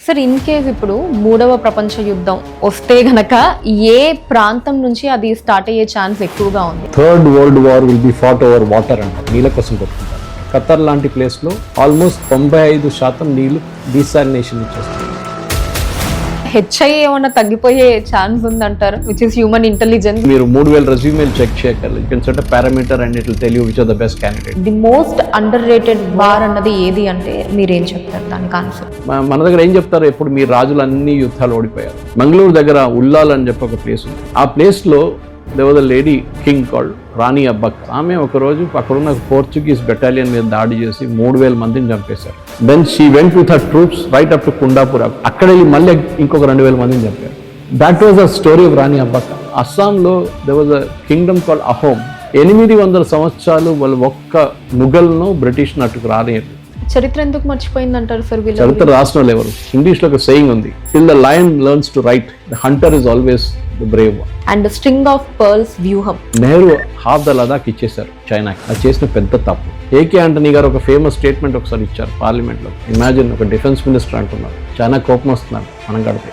Sir in case ఇప్పుడు మూడవ ప్రపంచ యుద్ధం వస్తే గనక ఏ ప్రాంతం నుంచి అది స్టార్ట్ అయ్యే ఛాన్స్ ఎక్కువగా ఉంది? Third world war will be fought over water అంటారు. నీళ్ళ కోసం కొట్టుకుంటారు. ఖతర్ లాంటి ప్లేస్లో ఆల్మోస్ట్ 95% నీళ్లు డీసాలినేషన్ నుంచి వస్తాయి. హెచ్ఐ ఏమన్నా తగ్గిపోయే ఛాన్స్ ఉందంటారు, విచ్ ఇస్ హ్యూమన్ ఇంటెలిజెన్స్. మీరు 3000 రెజ్యూమేలు చెక్ చేయగలరు. You can set a parameter and it will tell you which are the best candidate. The most underrated war అన్నది ఏది అంటే మీరేం చెప్తారు దానికి ఆన్సర్? మన దగ్గర ఏం చెప్తారు, ఎప్పుడు మీ రాజులు అన్ని యుద్ధాలు ఓడిపోయారు. మంగళూరు దగ్గర ఉల్లాల్ అని చెప్పి ఒక ప్లేస్ ఉంది. ఆ ప్లేస్లో there was a lady king called రాణి అబ్బక్. ఆమె ఒకరోజు అక్కడున్న పోర్చుగీస్ బెటాలియన్ మీద దాడి చేసి 3000 మందిని చంపేశారు. Then she went with her troops right up to Kundapur. అక్కడ వెళ్ళి మళ్ళీ ఇంకొక 2000 మందిని చంపారు. That was a story of Rani Abbak. అస్సాంలో there was a kingdom called Ahom. 800 సంవత్సరాలు వాళ్ళు ఒక్క ముఘల్ను బ్రిటిష్ నట్టుకు రానియరు. చరిత్ర ఎందుకు మర్చిపోయింది అంటారు సార్? చరిత్ర రాసిన వాళ్ళు ఎవరు? ఇంగ్లీష్లో ఒక సేయింగ్ ఉంది, till the lion learns to write the Hunter is always the brave one. And string of pearls వ్యూహం. నెహ్రూ హాఫ్ ద లదాఖ్ ఇచ్చేశారు చైనాకి. అది చేసిన పెద్ద తప్పు. ఏకే ఆంటనీ గారు ఒక ఫేమస్ స్టేట్మెంట్ ఒకసారి ఇచ్చారు పార్లమెంట్లో. ఇమాజిన్, ఒక డిఫెన్స్ మినిస్టర్ అంటున్నారు, చాలా కోపం వస్తున్నారు మనం కడితే.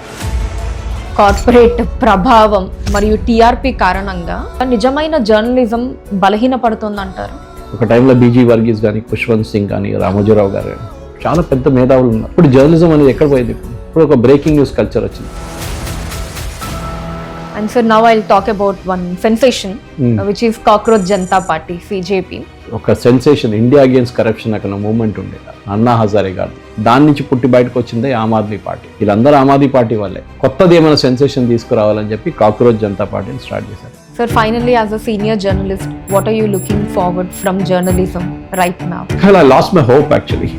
కార్పొరేట్ ప్రభావం మరియు టీఆర్పీ కారణంగా నిజమైన జర్నలిజం బలహీనపడుతుంది అంటారు. ఒక టైంలో బీజీ వర్గీస్ కానీ, ఖుష్వంత్ సింగ్ కానీ, రామోజీరావు గారు కానీ చాలా పెద్ద మేధావులు ఉన్నారు. ఇప్పుడు జర్నలిజం అనేది ఎక్కడ పోయింది? ఇప్పుడు ఒక బ్రేకింగ్ న్యూస్ కల్చర్ వచ్చింది. And so now I'll talk about one sensation, which is Cockroach Janata Party, CJP. ఒక సెన్సేషన్, ఇండియా అగేన్స్ట్ కరప్షన్ అక్కడ మూవ్మెంట్ ఉండేది, అన్నా హజారే గారు. దాని నుంచి పుట్టి బయటకు వచ్చిందే ఆమ్ ఆద్మీ పార్టీ. వీళ్ళందరూ ఆమ్ ఆద్మీ పార్టీ వాళ్ళే. కొత్తది ఏమైనా సెన్సేషన్ తీసుకురావాలని చెప్పి కాక్రోచ్ జనతా పార్టీని స్టార్ట్ చేశారు. Sir, finally, as a senior journalist, what are you looking forward from journalism right now? Well, I lost my hope actually.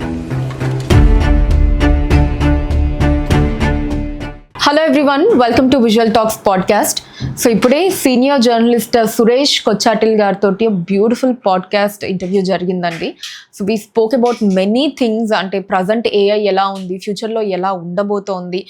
Hello everyone, welcome to visual talks podcast. So ఇప్పుడే senior journalist Suresh కొచ్చాటిల్ గారితో beautiful podcast interview జరిగిందండి. So we spoke about many things. అంటే present AI ఎలా ఉంది, ఫ్యూచర్లో ఎలా ఉండబోతోంది,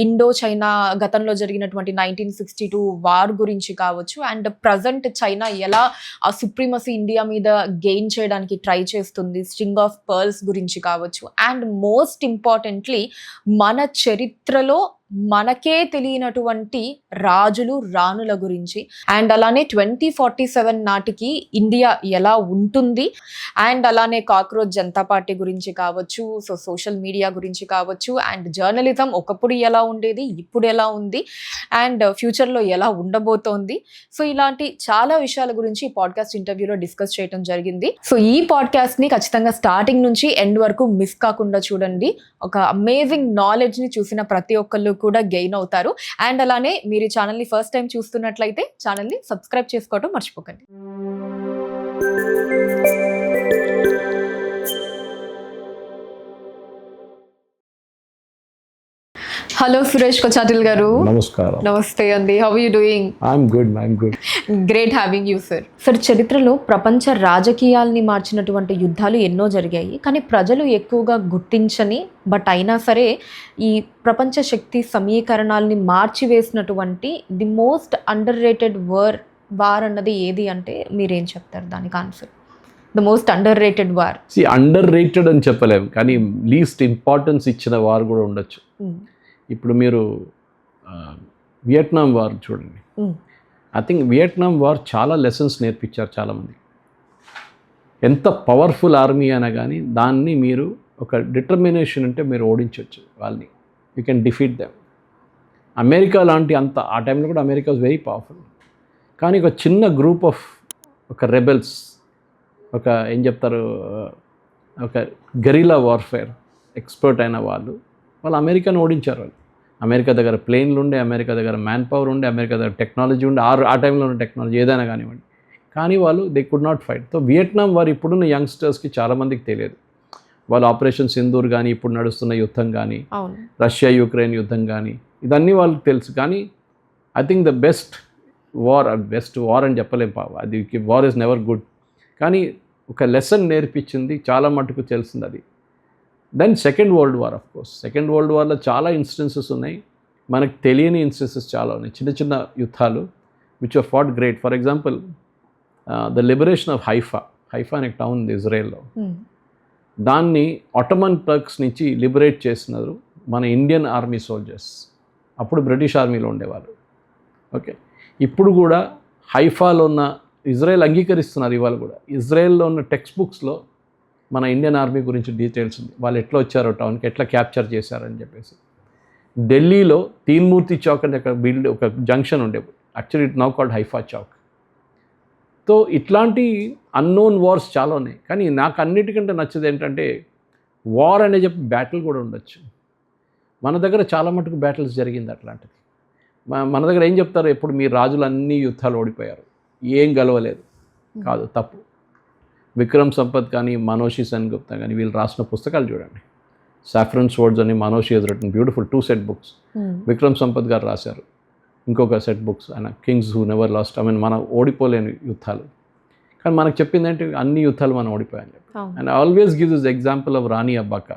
Indo China గతంలో జరిగినటువంటి 1962 వార్ గురించి కావచ్చు, అండ్ ప్రజెంట్ చైనా ఎలా ఆ సుప్రీమసీ ఇండియా మీద గెయిన్ చేయడానికి ట్రై చేస్తుంది, స్ట్రింగ్ ఆఫ్ పర్ల్స్ గురించి కావచ్చు, అండ్ మోస్ట్ ఇంపార్టెంట్లీ మన చరిత్రలో మనకే తెలియనటువంటి రాజులు రాణుల గురించి, అండ్ అలానే 2047 నాటికి ఇండియా ఎలా ఉంటుంది, అండ్ అలానే కాక్రోచ్ జనతా పార్టీ గురించి కావచ్చు, సో సోషల్ మీడియా గురించి కావచ్చు, అండ్ జర్నలిజం ఒకప్పుడు ఎలా ఉండేది, ఇప్పుడు ఎలా ఉంది, అండ్ ఫ్యూచర్లో ఎలా ఉండబోతోంది. సో ఇలాంటి చాలా విషయాల గురించి ఈ పాడ్కాస్ట్ ఇంటర్వ్యూలో డిస్కస్ చేయడం జరిగింది. సో ఈ పాడ్కాస్ట్ని ఖచ్చితంగా స్టార్టింగ్ నుంచి ఎండ్ వరకు మిస్ కాకుండా చూడండి. ఒక అమేజింగ్ నాలెడ్జ్ని చూసిన ప్రతి ఒక్కళ్ళు కూడా గెయిన్ అవుతారు. అండ్ అలానే మీరు ఈ ఛానల్ని ఫస్ట్ టైం చూస్తున్నట్లయితే ఛానల్ని సబ్స్క్రైబ్ చేసుకోవడం మర్చిపోకండి. హలో సురేష్ కొచ్చాటిల్ గారు. నమస్కారం. నమస్తే అండి. How are you doing? I'm good. Great having you sir. Sir, చరిత్రలో ప్రపంచ రాజకీయాల్ని మార్చినటువంటి యుద్ధాలు ఎన్నో జరిగాయి, కానీ ప్రజలు ఎక్కువగా గుర్తించని బట్ అయినా సరే ఈ ప్రపంచ శక్తి సమీకరణాలని మార్చివేసినటువంటి the most underrated war అన్నది ఏది అంటే మీరేం చెప్తారు దానికి answer? The most underrated war. Underrated అని చెప్పలేము, కానీ లీస్ట్ ఇంపార్టెన్స్ ఇచ్చిన వార్ కూడా ఉండొచ్చు. ఇప్పుడు మీరు వియట్నాం వార్ చూడండి. ఐ థింక్ వియట్నాం వార్ చాలా లెసన్స్ నేర్పించారు చాలామంది. ఎంత పవర్ఫుల్ ఆర్మీ అయినా కానీ దాన్ని మీరు ఒక డిటర్మినేషన్ ఉంటే మీరు ఓడించవచ్చు వాళ్ళని. You can defeat them. America లాంటి ఆ టైంలో కూడా అమెరికా వాజ్ వెరీ పవర్ఫుల్, కానీ ఒక చిన్న గ్రూప్ ఆఫ్ ఒక రెబెల్స్, ఒక ఏం చెప్తారు, ఒక గెరిలా వార్ఫేర్ ఎక్స్పర్ట్ అయిన వాళ్ళు అమెరికాను ఓడించారు. వాళ్ళు అమెరికా దగ్గర ప్లేన్లు ఉండే, అమెరికా దగ్గర మ్యాన్ పవర్ ఉండే, అమెరికా దగ్గర టెక్నాలజీ ఉండే, ఆ టైంలో ఉన్న టెక్నాలజీ ఏదైనా కానివ్వండి, కానీ వాళ్ళు they could not fight. So Vietnam వారు ఇప్పుడున్న యంగ్స్టర్స్కి చాలామందికి తెలియదు. వాళ్ళు ఆపరేషన్ సింధూర్ కానీ, ఇప్పుడు నడుస్తున్న యుద్ధం కానీ, రష్యా యుక్రెయిన్ యుద్ధం కానీ, ఇదన్నీ వాళ్ళకి తెలుసు. కానీ I think the best war అని చెప్పలేం. అది వార్ ఈజ్ నెవర్ గుడ్, కానీ ఒక లెసన్ నేర్పించింది, చాలా మటుకు తెలిసింది అది. Then second world war. Of course second world వార్లో చాలా ఇన్సిడెన్సెస్ ఉన్నాయి, మనకు తెలియని ఇన్సిడెన్సెస్ చాలా ఉన్నాయి, చిన్న చిన్న యుద్ధాలు which are fought great. For example the liberation of Haifa అనే టౌన్ ఇజ్రాయెల్లో. దాన్ని ఆటోమన్ టర్క్స్ నుంచి లిబరేట్ చేసినారు మన ఇండియన్ ఆర్మీ సోల్జర్స్. అప్పుడు బ్రిటిష్ ఆర్మీలో ఉండేవాళ్ళు. ఓకే, ఇప్పుడు కూడా హైఫాలో ఉన్న ఇజ్రాయెల్ అంగీకరిస్తున్నారు ఇవాళ కూడా. ఇజ్రాయెల్లో ఉన్న టెక్స్ట్ బుక్స్లో మన ఇండియన్ ఆర్మీ గురించి డీటెయిల్స్ ఉంది. వాళ్ళు ఎట్లా వచ్చారో టౌన్కి, ఎట్లా క్యాప్చర్ చేశారని చెప్పేసి. ఢిల్లీలో తీన్మూర్తి చౌక్ అనే ఒక జంక్షన్ ఉండేది. Actually it now called Haifa Chowk. So ఇట్లాంటి అన్నోన్ వార్స్ చాలా ఉన్నాయి. కానీ నాకు అన్నిటికంటే నచ్చేది ఏంటంటే వార్ అనే చెప్పి బ్యాటిల్ కూడా ఉండొచ్చు. మన దగ్గర చాలా మటుకు బ్యాటిల్స్ జరిగింది అట్లాంటిది. మన దగ్గర ఏం చెప్తారు ఎప్పుడు, మీ రాజులు అన్ని యుద్ధాలు ఓడిపోయారు, ఏం గెలవలేదు. కాదు, తప్పు. విక్రమ్ సంపత్ కానీ మనోషి సెన్గుప్తా కానీ వీళ్ళు రాసిన పుస్తకాలు చూడండి. సాఫ్రన్ స్వర్డ్స్ అని Manoshi he's written beautiful 2 set books. Vikram Sampath గారు రాశారు ఇంకొక సెట్ బుక్స్, ఆయన కింగ్స్ హూ నెవర్ లాస్ట్. మన ఓడిపోలేని యుద్ధాలు. కానీ మనకు చెప్పింది ఏంటి, అన్ని యుద్ధాలు మనం ఓడిపోయాయని చెప్పి. And always give this example of Rani Abbaka.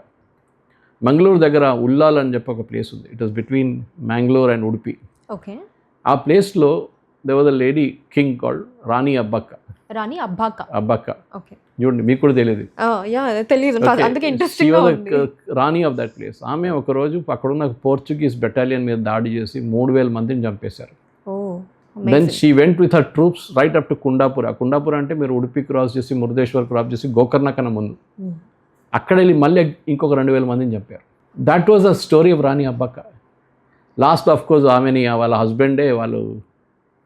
Mangaluru దగ్గర ఉల్లాల్ అని చెప్పి ఒక ప్లేస్ ఉంది. It was between Mangalore and Udupi. Okay, ఆ ప్లేస్లో there was a lady king called Rani Abbakka. Rani Abbaka. Abbakka. Okay, చూడండి, మీకు కూడా తెలియదు. Rani of that place. ఆమె ఒకరోజు అక్కడున్న పోర్చుగీస్ బెటాలియన్ మీద దాడి చేసి 3000 మందిని చంపేశారు. Then she went with her troops right up to Kundapura. Kundapura అంటే మీరు ఉడిపి క్రాస్ చేసి మురుదేశ్వర్ క్రాస్ చేసి గోకర్ణ కన్నా ముందు అక్కడ వెళ్ళి మళ్ళీ ఇంకొక 2000 మందిని చంపారు. That was the story of Rani Abbakka. Last of course ఆమెని వాళ్ళ హస్బెండే వాళ్ళు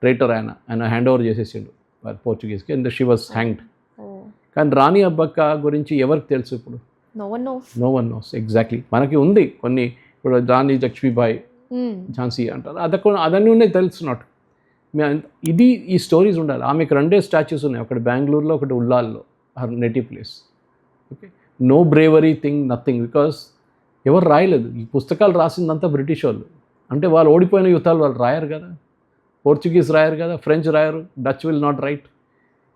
ట్రైటర్ ఆయన హ్యాండ్ ఓవర్ చేసేసిండు వాళ్ళ పోర్చుగీస్కి, అండ్ షీ వాజ్ హ్యాంగ్డ్. కానీ రాణి అబ్బక్క గురించి ఎవరికి తెలుసు ఇప్పుడు? No one knows. ఎగ్జాక్ట్లీ. మనకి ఉంది కొన్ని, ఇప్పుడు రాణి లక్ష్మీబాయి, ఝాన్సీ అంటారు, అదన్నీ ఉన్నాయి తెలుసున్నట్టు. ఇది ఈ స్టోరీస్ ఉండాలి. ఆమెకు 2 స్టాచ్యూస్ ఉన్నాయి, ఒకటి బెంగళూరులో, ఒకటి ఉల్లాల్లో, her native place. Okay, no bravery thing, nothing. Because ఎవరు రాయలేదు. ఈ పుస్తకాలు రాసిందంతా బ్రిటిష్ వాళ్ళు. అంటే వాళ్ళు ఓడిపోయిన యుద్ధాలు వాళ్ళు రాయరు కదా, పోర్చుగీస్ రాయరు కదా, ఫ్రెంచ్ రాయరు, Dutch will not write.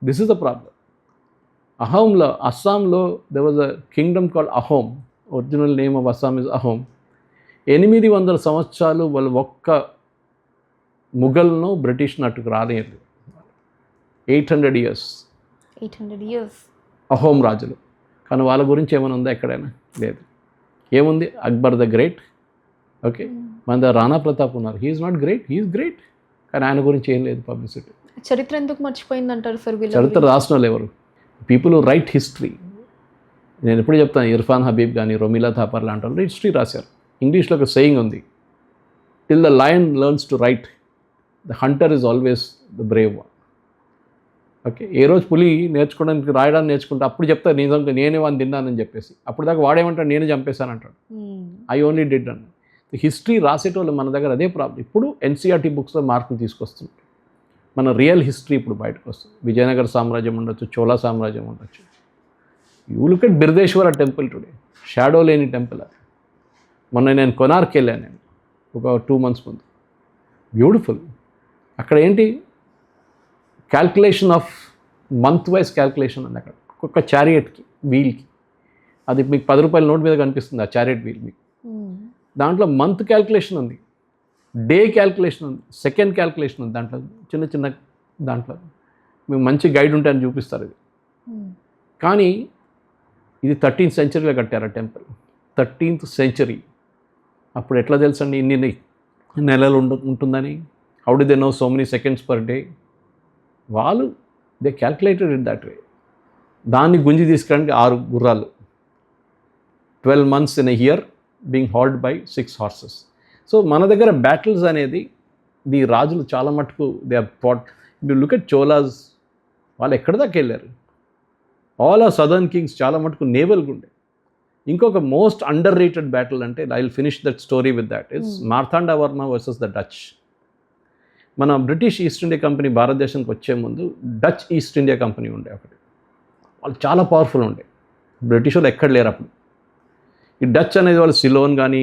This is the problem. అస్సాంలో there was a kingdom called Ahom. Original name of Assam is Ahom. 800 సంవత్సరాలు వాళ్ళు ఒక్క ముఘల్ను బ్రిటిష్ నట్టుకు రాలేదు. 800 ఇయర్స్ అహోమ్ రాజులు. కానీ వాళ్ళ గురించి ఏమైనా ఉందా ఎక్కడైనా? లేదు. ఏముంది? Akbar the great. ఓకే, మన దగ్గర రాణా ప్రతాప్ ఉన్నారు. He's not great, he's great, కానీ ఆయన గురించి ఏం లేదు పబ్లిసిటీ. చరిత్ర ఎందుకు మర్చిపోయింది అంటారు సార్? చరిత్ర రాసిన వాళ్ళు ఎవరు? People who right history. నేను ఎప్పుడు చెప్తాను, ఇర్ఫాన్ హబీబ్ కానీ రొమిలా థాపర్ లాంటి వాళ్ళు హిస్టరీ రాశారు. ఇంగ్లీష్లో ఒక సేయింగ్ ఉంది, till the lion learns to write, the hunter is always the brave one. Okay, ఏ రోజు పులి నేర్చుకోవడానికి రాయడానికి నేర్చుకుంటే అప్పుడు చెప్తారు నిజంగా నేనే వాడిని తిన్నానని చెప్పేసి. అప్పుడు దాకా వాడేమంటాడు, నేనే చంపేశాను అంటాడు. ఐ ఓన్లీ డిడ్ అని. హిస్టరీ రాసేటోళ్ళు మన దగ్గర అదే ప్రాబ్లం. ఇప్పుడు ఎన్సీఆర్టీ బుక్స్లో మార్కులు తీసుకొస్తుంది. మన రియల్ హిస్టరీ ఇప్పుడు బయటకు వస్తుంది. విజయనగర సామ్రాజ్యం ఉండొచ్చు, చోళా సామ్రాజ్యం ఉండొచ్చు. You look at Birdeshwara temple today, shadow లేని టెంపుల్ అది. మొన్న నేను కొనార్క్ వెళ్ళాను, నేను ఒక 2 months ముందు. బ్యూటిఫుల్. అక్కడ ఏంటి, calculation of month wise calculation ఉంది అక్కడ. ఒక్కొక్క చారియట్కి వీల్కి, అది మీకు 10 రూపాయల నోట్ మీద కనిపిస్తుంది ఆ చారియట్ వీల్ మీకు. దాంట్లో మంత్ క్యాల్కులేషన్ ఉంది, డే క్యాల్కులేషన్ ఉంది, సెకండ్ క్యాల్కులేషన్ ఉంది. దాంట్లో చిన్న చిన్న దాంట్లో మీకు మంచి గైడ్ ఉంటే అని చూపిస్తారు ఇది. కానీ ఇది 13th centuryలో కట్టారు ఆ టెంపుల్. 13th century. అప్పుడు ఎట్లా తెలుసండి ఇన్ని నెలలు ఉంటుందని? How do they know so many seconds per day? వాళ్ళు they calculated it that way. దాన్ని గుంజి తీసుకురావడానికి 6 గుర్రాలు, 12 months in a year being hauled by 6 horses. So మన దగ్గర బ్యాటిల్స్ అనేది ది రాజులు చాలా మటుకు they are fought. You look at Cholas, వాళ్ళు ఎక్కడి దాకా వెళ్ళారు. ఆల్ ఆర్ సదర్న్ కింగ్స్ చాలా మటుకు నేవల్గా ఉండే. ఇంకొక మోస్ట్ అండర్ రేటెడ్ బ్యాటిల్ అంటే I will finish that story with that is Marthanda Varma versus the Dutch. మన బ్రిటిష్ ఈస్ట్ ఇండియా కంపెనీ భారతదేశానికి వచ్చే ముందు డచ్ ఈస్ట్ ఇండియా కంపెనీ ఉండే ఒకటి. వాళ్ళు చాలా పవర్ఫుల్ ఉండే. బ్రిటిష్ వాళ్ళు ఎక్కడ లేరు అప్పుడు. ఈ డచ్ అనేది వాళ్ళు సిలోన్ కానీ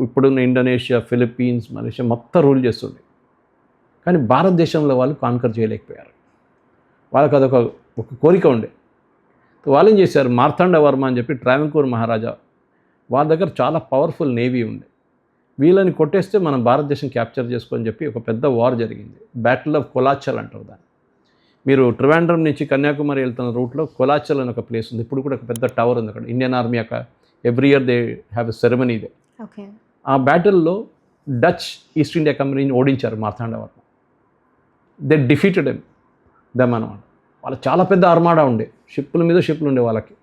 ఇప్పుడున్న ఇండోనేషియా, ఫిలిప్పీన్స్, మలేషియా మొత్తం రూల్ చేస్తుండే. కానీ భారతదేశంలో వాళ్ళు కాన్కర్ చేయలేకపోయారు. వాళ్ళకి అదొక కోరిక ఉండే. వాళ్ళు ఏం చేశారు, మార్తాండ వర్మ అని చెప్పి ట్రావెంకూర్ మహారాజా, వాళ్ళ దగ్గర చాలా పవర్ఫుల్ నేవీ ఉండే. వీళ్ళని కొట్టేస్తే మనం భారతదేశం క్యాప్చర్ చేసుకొని చెప్పి ఒక పెద్ద వార్ జరిగింది. బ్యాటిల్ ఆఫ్ కొలాచల్ అంటారు దాన్ని. మీరు ట్రివాండ్రం నుంచి కన్యాకుమారి వెళ్తున్న రూట్లో కొలాచల్ అని ఒక ప్లేస్ ఉంది. ఇప్పుడు కూడా ఒక పెద్ద టవర్ ఉంది అక్కడ. ఇండియన్ ఆర్మీ యొక్క every year they have a ceremony they. Okay. ఆ బ్యాటిల్లో డచ్ ఈస్ట్ ఇండియా కంపెనీని ఓడించారు మార్తాండవర్మ. దే డిఫీటెడ్ దెమ్ అనమాట. వాళ్ళ చాలా పెద్ద ఆర్మాడా ఉండే, షిప్పుల మీద షిప్లు ఉండే వాళ్ళకి,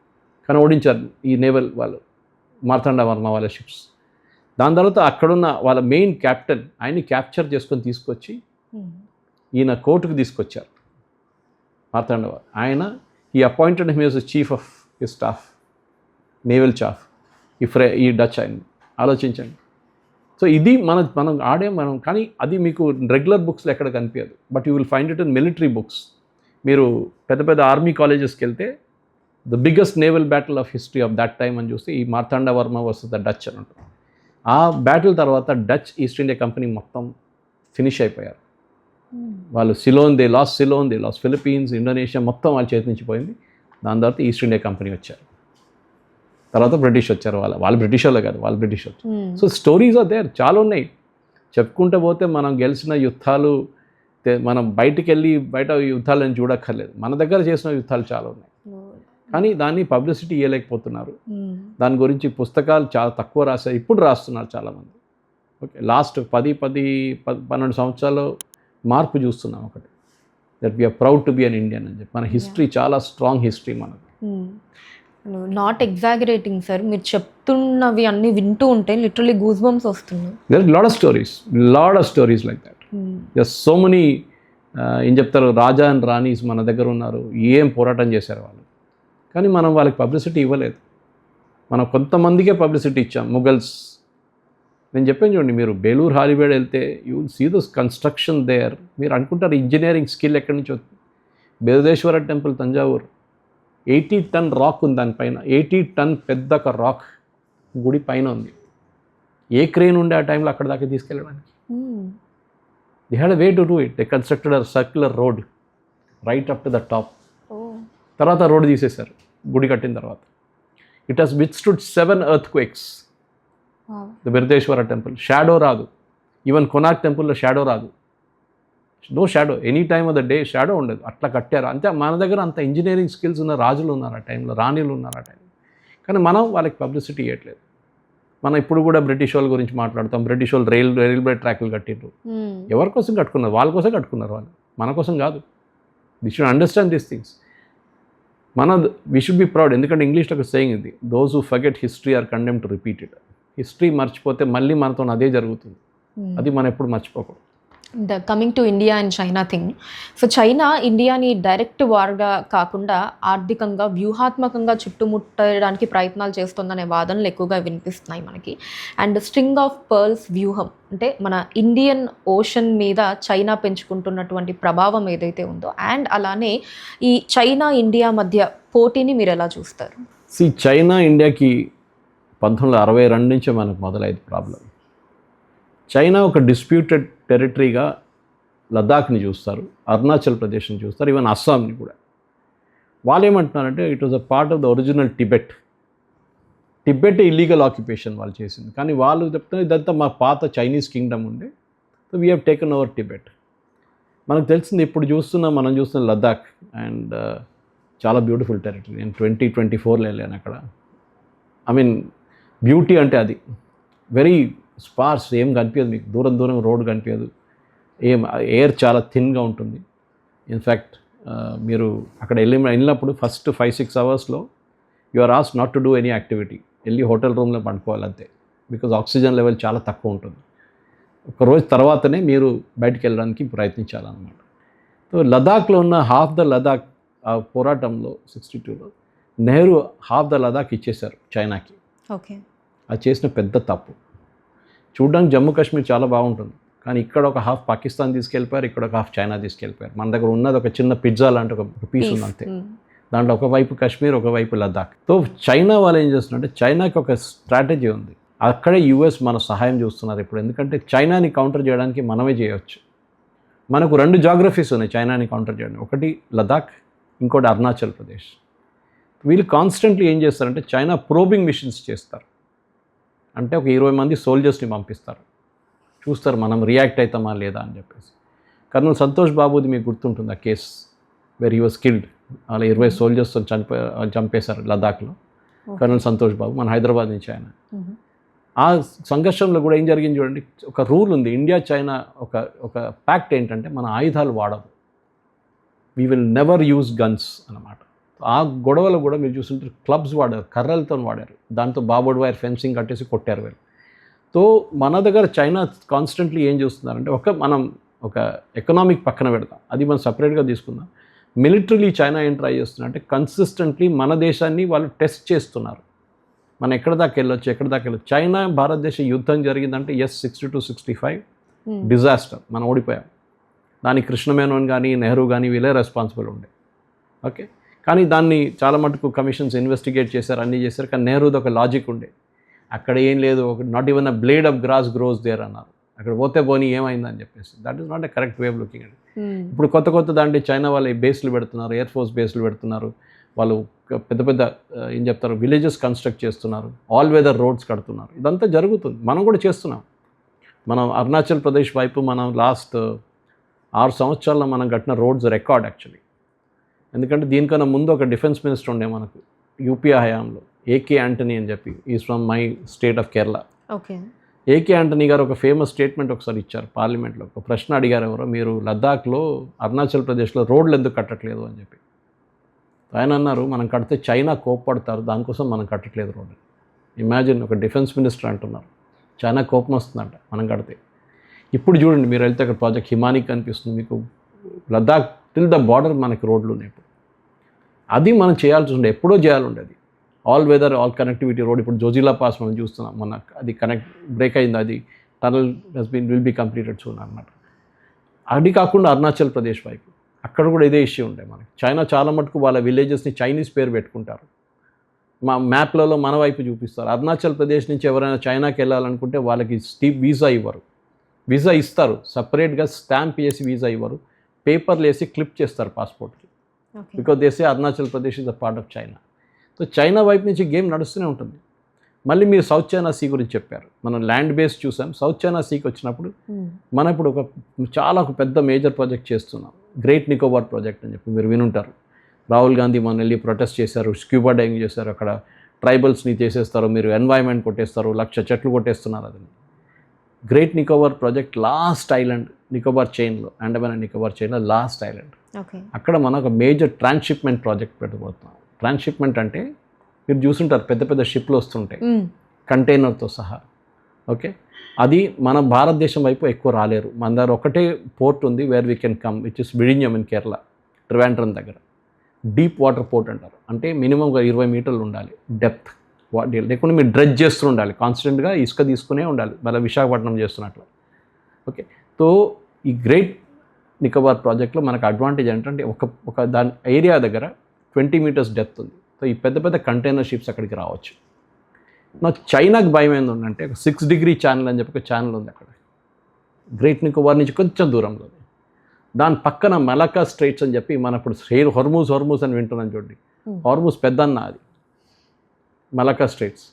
కానీ ఓడించారు ఈ నేవల్ వాళ్ళు మార్తాండవర్మ వాళ్ళ షిప్స్. దాని తర్వాత అక్కడున్న వాళ్ళ మెయిన్ క్యాప్టెన్ ఆయన్ని క్యాప్చర్ చేసుకొని తీసుకొచ్చి ఈయన కోర్టుకు తీసుకొచ్చారు మార్తాండవర్మ. ఆయన ఈ appointed him as chief of his staff, naval chaff ఈ డచ్ ఆయన్ని. ఆలోచించండి. సో ఇది మనం మనం కానీ అది మీకు రెగ్యులర్ బుక్స్లో ఎక్కడ కనిపించదు, but you will find it in military books. మీరు పెద్ద పెద్ద ఆర్మీ కాలేజెస్కి వెళ్తే the biggest naval battle of history of that time అని చూస్తే ఈ మార్తాండవర్మ వర్సెస్ ద డచ్ అని ఉంటుంది. ఆ బ్యాటిల్ తర్వాత డచ్ ఈస్ట్ ఇండియా కంపెనీ మొత్తం ఫినిష్ అయిపోయారు. వాళ్ళు దే లాస్ ఫిలిప్పీన్స్, ఇండోనేషియా మొత్తం వాళ్ళ చేతి నుంచి పోయింది. దాని తర్వాత ఈస్ట్ ఇండియా కంపెనీ వచ్చారు, తర్వాత బ్రిటిష్ వచ్చారు. వాళ్ళు బ్రిటిష్ వాళ్ళే కాదు, వాళ్ళు బ్రిటిష్ వచ్చారు. సో స్టోరీస్ ఆర్ దేర్, చాలా ఉన్నాయి. చెప్పుకుంటూ పోతే మనం గెలిచిన యుద్ధాలు మనం బయట యుద్ధాలను చూడక్కర్లేదు, మన దగ్గర చేసిన యుద్ధాలు చాలా ఉన్నాయి. కానీ దాన్ని పబ్లిసిటీ ఇవ్వలేకపోతున్నారు. దాని గురించి పుస్తకాలు చాలా తక్కువ రాశారు, ఇప్పుడు రాస్తున్నారు చాలామంది. ఓకే, లాస్ట్ 10-12 సంవత్సరాలు మార్పు చూస్తున్నాం. ఒకటి, that we're proud to be an Indian అని చెప్పి. మన హిస్టరీ చాలా స్ట్రాంగ్ హిస్టరీ మనది. నాట్ ఎగ్జాగరేటింగ్ సార్, మీరు చెప్తున్నవి అన్నీ వింటూ ఉంటే లిటరలీ గూస్ బంప్స్ వస్తున్నాయి. There lot of stories like that. Just so many ఏం చెప్తారు, రాజా అండ్ రాణీస్ మన దగ్గర ఉన్నారు, ఏం పోరాటం చేశారు వాళ్ళు. కానీ మనం వాళ్ళకి పబ్లిసిటీ ఇవ్వలేదు. మనం కొంతమందికే పబ్లిసిటీ ఇచ్చాం. ముఘల్స్, నేను చెప్పాను చూడండి, మీరు బేలూరు హాలిబేడ్ వెళ్తే you will see this construction there. మీరు అనుకుంటారు ఇంజనీరింగ్ స్కిల్ ఎక్కడి నుంచి వస్తుంది. Brihadeeswara temple Thanjavur 80 ton rock ఉంది దానిపైన. 80 టన్ పెద్ద ఒక రాక్ గుడి పైన ఉంది. ఏ క్రేన్ ఉండే ఆ టైంలో అక్కడ దాకా తీసుకెళ్ళడానికి? They had a way to do it. They constructed a circular road right up to the top. తర్వాత రోడ్ తీసేశారు గుడి కట్టిన తర్వాత. It has withstood 7 earthquakes. The Birdeshwara temple shadow రాదు. ఈవెన్ కొనార్క్ టెంపుల్లో షాడో రాదు. No shadow, any time of the day shadow ఉండదు. అట్లా కట్టారు. అంతే, మన దగ్గర అంత ఇంజనీరింగ్ స్కిల్స్ ఉన్న రాజులు ఉన్నారు ఆ టైంలో, రాణిలు ఉన్నారు ఆ టైంలో. కానీ మనం వాళ్ళకి పబ్లిసిటీ ఇవ్వట్లేదు. మనం ఇప్పుడు కూడా బ్రిటిష్ వాళ్ళ గురించి మాట్లాడతాం. బ్రిటిష్ వాళ్ళు రైల్వే ట్రాక్లు కట్టిండ్రు. ఎవరి కోసం కట్టుకున్నారు? వాళ్ళ కోసం కట్టుకున్నారు వాళ్ళు, మన కోసం కాదు. We should understand these things. We should be proud. ఎందుకంటే ఇంగ్లీష్లో ఒక సేయింగ్ ఇది, those who forget history are condemned to repeat it. History మర్చిపోతే మళ్ళీ మనతో అదే జరుగుతుంది. అది మనం ఎప్పుడు మర్చిపోకూడదు. Coming to India and China thing. So China ఇండియాని డైరెక్ట్ వార్గా కాకుండా ఆర్థికంగా వ్యూహాత్మకంగా చుట్టుముట్టడానికి ప్రయత్నాలు చేస్తుందనే వాదనలు ఎక్కువగా వినిపిస్తున్నాయి మనకి. అండ్ స్ట్రింగ్ ఆఫ్ పర్ల్స్ వ్యూహం అంటే మన ఇండియన్ ఓషన్ మీద చైనా పెంచుకుంటున్నటువంటి ప్రభావం ఏదైతే ఉందో, అండ్ అలానే ఈ చైనా ఇండియా మధ్య పోటీని మీరు ఎలా చూస్తారు? చైనా ఇండియాకి 1962 నుంచే మనకు మొదలైంది ప్రాబ్లం. చైనా ఒక డిస్ప్యూటెడ్ టెరిటరీగా లద్దాఖ్ని చూస్తారు, అరుణాచల్ ప్రదేశ్ని చూస్తారు, ఈవెన్ అస్సాంని కూడా. వాళ్ళు ఏమంటున్నారంటే it was a part of the original Tibet illegal occupation వాళ్ళు చేసింది. కానీ వాళ్ళు చెప్తున్నారు ఇదంతా మా పాత చైనీస్ కింగ్డమ్ ఉండే, so we have taken over Tibet. మనకు తెలిసింది ఇప్పుడు మనం చూస్తున్న లద్దాఖ్ అండ్ చాలా బ్యూటిఫుల్ టెరిటరీ. నేను 2024లో వెళ్ళాను అక్కడ. ఐ మీన్ బ్యూటీ అంటే అది వెరీ స్పార్స్, ఏం కనిపించదు మీకు, దూరం రోడ్ కనిపించదు, ఎయిర్ చాలా థిన్గా ఉంటుంది. ఇన్ఫ్యాక్ట్ మీరు అక్కడ వెళ్ళినప్పుడు ఫస్ట్ 5-6 అవర్స్లో you are asked not to do any activity. వెళ్ళి హోటల్ రూమ్లో పండుకోవాలి అంతే, బికాజ్ ఆక్సిజన్ లెవెల్ చాలా తక్కువ ఉంటుంది. ఒక రోజు తర్వాతనే మీరు బయటికి వెళ్ళడానికి ప్రయత్నించాలన్నమాట. సో లదాఖ్లో ఉన్న హాఫ్ ద లదాఖ్ ఆ పోరాటంలో 62లో నెహ్రూ హాఫ్ ద లదాఖ్ ఇచ్చేశారు చైనాకి. ఓకే, అది చేసిన పెద్ద తప్పు. చూడడానికి జమ్మూ కాశ్మీర్ చాలా బాగుంటుంది, కానీ ఇక్కడ ఒక హాఫ్ పాకిస్తాన్ తీసుకెళ్ళిపోయారు, ఇక్కడ ఒక హాఫ్ చైనా తీసుకెళ్ళిపోయారు. మన దగ్గర ఉన్నది ఒక చిన్న పిజ్జా లాంటి ఒక పీస్ ఉంది అంతే. దాంట్లో ఒకవైపు కాశ్మీర్, ఒకవైపు లద్దాఖ్. సో చైనా వాళ్ళు ఏం చేస్తున్నారంటే, చైనాకి ఒక స్ట్రాటజీ ఉంది. అక్కడే యూఎస్ మన సహాయం చూస్తున్నారు ఇప్పుడు. ఎందుకంటే చైనాని కౌంటర్ చేయడానికి మనమే చేయవచ్చు. మనకు 2 జాగ్రఫీస్ ఉన్నాయి చైనాని కౌంటర్ చేయడానికి. ఒకటి లద్దాఖ్, ఇంకోటి అరుణాచల్ ప్రదేశ్. వీళ్ళు కాన్స్టెంట్లీ ఏం చేస్తారంటే చైనా ప్రోబింగ్ మిషన్స్ చేస్తారు. అంటే ఒక 20 మంది సోల్జర్స్ని పంపిస్తారు, చూస్తారు మనం రియాక్ట్ అవుతామా లేదా అని చెప్పేసి. కర్నల్ సంతోష్ బాబుది మీకు గుర్తుంటుంది ఆ case, where he was killed. అలా 20 సోల్జర్స్తో చంపేశారు లద్దాఖ్లో. కర్నల్ సంతోష్ బాబు మన హైదరాబాద్ నుంచి ఆయన. ఆ సంఘర్షణలో కూడా ఏం జరిగింది చూడండి, ఒక రూల్ ఉంది ఇండియా చైనా ఒక ప్యాక్ట్ ఏంటంటే మన ఆయుధాలు వాడము, we will never use guns అన్నమాట. ఆ గొడవలో కూడా మీరు చూస్తుంటారు క్లబ్స్ వాడారు, కర్రలతో వాడారు, దాంతో బాబోడ్ వైర్ ఫెన్సింగ్ కట్టేసి కొట్టారు వీళ్ళు. సో మన దగ్గర చైనా కాన్స్టెంట్లీ ఏం చూస్తున్నారంటే మనం ఒక ఎకనామిక్ పక్కన పెడతాం, అది మనం సపరేట్గా తీసుకుందాం. మిలిటరీలీ చైనా ఏం ట్రై చేస్తున్నారు అంటే కన్సిస్టెంట్లీ మన దేశాన్ని వాళ్ళు టెస్ట్ చేస్తున్నారు, మనం ఎక్కడ దాకా వెళ్ళొచ్చు. చైనా భారతదేశ యుద్ధం జరిగిందంటే 60-65 డిజాస్టర్, మనం ఓడిపోయాం. దానికి కృష్ణమేనోన్ కానీ నెహ్రూ కానీ వీళ్ళే రెస్పాన్సిబుల్ ఉండే. ఓకే, కానీ దాన్ని చాలా మటుకు కమిషన్స్ ఇన్వెస్టిగేట్ చేశారు, అన్నీ చేశారు. కానీ నెహ్రూది ఒక లాజిక్ ఉండే, అక్కడ ఏం లేదు, not even a blade of grass grows there అన్నారు. అక్కడ పోతే పోనీ ఏమైందని చెప్పేసి, that is not a correct way of looking అండి. ఇప్పుడు కొత్త దాంట్లో చైనా వాళ్ళు బేస్లు పెడుతున్నారు, ఎయిర్ ఫోర్స్ బేస్లు పెడుతున్నారు, వాళ్ళు పెద్ద ఏం చెప్తారు విలేజెస్ కన్స్ట్రక్ట్ చేస్తున్నారు, ఆల్ వెదర్ రోడ్స్ కడుతున్నారు. ఇదంతా జరుగుతుంది, మనం కూడా చేస్తున్నాం. మనం అరుణాచల్ ప్రదేశ్ వైపు మనం లాస్ట్ 6 సంవత్సరాల్లో మనం కట్టిన రోడ్స్ రికార్డ్ యాక్చువల్లీ. ఎందుకంటే దీనికన్నా ముందు ఒక డిఫెన్స్ మినిస్టర్ ఉండే మనకు యూపీ హయాంలో, ఏకే యాంటనీ అని చెప్పి, is from my state of Kerala. Okay, AK Antony గారు ఒక ఫేమస్ స్టేట్మెంట్ ఒకసారి ఇచ్చారు పార్లమెంట్లో. ఒక ప్రశ్న అడిగారు ఎవరో, మీరు లద్దాఖ్లో అరుణాచల్ ప్రదేశ్లో రోడ్లు ఎందుకు కట్టట్లేదు అని చెప్పి. ఆయన అన్నారు, మనం కడితే చైనా కోప్పడతారు, దానికోసం మనం కట్టట్లేదు రోడ్డు. ఇమాజిన్, ఒక డిఫెన్స్ మినిస్టర్ అంటున్నారు, చైనా కోపం వస్తుందంట మనం కడితే. ఇప్పుడు చూడండి, మీరు వెళ్తే అక్కడ ప్రాజెక్ట్ హిమానీ కనిపిస్తుంది మీకు, లద్దాఖ్ టిల్ ద బార్డర్ మనకి రోడ్లు ఉన్నాయి. ఇప్పుడు అది మనం చేయాల్సి ఉండే, ఎప్పుడో చేయాలి ఉండేది. All weather all connectivity road, ఇప్పుడు జోజిలా పాస్ మనం చూస్తున్నాం, మన అది బ్రేక్ అయింది, అది tunnel will be completed soon అన్నమాట. అది కాకుండా అరుణాచల్ ప్రదేశ్ వైపు అక్కడ కూడా ఇదే ఇష్యూ ఉంటాయి మనకి. చైనా చాలా మటుకు వాళ్ళ విలేజెస్ని చైనీస్ పేరు పెట్టుకుంటారు, మా మ్యాప్లలో మన వైపు చూపిస్తారు. అరుణాచల్ ప్రదేశ్ నుంచి ఎవరైనా చైనాకి వెళ్ళాలనుకుంటే వాళ్ళకి వీసా ఇవ్వరు, వీసా ఇస్తారు సపరేట్గా స్టాంప్ వేసి వీసా ఇవ్వరు, పేపర్లు వేసి క్లిప్ చేస్తారు పాస్పోర్ట్కి, because these Arunachal Pradesh is a part of China. So China వైపు నుంచి గేమ్ నడుస్తూనే ఉంటుంది. మళ్ళీ మీరు సౌత్ చైనా సీ గురించి చెప్పారు, మనం ల్యాండ్ బేస్ చూసాం. సౌత్ చైనా సీకి వచ్చినప్పుడు మనం ఇప్పుడు ఒక పెద్ద మేజర్ ప్రాజెక్ట్ చేస్తున్నాం, గ్రేట్ నికోబార్ ప్రాజెక్ట్ అని చెప్పి మీరు వినుంటారు. రాహుల్ గాంధీ మన వెళ్ళి ప్రొటెస్ట్ చేశారు, స్క్యూబా డైవింగ్ చేశారు, అక్కడ ట్రైబల్స్ని చేసేస్తారు, మీరు ఎన్వైర్న్మెంట్ కొట్టేస్తారు, 1,00,000 చెట్లు కొట్టేస్తున్నారు. అది great Nicobar project last island Nicobar చైన్లో, అండమాన్ అండ్ నికోబార్ చైన్లో లాస్ట్ ఐలాండ్. అక్కడ మనం ఒక మేజర్ ట్రాన్స్షిప్మెంట్ ప్రాజెక్ట్ పెట్టబోతున్నాం. ట్రాన్స్షిప్మెంట్ అంటే మీరు చూసుంటారు, పెద్ద షిప్లు వస్తుంటాయి కంటైనర్తో సహా. ఓకే, అది మన భారతదేశం వైపు ఎక్కువ రాలేరు. మన దగ్గర ఒకటే పోర్ట్ ఉంది where we can come, which is విడిన్యం ఇన్ కేరళ, ట్రివాండ్రం దగ్గర. డీప్ వాటర్ పోర్ట్ అంటారు, అంటే మినిమం ఒక 20 మీటర్లు ఉండాలి డెప్త్, లేకుండా మీరు డ్రెడ్జ్ చేస్తూ ఉండాలి, కాన్స్టెంట్గా ఇసుక తీసుకునే ఉండాలి, మళ్ళీ విశాఖపట్నం చేస్తున్నట్లు. ఓకే, సో ఈ గ్రేట్ నికోబార్ ప్రాజెక్ట్లో మనకు అడ్వాంటేజ్ ఏంటంటే ఒక దాని ఏరియా దగ్గర 20 మీటర్స్ డెప్త్ ఉంది. సో ఈ పెద్ద కంటైనర్ షిప్స్ అక్కడికి రావచ్చు. నాకు చైనాకి భయం ఏంటంటే, ఒక 6 డిగ్రీ ఛానల్ అని చెప్పి ఒక ఛానల్ ఉంది అక్కడ గ్రేట్ నికోబార్ నుంచి కొంచెం దూరంలో. దాని పక్కన మలకా స్ట్రైట్స్ అని చెప్పి మన ఇప్పుడు హొర్మూజ్ అని వింటున్నాం చూడండి, హార్మూజ్ పెద్దన్న అది మలకా స్ట్రైట్స్.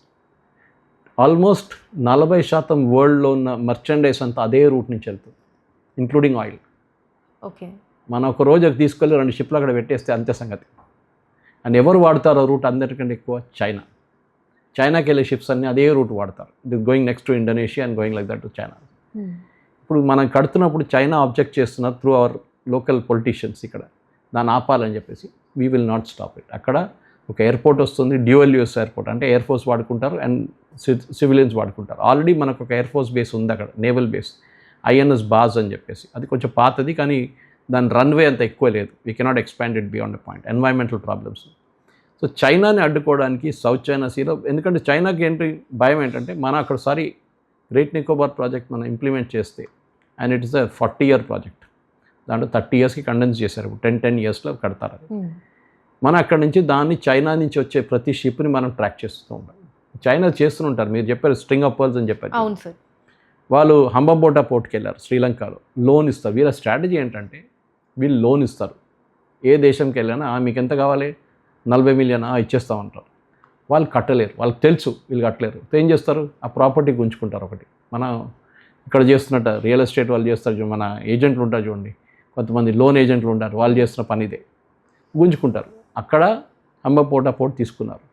ఆల్మోస్ట్ 40% వరల్డ్లో ఉన్న మర్చెండైజ్ అంతా అదే రూట్ నుంచి వెళ్తుంది, ఇంక్లూడింగ్ ఆయిల్. ఓకే, మనం ఒక రోజు తీసుకెళ్ళి 2 షిప్లు అక్కడ పెట్టేస్తే అంతే సంగతి. అండ్ ఎవరు వాడతారో రూట్ అందరికంటే ఎక్కువ చైనాకి వెళ్ళే షిప్స్ అన్నీ అదే రూట్ వాడతారు. It is going next to Indonesia and going like that to China. ఇప్పుడు మనం కడుతున్నప్పుడు చైనా ఆబ్జెక్ట్ చేస్తున్నారు త్రూ అవర్ లోకల్ పొలిటీషియన్స్, ఇక్కడ దాన్ని ఆపాలని చెప్పేసి. We will not stop it. అక్కడ ఒక ఎయిర్పోర్ట్ వస్తుంది, డ్యూయల్ యూఎస్ ఎయిర్పోర్ట్, అంటే ఎయిర్ ఫోర్స్ వాడుకుంటారు అండ్ సివిలియన్స్ వాడుకుంటారు. ఆల్రెడీ మనకు ఒక ఎయిర్ ఫోర్స్ బేస్ ఉంది అక్కడ, నేవల్ బేస్, ఐఎన్ఎస్ బాజ్ అని చెప్పేసి. అది కొంచెం పాతది, కానీ దాని రన్వే అంత ఎక్కువ లేదు. We cannot expand it beyond a point, environmental problems. So చైనాని అడ్డుకోవడానికి సౌత్ చైనా సీలో, ఎందుకంటే చైనాకి భయం ఏంటంటే, మనం అక్కడసారి గ్రేట్ నికోబార్ ప్రాజెక్ట్ మనం ఇంప్లిమెంట్ చేస్తే, and it is a 40-year project, దాంట్లో 30 yearsకి కండెన్స్ చేశారు, 10 yearsలో కడతారు అది. మనం అక్కడ నుంచి చైనా నుంచి వచ్చే ప్రతి షిప్ని మనం ట్రాక్ చేస్తూ ఉంటాం. చైనా చేస్తుంటారు, మీరు చెప్పారు స్ట్రింగ్ ఆఫ్ పర్ల్స్ అని చెప్పారు. అవును సార్. వాళ్ళు హంబంబోటా పోర్ట్కి వెళ్ళారు శ్రీలంకలో, లోన్ ఇస్తారు. వీళ్ళ స్ట్రాటజీ ఏంటంటే, వీళ్ళు లోన్ ఇస్తారు. ఏ దేశంకి వెళ్ళినా మీకు ఎంత కావాలి, 40 million ఇచ్చేస్తామంటారు. వాళ్ళు కట్టలేరు, వాళ్ళకి తెలుసు వీళ్ళు కట్టలేరు. ఏం చేస్తారు, ఆ ప్రాపర్టీకి ఉంచుకుంటారు. ఒకటి మనం ఇక్కడ చేస్తున్నట్టు రియల్ ఎస్టేట్ వాళ్ళు చేస్తారు, మన ఏజెంట్లు ఉంటారు చూడండి, కొంతమంది లోన్ ఏజెంట్లు ఉంటారు, వాళ్ళు చేస్తున్న పని ఇదే, గుంజుకుంటారు. అక్కడ హంబంబోటా పోర్ట్ తీసుకున్నారు.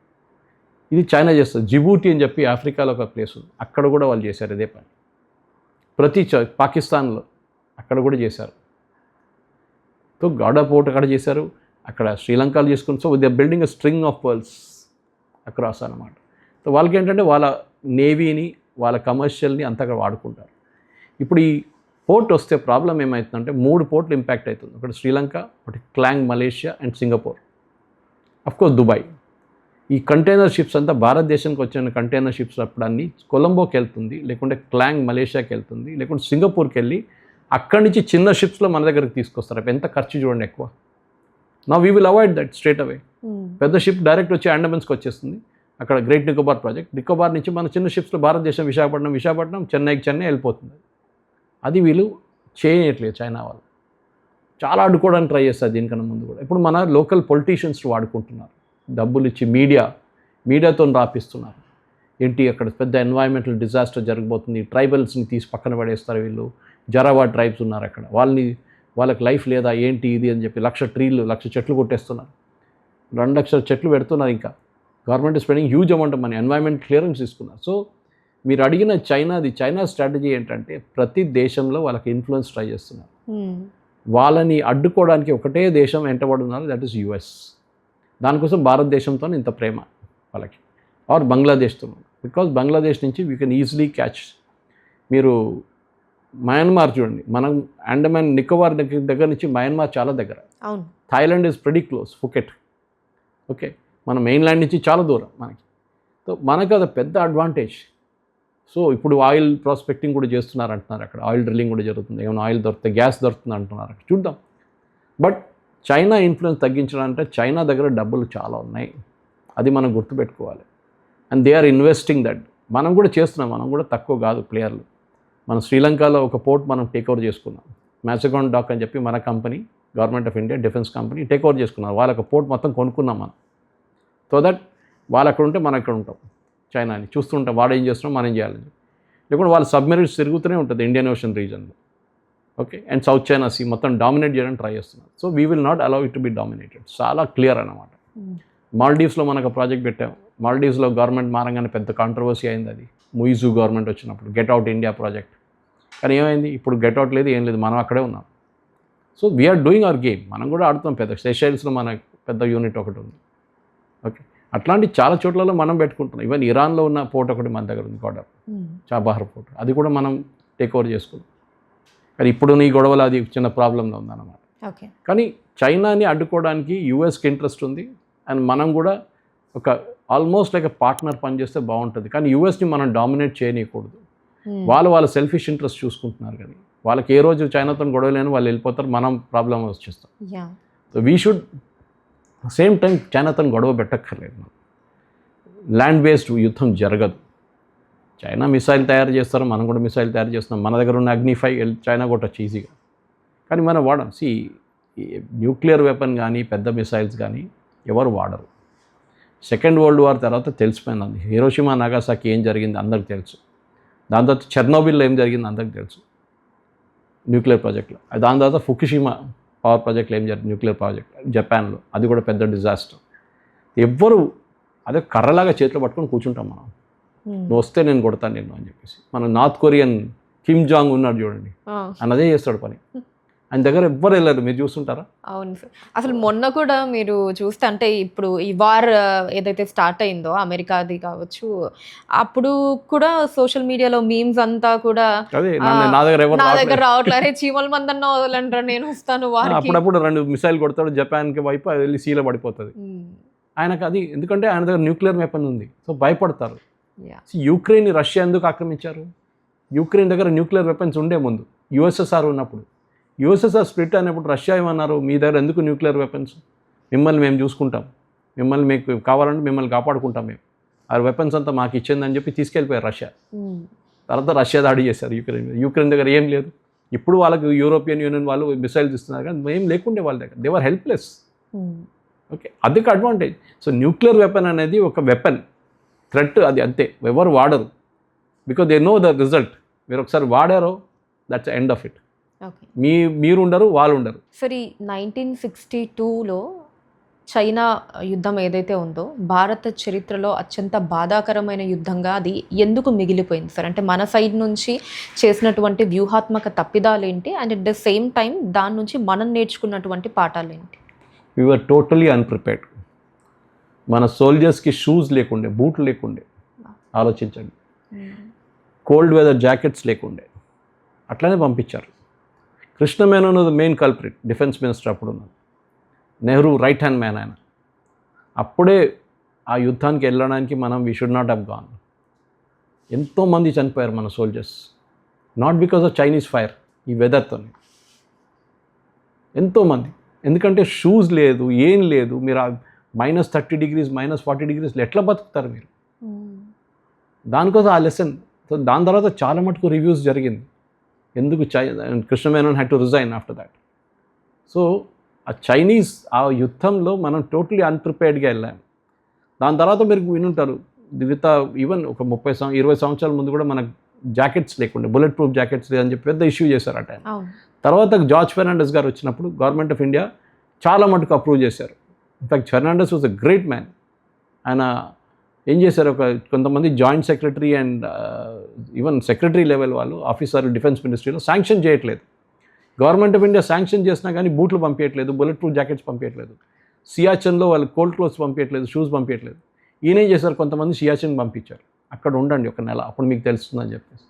ఇది చైనా చేస్తుంది. జిబూటి అని చెప్పి ఆఫ్రికాలో ఒక ప్లేస్ ఉంది, అక్కడ కూడా వాళ్ళు చేశారు ఇదే పని. పాకిస్తాన్లో అక్కడ కూడా చేశారు. సో గాడ్ ఆఫ్ పోర్ట్ అక్కడ చేశారు, అక్కడ శ్రీలంకలో చేసుకుని. So they building a string of pearls across అనమాట. సో వాళ్ళకి ఏంటంటే వాళ్ళ నేవీని, వాళ్ళ కమర్షియల్ని అంతగా వాడుకుంటారు. ఇప్పుడు ఈ పోర్ట్ వస్తే ప్రాబ్లం ఏమవుతుందంటే 3 పోర్ట్లు ఇంపాక్ట్ అవుతుంది. ఒకటి శ్రీలంక, ఒకటి clang Malaysia and Singapore, of course Dubai. ఈ కంటైనర్ షిప్స్ అంతా భారతదేశానికి వచ్చిన కంటైనర్ షిప్స్ అప్పుడు అన్నీ కొలంబోకి వెళ్తుంది, లేకుంటే క్లాంగ్ మలేషియాకి వెళ్తుంది, లేకుంటే సింగపూర్కి వెళ్ళి అక్కడి నుంచి చిన్న షిప్స్లో మన దగ్గరికి తీసుకొస్తారు. అప్పుడు ఎంత ఖర్చు చూడండి ఎక్కువ. నా we will avoid that straight away. పెద్ద షిప్ డైరెక్ట్ వచ్చి అండమాన్స్కి వచ్చేస్తుంది, అక్కడ గ్రేట్ నికోబార్ ప్రాజెక్ట్, నికోబార్ నుంచి మన చిన్న షిప్స్లో భారతదేశం విశాఖపట్నం చెన్నై వెళ్ళిపోతుంది. అది వీళ్ళు చేయట్లేదు చైనా వాళ్ళు. చాలా అడ్డుకోవడానికి ట్రై చేస్తారు దీనికన్నా ముందు కూడా. ఇప్పుడు మన లోకల్ పొలిటీషియన్స్ వాడుకుంటున్నారు, డబ్బులు ఇచ్చి మీడియాతో రాపిస్తున్నారు. ఏంటి అక్కడ పెద్ద ఎన్వైరన్మెంటల్ డిజాస్టర్ జరగబోతుంది, ట్రైబల్స్ని తీసి పక్కన పడేస్తారు వీళ్ళు, జరావా ట్రైబ్స్ ఉన్నారు అక్కడ, వాళ్ళకి లైఫ్ లేదా ఏంటి ఇది అని చెప్పి 1,00,000 చెట్లు కొట్టేస్తున్నారు, 2 లక్షల చెట్లు పెడుతున్నారు. ఇంకా government spending huge amount of money, environment clearance తీసుకున్నారు. సో మీరు అడిగిన చైనా స్ట్రాటజీ ఏంటంటే ప్రతి దేశంలో వాళ్ళకి ఇన్ఫ్లుయెన్స్ ట్రై చేస్తున్నారు. వాళ్ళని అడ్డుకోవడానికి ఒకటే దేశం వెంటబడుతున్నారు, దట్ ఈస్ యుఎస్. దానికోసం భారతదేశంతో ఇంత ప్రేమ వాళ్ళకి, ఆర్ బంగ్లాదేశ్తో. బికాజ్ బంగ్లాదేశ్ నుంచి వీ కెన్ ఈజీలీ క్యాచ్. మీరు మయన్మార్ చూడండి, మనం అండమాన్ నికోబార్ దగ్గర నుంచి మయన్మార్ చాలా దగ్గర. అవును. Thailand is pretty close, Phuket. Okay, మన మెయిన్లాండ్ నుంచి చాలా దూరం మనకి. సో మనకు అది పెద్ద అడ్వాంటేజ్. సో ఇప్పుడు ఆయిల్ ప్రాస్పెక్టింగ్ కూడా చేస్తున్నారు అంటున్నారు, అక్కడ ఆయిల్ డ్రిల్లింగ్ కూడా జరుగుతుంది, ఏమైనా ఆయిల్ దొరికితే గ్యాస్ దొరుకుతుంది అంటున్నారు అక్కడ, చూద్దాం. బట్ చైనా ఇన్ఫ్లుయెన్స్ తగ్గించాలంటే చైనా దగ్గర డబ్బులు చాలా ఉన్నాయి, అది మనం గుర్తుపెట్టుకోవాలి. And they are investing that. మనం కూడా చేస్తున్నాం, మనం కూడా తక్కువ కాదు ప్లేయర్లు. మన శ్రీలంకలో ఒక పోర్ట్ మనం టేక్ ఓవర్ చేసుకున్నాం, మ్యాసగాన్ డాక్ అని చెప్పి మన company, government of India defence company take over చేసుకున్నారు. వాళ్ళకి పోర్ట్ మొత్తం కొనుక్కున్నాం మనం. సో దట్ వాళ్ళు అక్కడ ఉంటే మనం ఇక్కడ ఉంటాం, చైనాని చూస్తుంటాం వాడు ఏం చేస్తున్నాం మనం ఏం చేయాలని. లేకుంటే వాళ్ళు సబ్మెరీన్స్ తిరుగుతూనే ఉంటుంది ఇండియన్ ఓషన్ రీజన్లో. Okay, and South China Sea మొత్తం డామినేట్ చేయడానికి ట్రై చేస్తున్నారు. So we will not allow it to be dominated. చాలా క్లియర్ అన్నమాట. మాల్డీవ్స్లో మనకు ప్రాజెక్ట్ పెట్టాం. మాల్డీవ్స్లో గవర్నమెంట్ మారంగానే పెద్ద కాంట్రవర్సీ అయింది, అది ముయిజు గవర్నమెంట్ వచ్చినప్పుడు గెట్ అవుట్ ఇండియా ప్రాజెక్ట్. కానీ ఏమైంది, ఇప్పుడు గెట్ అవుట్ లేదు, ఏం లేదు, మనం అక్కడే ఉన్నాం. So we're doing our game, మనం కూడా ఆడుతాం. పెద్ద సెషైల్స్లో మన పెద్ద యూనిట్ ఒకటి ఉంది. ఓకే, అట్లాంటి చాలా చోట్లలో మనం పెట్టుకుంటున్నాం. ఈవెన్ ఇరాన్లో ఉన్న పోర్ట్ ఒకటి మన దగ్గర ఉంది, గోడర్ చాబహార్ పోర్ట్, అది కూడా మనం టేక్ ఓవర్ చేసుకున్నాం. కానీ ఇప్పుడు ఈ గొడవలు అది చిన్న ప్రాబ్లంలో ఉందన్నమాట. ఓకే, కానీ చైనాని అడ్డుకోవడానికి యూఎస్కి ఇంట్రెస్ట్ ఉంది, అండ్ మనం కూడా ఒక ఆల్మోస్ట్ లైక్ పార్ట్నర్ పనిచేస్తే బాగుంటుంది. కానీ యూఎస్ని మనం డామినేట్ చేయనీయకూడదు. వాళ్ళ సెల్ఫిష్ ఇంట్రెస్ట్ చూసుకుంటున్నారు, కానీ వాళ్ళకి ఏ రోజు చైనాతో గొడవ లేని వాళ్ళు వెళ్ళిపోతారు, మనం ప్రాబ్లం వచ్చేస్తాం. So we should same time చైనాతో గొడవ పెట్టక్కర్లేదు. మనం ల్యాండ్ బేస్డ్ యుద్ధం జరగదు. చైనా మిసైల్ తయారు చేస్తారు, మనం కూడా మిసైల్ తయారు చేస్తున్నాం. మన దగ్గర ఉన్న అగ్ని-5 చైనా కొట్టచ్చు ఈజీగా, కానీ మనం వాడం. న్యూక్లియర్ వెపన్ కానీ పెద్ద మిసైల్స్ కానీ ఎవరు వాడరు. సెకండ్ వరల్డ్ వార్ తర్వాత తెలిసిపోయింది, హిరోషిమా నాగాసాకి ఏం జరిగింది అందరికి తెలుసు. దాని తర్వాత చెర్నోబిల్లో ఏం జరిగింది అందరికి తెలుసు న్యూక్లియర్ ప్రాజెక్ట్లో. దాని తర్వాత ఫుకుషిమా పవర్ ప్రాజెక్ట్లో ఏం జరిగింది, న్యూక్లియర్ ప్రాజెక్ట్ జపాన్లో, అది కూడా పెద్ద డిజాస్టర్. ఎవ్వరు అదే కర్రలాగా చేతిలో పట్టుకొని కూర్చుంటాం మనం, నువ్వు వస్తే నేను కొడతాను నిన్ను అని చెప్పేసి. మన నార్త్ కొరియన్ కిమ్ జాంగ్ ఉన్నాడు చూడండి, అన్నదే చేస్తాడు పని. ఆయన దగ్గర ఎవ్వరు వెళ్ళారు, మీరు చూస్తుంటారా? అవును సార్. అసలు మొన్న కూడా మీరు చూస్తే, అంటే ఇప్పుడు ఈ వార్ ఏదైతే స్టార్ట్ అయిందో అమెరికాది కావచ్చు, అప్పుడు కూడా సోషల్ మీడియాలో మీమ్స్ అంతా కూడా నా దగ్గర రావట్లే, చీమల మందన్న వదలంటారా, నేను వస్తాను వారికి. అప్పుడప్పుడు 2 మిసైల్ కొడతాడు, జపాన్కి వైపు అది వెళ్ళి సీలో పడిపోతుంది. ఆయనకు అది ఎందుకంటే ఆయన దగ్గర న్యూక్లియర్ వెపన్ ఉంది, సో భయపడతారు. యుక్రెయిన్ రష్యా ఎందుకు ఆక్రమించారు? యుక్రెయిన్ దగ్గర న్యూక్లియర్ వెపన్స్ ఉండే ముందు, యుఎస్ఎస్ఆర్ ఉన్నప్పుడు. యుఎస్ఎస్ఆర్ స్ప్లిట్ అయినప్పుడు రష్యా ఏమన్నారు, మీ దగ్గర ఎందుకు న్యూక్లియర్ వెపన్స్, మిమ్మల్ని మేము చూసుకుంటాం, మిమ్మల్ని మీకు కావాలంటే మిమ్మల్ని కాపాడుకుంటాం మేము, ఆ వెపన్స్ అంతా మాకు ఇచ్చిందని చెప్పి తీసుకెళ్ళిపోయారు రష్యా. తర్వాత రష్యా దాడి చేశారు యుక్రెయిన్ దగ్గర ఏం లేదు. ఇప్పుడు వాళ్ళకి యూరోపియన్ యూనియన్ వాళ్ళు మిసైల్స్ ఇస్తున్నారు, కానీ ఏం లేకుండే వాళ్ళ దగ్గర, దే ఆర్ హెల్ప్లెస్. ఓకే, అదొక అడ్వాంటేజ్. సో న్యూక్లియర్ వెపన్ అనేది ఒక వెపన్, థ్రెట్, అది అంతే, ఎవరు వాడరు. Because they know the result. మీరు ఒకసారి వాడారో దట్స్ ఎండ్ ఆఫ్ ఇట్. మీరు ఉండరు, వాళ్ళు ఉండరు. సరే, 1962లో చైనా యుద్ధం ఏదైతే ఉందో భారత చరిత్రలో అత్యంత బాధాకరమైన యుద్ధంగా అది ఎందుకు మిగిలిపోయింది సార్? అంటే మన సైడ్ నుంచి చేసినటువంటి వ్యూహాత్మక తప్పిదాలు ఏంటి, and at the same time దాని నుంచి మనం నేర్చుకున్నటువంటి పాఠాలు ఏంటి? We were totally unprepared. మన సోల్జర్స్కి షూస్ లేకుండే, బూట్లు లేకుండే. ఆలోచించండి, కోల్డ్ వెదర్ జాకెట్స్ లేకుండే, అట్లనే పంపించారు. Krishna Menon main culprit, defence minister అప్పుడు ఉన్నాడు. నెహ్రూ రైట్ హ్యాండ్ మ్యాన్ ఆయన. అప్పుడే ఆ యుద్ధానికి వెళ్ళడానికి మనం we should not have gone. ఎంతోమంది చనిపోయారు మన soldiers, not because of Chinese fire, ఈ వెదర్తో ఎంతోమంది. ఎందుకంటే షూస్ లేదు, ఏం లేదు. మీరు -30 degrees -40 degrees ఎట్లా బతుకుతారు మీరు? దానికోసం ఆ లెసన్. సో దాని తర్వాత చాలా మటుకు రివ్యూస్ జరిగింది, ఎందుకు Krishna Menon had to resign after that. So ఆ చైనీస్ ఆ యుద్ధంలో మనం టోటలీ అన్ప్రిపేర్డ్గా వెళ్ళాము. దాని తర్వాత మీరు వినుంటారు, విత్ ఈవెన్ ఒక 20 సంవత్సరాల ముందు కూడా మనకు జాకెట్స్ లేకుండే, బుల్లెట్ ప్రూఫ్ జాకెట్స్ లేదని చెప్పి పెద్ద ఇష్యూ చేశారు ఆ టైం. తర్వాత జార్జ్ ఫెర్నాండెస్ గారు వచ్చినప్పుడు గవర్నమెంట్ ఆఫ్ ఇండియా చాలా మటుకు అప్రూవ్ చేశారు. In fact Fernandes was a great man. ఆయన ఏం చేశారు, కొంతమంది joint secretary and even secretary level వాళ్ళు ఆఫీసర్లు డిఫెన్స్ మినిస్ట్రీలో శాంక్షన్ చేయట్లేదు. గవర్నమెంట్ ఆఫ్ ఇండియా శాంక్షన్ చేసినా కానీ బూట్లు పంపించట్లేదు, బుల్లెట్ ప్రూఫ్ జాకెట్స్ పంపించట్లేదు, సియాచన్లో వాళ్ళు కోల్డ్ క్లోత్స్ పంపించట్లేదు, షూస్ పంపించట్లేదు. ఈయనేం చేశారు, కొంతమంది సియాచిన్ పంపించారు, అక్కడ ఉండండి ఒక నెల, అప్పుడు మీకు తెలుస్తుందని చెప్పేసి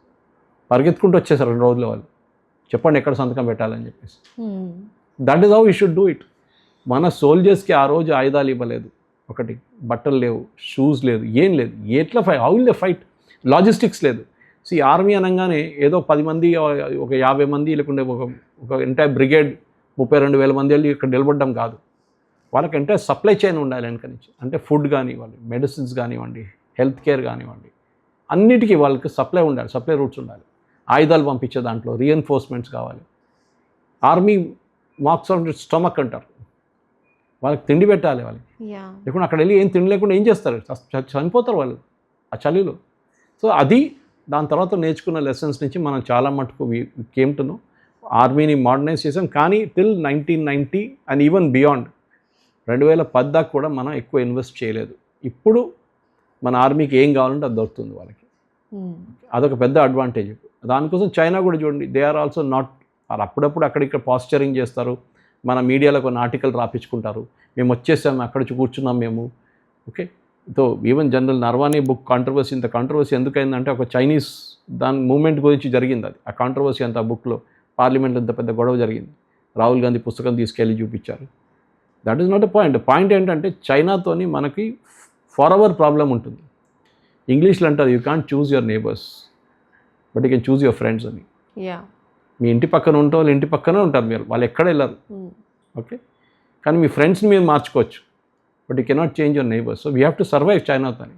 పరిగెత్తుకుంటూ వచ్చేసారు 2 రోజుల వాళ్ళు. చెప్పండి ఎక్కడ సంతకం పెట్టాలని చెప్పేసి. That is how you should do it. మన సోల్జర్స్కి ఆ రోజు ఆయుధాలు ఇవ్వలేదు, ఒకటి బట్టలు లేవు, షూస్ లేదు, ఏం లేదు. ఎట్లా how will they fight? Logistics లేదు. ఆర్మీ అనగానే ఏదో 10 మంది, ఒక 50 మంది, లేకుంటే ఒక ఎంటైర్ బ్రిగేడ్ 32,000 మంది వెళ్ళి ఇక్కడ నిలబడడం కాదు. వాళ్ళకి ఎంటైర్ సప్లై చైన్ ఉండాలి వెనక నుంచి. అంటే ఫుడ్ కానివ్వండి, మెడిసిన్స్ కానివ్వండి, హెల్త్ కేర్ కానివ్వండి, అన్నిటికీ వాళ్ళకి సప్లై ఉండాలి, సప్లై రూట్స్ ఉండాలి. ఆయుధాలు పంపించే దాంట్లో రీఎన్ఫోర్స్మెంట్స్ కావాలి. ఆర్మీ మార్క్స్ ఆన్ స్టమక్ అంటారు, వాళ్ళకి తిండి పెట్టాలి వాళ్ళకి. లేకుండా అక్కడ వెళ్ళి ఏం తిండి లేకుండా ఏం చేస్తారు, చనిపోతారు వాళ్ళు ఆ చలిలో. సో అది దాని తర్వాత నేర్చుకున్న లెసన్స్ నుంచి మనం చాలా మటుకు కేమ్ టు నో. ఆర్మీని మోడర్నైజ్ చేసాం, కానీ టిల్ 1990 అండ్ ఈవెన్ బియాండ్ 2010 దాకా కూడా మనం ఎక్కువ ఇన్వెస్ట్ చేయలేదు. ఇప్పుడు మన ఆర్మీకి ఏం కావాలంటే అది దొరుకుతుంది వాళ్ళకి. అదొక పెద్ద అడ్వాంటేజ్. దానికోసం చైనా కూడా చూడండి, దే ఆర్ ఆల్సో నాట్, వాళ్ళు అప్పుడప్పుడు అక్కడిక్కడ పాస్చరింగ్ చేస్తారు, మన మీడియాలో కొన్ని ఆర్టికల్ రాపించుకుంటారు, మేము వచ్చేసాము, అక్కడ కూర్చున్నాం మేము. Okay, so even general Naravane book controversy, ఇంత కాంట్రవర్సీ ఎందుకైందంటే ఒక చైనీస్ దాని మూమెంట్ గురించి జరిగింది. అది ఆ కాంట్రవర్సీ అంత ఆ బుక్లో పార్లమెంట్లో ఇంత పెద్ద గొడవ జరిగింది. రాహుల్ గాంధీ పుస్తకం తీసుకెళ్ళి చూపించారు. That is not a point. Point ఏంటంటే చైనాతోని మనకి ఫర్ అవర్ ప్రాబ్లం ఉంటుంది. ఇంగ్లీష్లో అంటారు, you can't choose your neighbours but you can choose your friends అని. మీ ఇంటి పక్కన ఉంటే వాళ్ళు ఇంటి పక్కనే ఉంటారు, మీరు వాళ్ళు ఎక్కడ వెళ్ళరు. ఓకే, కానీ మీ ఫ్రెండ్స్ని మీరు మార్చుకోవచ్చు, but you cannot change your neighbours. So we have to survive చైనాతోని.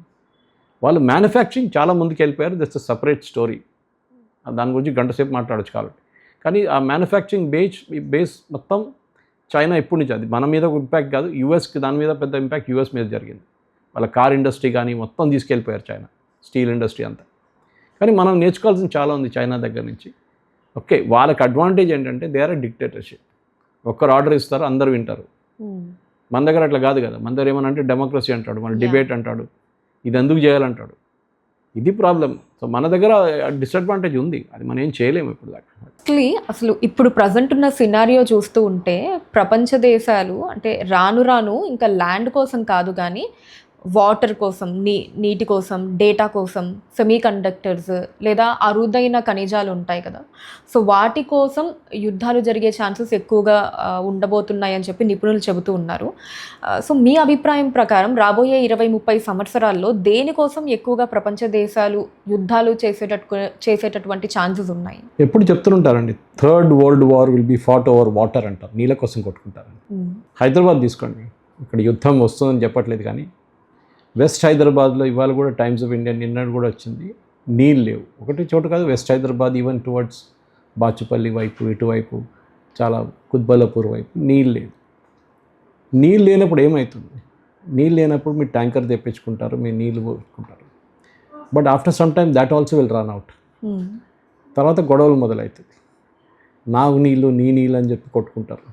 వాళ్ళు మ్యానుఫ్యాక్చరింగ్ చాలా ముందుకు వెళ్ళిపోయారు, దట్స్ అ సపరేట్ స్టోరీ, దాని గురించి గంట సేపు మాట్లాడచ్చు కాబట్టి. కానీ ఆ మ్యానుఫ్యాక్చరింగ్ బేస్ మొత్తం చైనా ఎప్పటి నుంచి, అది మన మీద ఒక ఇంపాక్ట్ కాదు, యూఎస్కి దాని మీద పెద్ద ఇంపాక్ట్ యూఎస్ మీద జరిగింది. వాళ్ళ కార్ ఇండస్ట్రీ కానీ మొత్తం తీసుకెళ్ళిపోయారు చైనా, స్టీల్ ఇండస్ట్రీ అంతా. కానీ మనం నేర్చుకోవాల్సింది చాలా ఉంది చైనా దగ్గర నుంచి. ఓకే, వాళ్ళకి అడ్వాంటేజ్ ఏంటంటే దే ఆర్ ఎ డిక్టేటర్షిప్. ఒక్కరు ఆర్డర్ ఇస్తారు, అందరు వింటారు. మన దగ్గర అట్లా కాదు కదా. మన దగ్గర ఏమనంటే డెమోక్రసీ అంటాడు, మన డిబేట్ అంటాడు, ఇది ఎందుకు చేయాలంటాడు. ఇది ప్రాబ్లం. సో మన దగ్గర డిసడ్వాంటేజ్ ఉంది, అది మనం ఏం చేయలేము ఇప్పుడు దాకా. అసలు ఇప్పుడు ప్రజెంట్ ఉన్న సినారియో చూస్తూ ఉంటే ప్రపంచ దేశాలు అంటే రాను రాను ఇంకా ల్యాండ్ కోసం కాదు కానీ వాటర్ కోసం, నీటి కోసం, డేటా కోసం, సెమీ కండక్టర్స్ లేదా అరుదైన ఖనిజాలు ఉంటాయి కదా, సో వాటి కోసం యుద్ధాలు జరిగే ఛాన్సెస్ ఎక్కువగా ఉండబోతున్నాయని చెప్పి నిపుణులు చెబుతూ ఉన్నారు. సో మీ అభిప్రాయం ప్రకారం రాబోయే 20-30 సంవత్సరాల్లో దేనికోసం ఎక్కువగా ప్రపంచ దేశాలు యుద్ధాలు చేసేటటువంటి ఛాన్సెస్ ఉన్నాయి? ఎప్పుడు చెప్తుంటారండి, third world war will be fought over water అంటారు, నీళ్ళ కోసం కొట్టుకుంటారు. హైదరాబాద్ తీసుకోండి, ఇక్కడ యుద్ధం వస్తుందని చెప్పట్లేదు కానీ వెస్ట్ హైదరాబాద్లో ఇవాళ కూడా టైమ్స్ ఆఫ్ ఇండియా నిన్న కూడా వచ్చింది, నీళ్ళు లేవు. ఒకటి చోటు కాదు, west Hyderabad even towards Bachupally వైపు, ఇటువైపు చాలా కుత్బలాపూర్ వైపు నీళ్ళు లేదు. నీళ్ళు లేనప్పుడు ఏమవుతుంది? నీళ్ళు లేనప్పుడు మీరు ట్యాంకర్ తెప్పించుకుంటారు, మీరు నీళ్ళు పోసుకుంటారు, but after some time that also will run out. తర్వాత గొడవలు మొదలవుతుంది, నాకు నీళ్ళు నీ నీళ్ళు అని చెప్పి కొట్టుకుంటారు.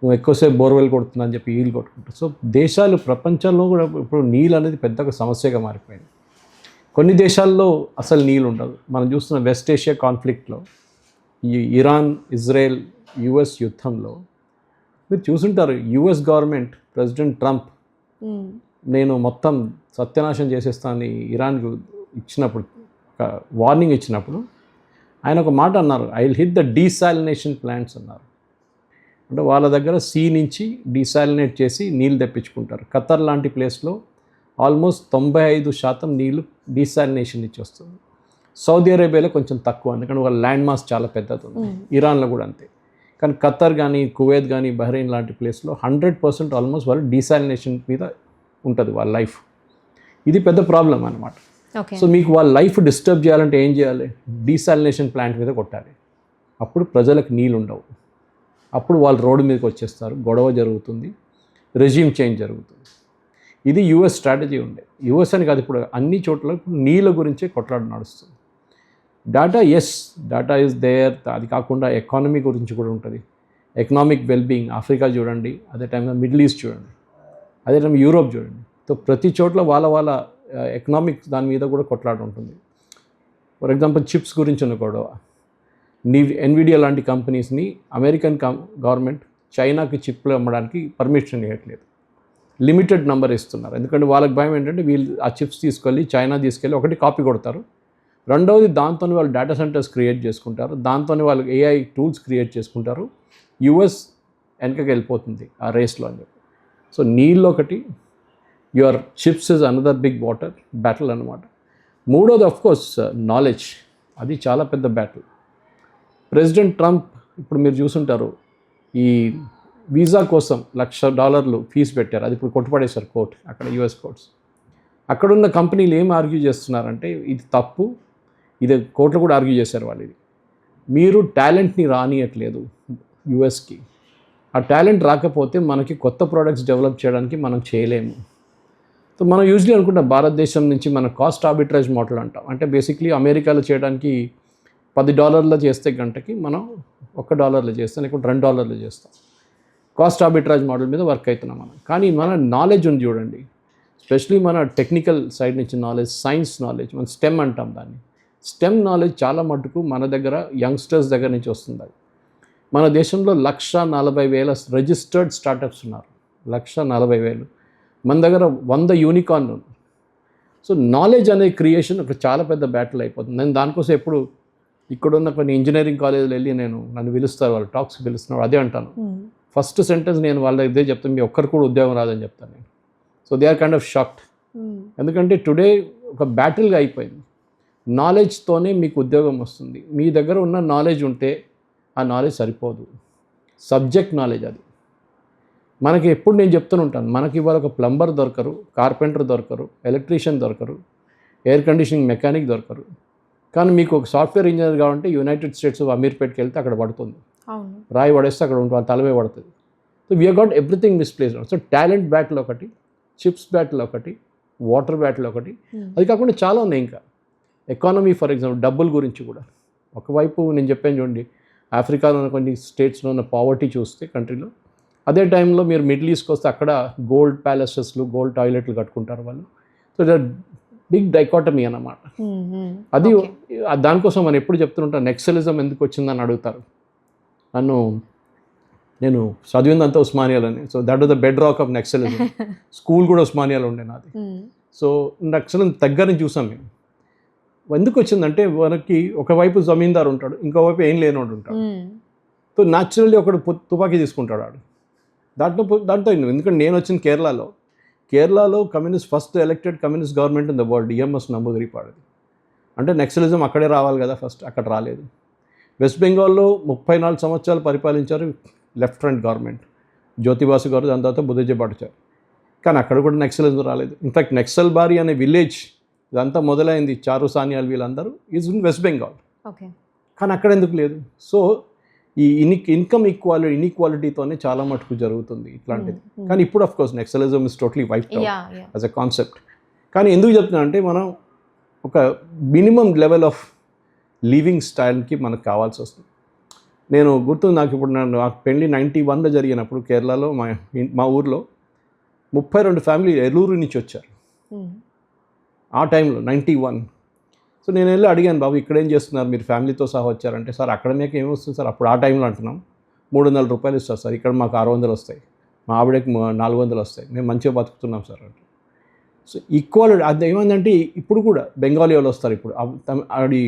నువ్వు ఎక్కువసేపు బోర్వెల్ కొడుతున్నా అని చెప్పి నీళ్ళు కొట్టుకుంటావు. సో దేశాలు ప్రపంచంలో కూడా ఇప్పుడు నీళ్ళు అనేది పెద్ద సమస్యగా మారిపోయింది. కొన్ని దేశాల్లో అసలు నీళ్ళు ఉండదు. మనం చూస్తున్న వెస్ట్ ఏషియా కాన్ఫ్లిక్ట్లో, ఈ ఇరాన్ ఇజ్రాయెల్ యుఎస్ యుద్ధంలో మీరు చూసుంటారు, యుఎస్ గవర్నమెంట్ ప్రెసిడెంట్ ట్రంప్ నేను మొత్తం సత్యనాశం చేసేస్తానని ఇరాన్కి ఇచ్చినప్పుడు, ఒక వార్నింగ్ ఇచ్చినప్పుడు ఆయన ఒక మాట అన్నారు, I will hit the desalination plants అన్నారు. అంటే వాళ్ళ దగ్గర సీ నుంచి డీసాలినేట్ చేసి నీళ్ళు తెప్పించుకుంటారు. ఖతర్ లాంటి ప్లేస్లో ఆల్మోస్ట్ 95% నీళ్ళు డీసాలినేషన్ నుంచి వస్తుంది. సౌదీ అరేబియాలో కొంచెం తక్కువ, ఎందుకంటే వాళ్ళ ల్యాండ్ మాస్ చాలా పెద్దది ఉంది. ఇరాన్లో కూడా అంతే. కానీ ఖతర్ కానీ కువైత్ కానీ బహ్రెయిన్ లాంటి ప్లేస్లో 100% ఆల్మోస్ట్ వాళ్ళు డీసాలినేషన్ మీద ఉంటుంది వాళ్ళ లైఫ్. ఇది పెద్ద ప్రాబ్లం అన్నమాట. సో మీకు వాళ్ళ లైఫ్ డిస్టర్బ్ చేయాలంటే ఏం చేయాలి? డీసాలినేషన్ ప్లాంట్ మీద కొట్టాలి. అప్పుడు ప్రజలకు నీళ్ళు ఉండవు. అప్పుడు వాళ్ళు రోడ్డు మీదకి వచ్చేస్తారు, గొడవ జరుగుతుంది, రెజ్యూమ్ చేంజ్ జరుగుతుంది. ఇది యుఎస్ స్ట్రాటజీ ఉండే. యుఎస్ అని కాదు, ఇప్పుడు అన్ని చోట్ల నీళ్ళ గురించే కొట్లాట నడుస్తుంది. Data is there. అది కాకుండా ఎకానమీ గురించి కూడా ఉంటుంది. ఎకనామిక్ వెల్బీయింగ్, ఆఫ్రికా చూడండి, అదే టైంలో మిడిల్ ఈస్ట్ చూడండి, అదే టైం యూరోప్ చూడండి. సో ప్రతి చోట్ల వాళ్ళ ఎకనామిక్ దాని మీద కూడా కొట్లాట ఉంటుంది. ఫర్ ఎగ్జాంపుల్ చిప్స్ గురించి ఉన్న గొడవ. ఎన్విడియా లాంటి కంపెనీస్ని అమెరికన్ గవర్నమెంట్ చైనాకి చిప్లు అమ్మడానికి పర్మిషన్ ఇవ్వట్లేదు, లిమిటెడ్ నెంబర్ ఇస్తున్నారు. ఎందుకంటే వాళ్ళకి భయం ఏంటంటే వీళ్ళు ఆ చిప్స్ తీసుకెళ్ళి చైనా తీసుకెళ్ళి ఒకటి కాపీ కొడతారు, రెండవది దాంతో వాళ్ళు డేటా సెంటర్స్ క్రియేట్ చేసుకుంటారు, దాంతో వాళ్ళు ఏఐ టూల్స్ క్రియేట్ చేసుకుంటారు, యుఎస్ వెనకకి వెళ్ళిపోతుంది ఆ రేస్లో అని చెప్పి. సో నీళ్ళు ఒకటి, your chips is another big battle అన్నమాట. మూడోది ఆఫ్కోర్స్ నాలెడ్జ్. అది చాలా పెద్ద బ్యాటిల్. ప్రెసిడెంట్ ట్రంప్ ఇప్పుడు మీరు చూసుంటారు, ఈ వీసా కోసం $1,00,000 ఫీజు పెట్టారు. అది ఇప్పుడు కొట్టుపడేశారు కోర్టు, అక్కడ యుఎస్ కోర్ట్స్. అక్కడున్న కంపెనీలు ఏం ఆర్గ్యూ చేస్తున్నారంటే ఇది తప్పు, ఇది కోర్టులో కూడా ఆర్గ్యూ చేశారు వాళ్ళు. ఇది మీరు టాలెంట్ని రానియట్లేదు యుఎస్కి. ఆ టాలెంట్ రాకపోతే మనకి కొత్త ప్రోడక్ట్స్ డెవలప్ చేయడానికి మనం చేయలేము. సో మనం యూజువల్లీ అనుకుంటాం భారతదేశం నుంచి మన కాస్ట్ ఆర్బిట్రేజ్ మోడల్ అంటాం. అంటే బేసిక్లీ అమెరికాలో చేయడానికి $10 చేస్తే గంటకి మనం $1 చేస్తాం, లేకుంటే $2 చేస్తాం. కాస్ట్ ఆర్బిట్రేజ్ మోడల్ మీద వర్క్ అవుతున్నాం మనం. కానీ మన నాలెడ్జ్ ఉంది చూడండి, ఎస్పెషలీ మన టెక్నికల్ సైడ్ నుంచి నాలెడ్జ్, సైన్స్ నాలెడ్జ్, మన స్టెమ్ అంటాం దాన్ని. స్టెమ్ నాలెడ్జ్ చాలా మటుకు మన దగ్గర యంగ్స్టర్స్ దగ్గర నుంచి వస్తుంది. మన దేశంలో 140,000 రిజిస్టర్డ్ స్టార్టప్స్ ఉన్నారు. 140,000. మన దగ్గర 100 యూనికార్న్లు ఉన్నాయి. సో నాలెడ్జ్ అనే క్రియేషన్ ఒక చాలా పెద్ద బ్యాటిల్ అయిపోతుంది. నేను దానికోసం ఎప్పుడు ఇక్కడున్న కొన్ని ఇంజనీరింగ్ కాలేజీలు వెళ్ళి నన్ను పిలుస్తారు, వాళ్ళు టాక్స్ పిలుస్తున్నారు, అదే అంటాను. ఫస్ట్ సెంటెన్స్ నేను వాళ్ళ ఇదే చెప్తాను, మీ ఒక్కరు కూడా ఉద్యోగం రాదని చెప్తాను నేను. So they are kind of shocked. ఎందుకంటే టుడే ఒక బ్యాటిల్గా అయిపోయింది. నాలెడ్జ్తోనే మీకు ఉద్యోగం వస్తుంది. మీ దగ్గర ఉన్న నాలెడ్జ్ ఉంటే ఆ నాలెడ్జ్ సరిపోదు. సబ్జెక్ట్ నాలెడ్జ్ అది. మనకి ఎప్పుడు నేను చెప్తూనే ఉంటాను, మనకి ఇవాళ ఒక ప్లంబర్ దొరకరు, కార్పెంటర్ దొరకరు, ఎలక్ట్రీషియన్ దొరకరు, ఎయిర్ కండిషనింగ్ మెకానిక్ దొరకరు. కానీ మీకు ఒక సాఫ్ట్వేర్ ఇంజనీర్ కావాలంటే యునైటెడ్ స్టేట్స్ ఆఫ్ అమీర్పేట్కి వెళ్తే అక్కడ పడుతుంది, రాయి పడేస్తే అక్కడ ఉంటుంది, తలవే పడుతుంది. So we got everything misplaced. So talent battle ఒకటి, చిప్స్ బ్యాటిల్ ఒకటి, వాటర్ బ్యాటిల్ ఒకటి, అది కాకుండా చాలా ఉన్నాయి. ఇంకా ఎకానమీ, ఫర్ ఎగ్జాంపుల్ డబ్బుల గురించి కూడా. ఒకవైపు నేను చెప్పాను చూడండి, ఆఫ్రికాలో ఉన్న కొన్ని స్టేట్స్లో ఉన్న పావర్టీ చూస్తే కంట్రీలో, అదే టైంలో మీరు మిడిల్ ఈస్ట్కి వస్తే అక్కడ గోల్డ్ ప్యాలెసెస్లు, గోల్డ్ టాయిలెట్లు కట్టుకుంటారు వాళ్ళు. సో దే బిగ్ డైకాటమీ అన్నమాట. అది దానికోసం మనం ఎప్పుడు చెప్తుంటాం, నెక్సలిజం ఎందుకు వచ్చిందని అడుగుతారు నన్ను. నేను చదివిందంతా ఉస్మానియాలోనే. So that was the bedrock of naxalism. School కూడా ఉస్మానియాలో ఉండే నాది. సో నక్సలిజం దగ్గర నుంచి చూసాం మేము. ఎందుకు వచ్చిందంటే మనకి ఒకవైపు జమీందారు ఉంటాడు, ఇంకోవైపు ఏం లేనివాడు ఉంటాడు. సో న్యాచురల్లీ ఒకడు తుపాకీ తీసుకుంటాడు వాడు. దాంతో ఎందుకంటే నేను వచ్చింది కేరళలో communist first elected communist government in the world, EMS నమోదరిపాడది. అంటే నెక్సలిజం అక్కడే రావాలి కదా ఫస్ట్, అక్కడ రాలేదు. వెస్ట్ బెంగాల్లో 34 సంవత్సరాలు పరిపాలించారు లెఫ్ట్ ఫ్రంట్ గవర్నమెంట్, జ్యోతిబాసు గారు, దాని తర్వాత బుద్ధజీ భట్టాచార్య. కానీ అక్కడ కూడా నెక్సలిజం రాలేదు. ఇన్ఫ్యాక్ట్ నెక్సల్ బారి అనే విలేజ్ ఇదంతా మొదలైంది, చారు సానియాల్ వీళ్ళందరూ ఈజ్ ఇన్ వెస్ట్ బెంగాల్. కానీ అక్కడ ఎందుకు లేదు? సో ఈ ఇన్కమ్ ఇన్ఈక్వాలిటీతోనే చాలా మటుకు జరుగుతుంది ఇట్లాంటిది. కానీ ఇప్పుడు of course naxalism is totally wiped out as a concept. కానీ ఎందుకు చెప్తున్నా అంటే మనం ఒక మినిమం లెవెల్ ఆఫ్ లివింగ్ స్టైల్కి మనకు కావాల్సి వస్తుంది. నేను గుర్తుంది నాకు ఇప్పుడు నాకు పెళ్ళి 91లో జరిగినప్పుడు కేరళలో మా ఊర్లో 32 ఫ్యామిలీ ఏలూరు నుంచి వచ్చారు ఆ టైంలో 91. సో నేను వెళ్ళి అడిగాను, బాబు ఇక్కడ ఏం చేస్తున్నారు మీరు ఫ్యామిలీతో సహా వచ్చారంటే, సార్ అక్కడ మీకు ఏమొస్తుంది సార్, అప్పుడు ఆ టైంలో అంటున్నాం 300 రూపాయలు ఇస్తారు సార్, ఇక్కడ మాకు 600 వస్తాయి, మా ఆవిడకి 400 వస్తాయి, మేము మంచిగా బతుకుతున్నాం సార్ అంటే. సో ఈక్వాలిటీ అది ఏమైందంటే ఇప్పుడు కూడా బెంగాలీ వాళ్ళు వస్తారు, ఇప్పుడు అది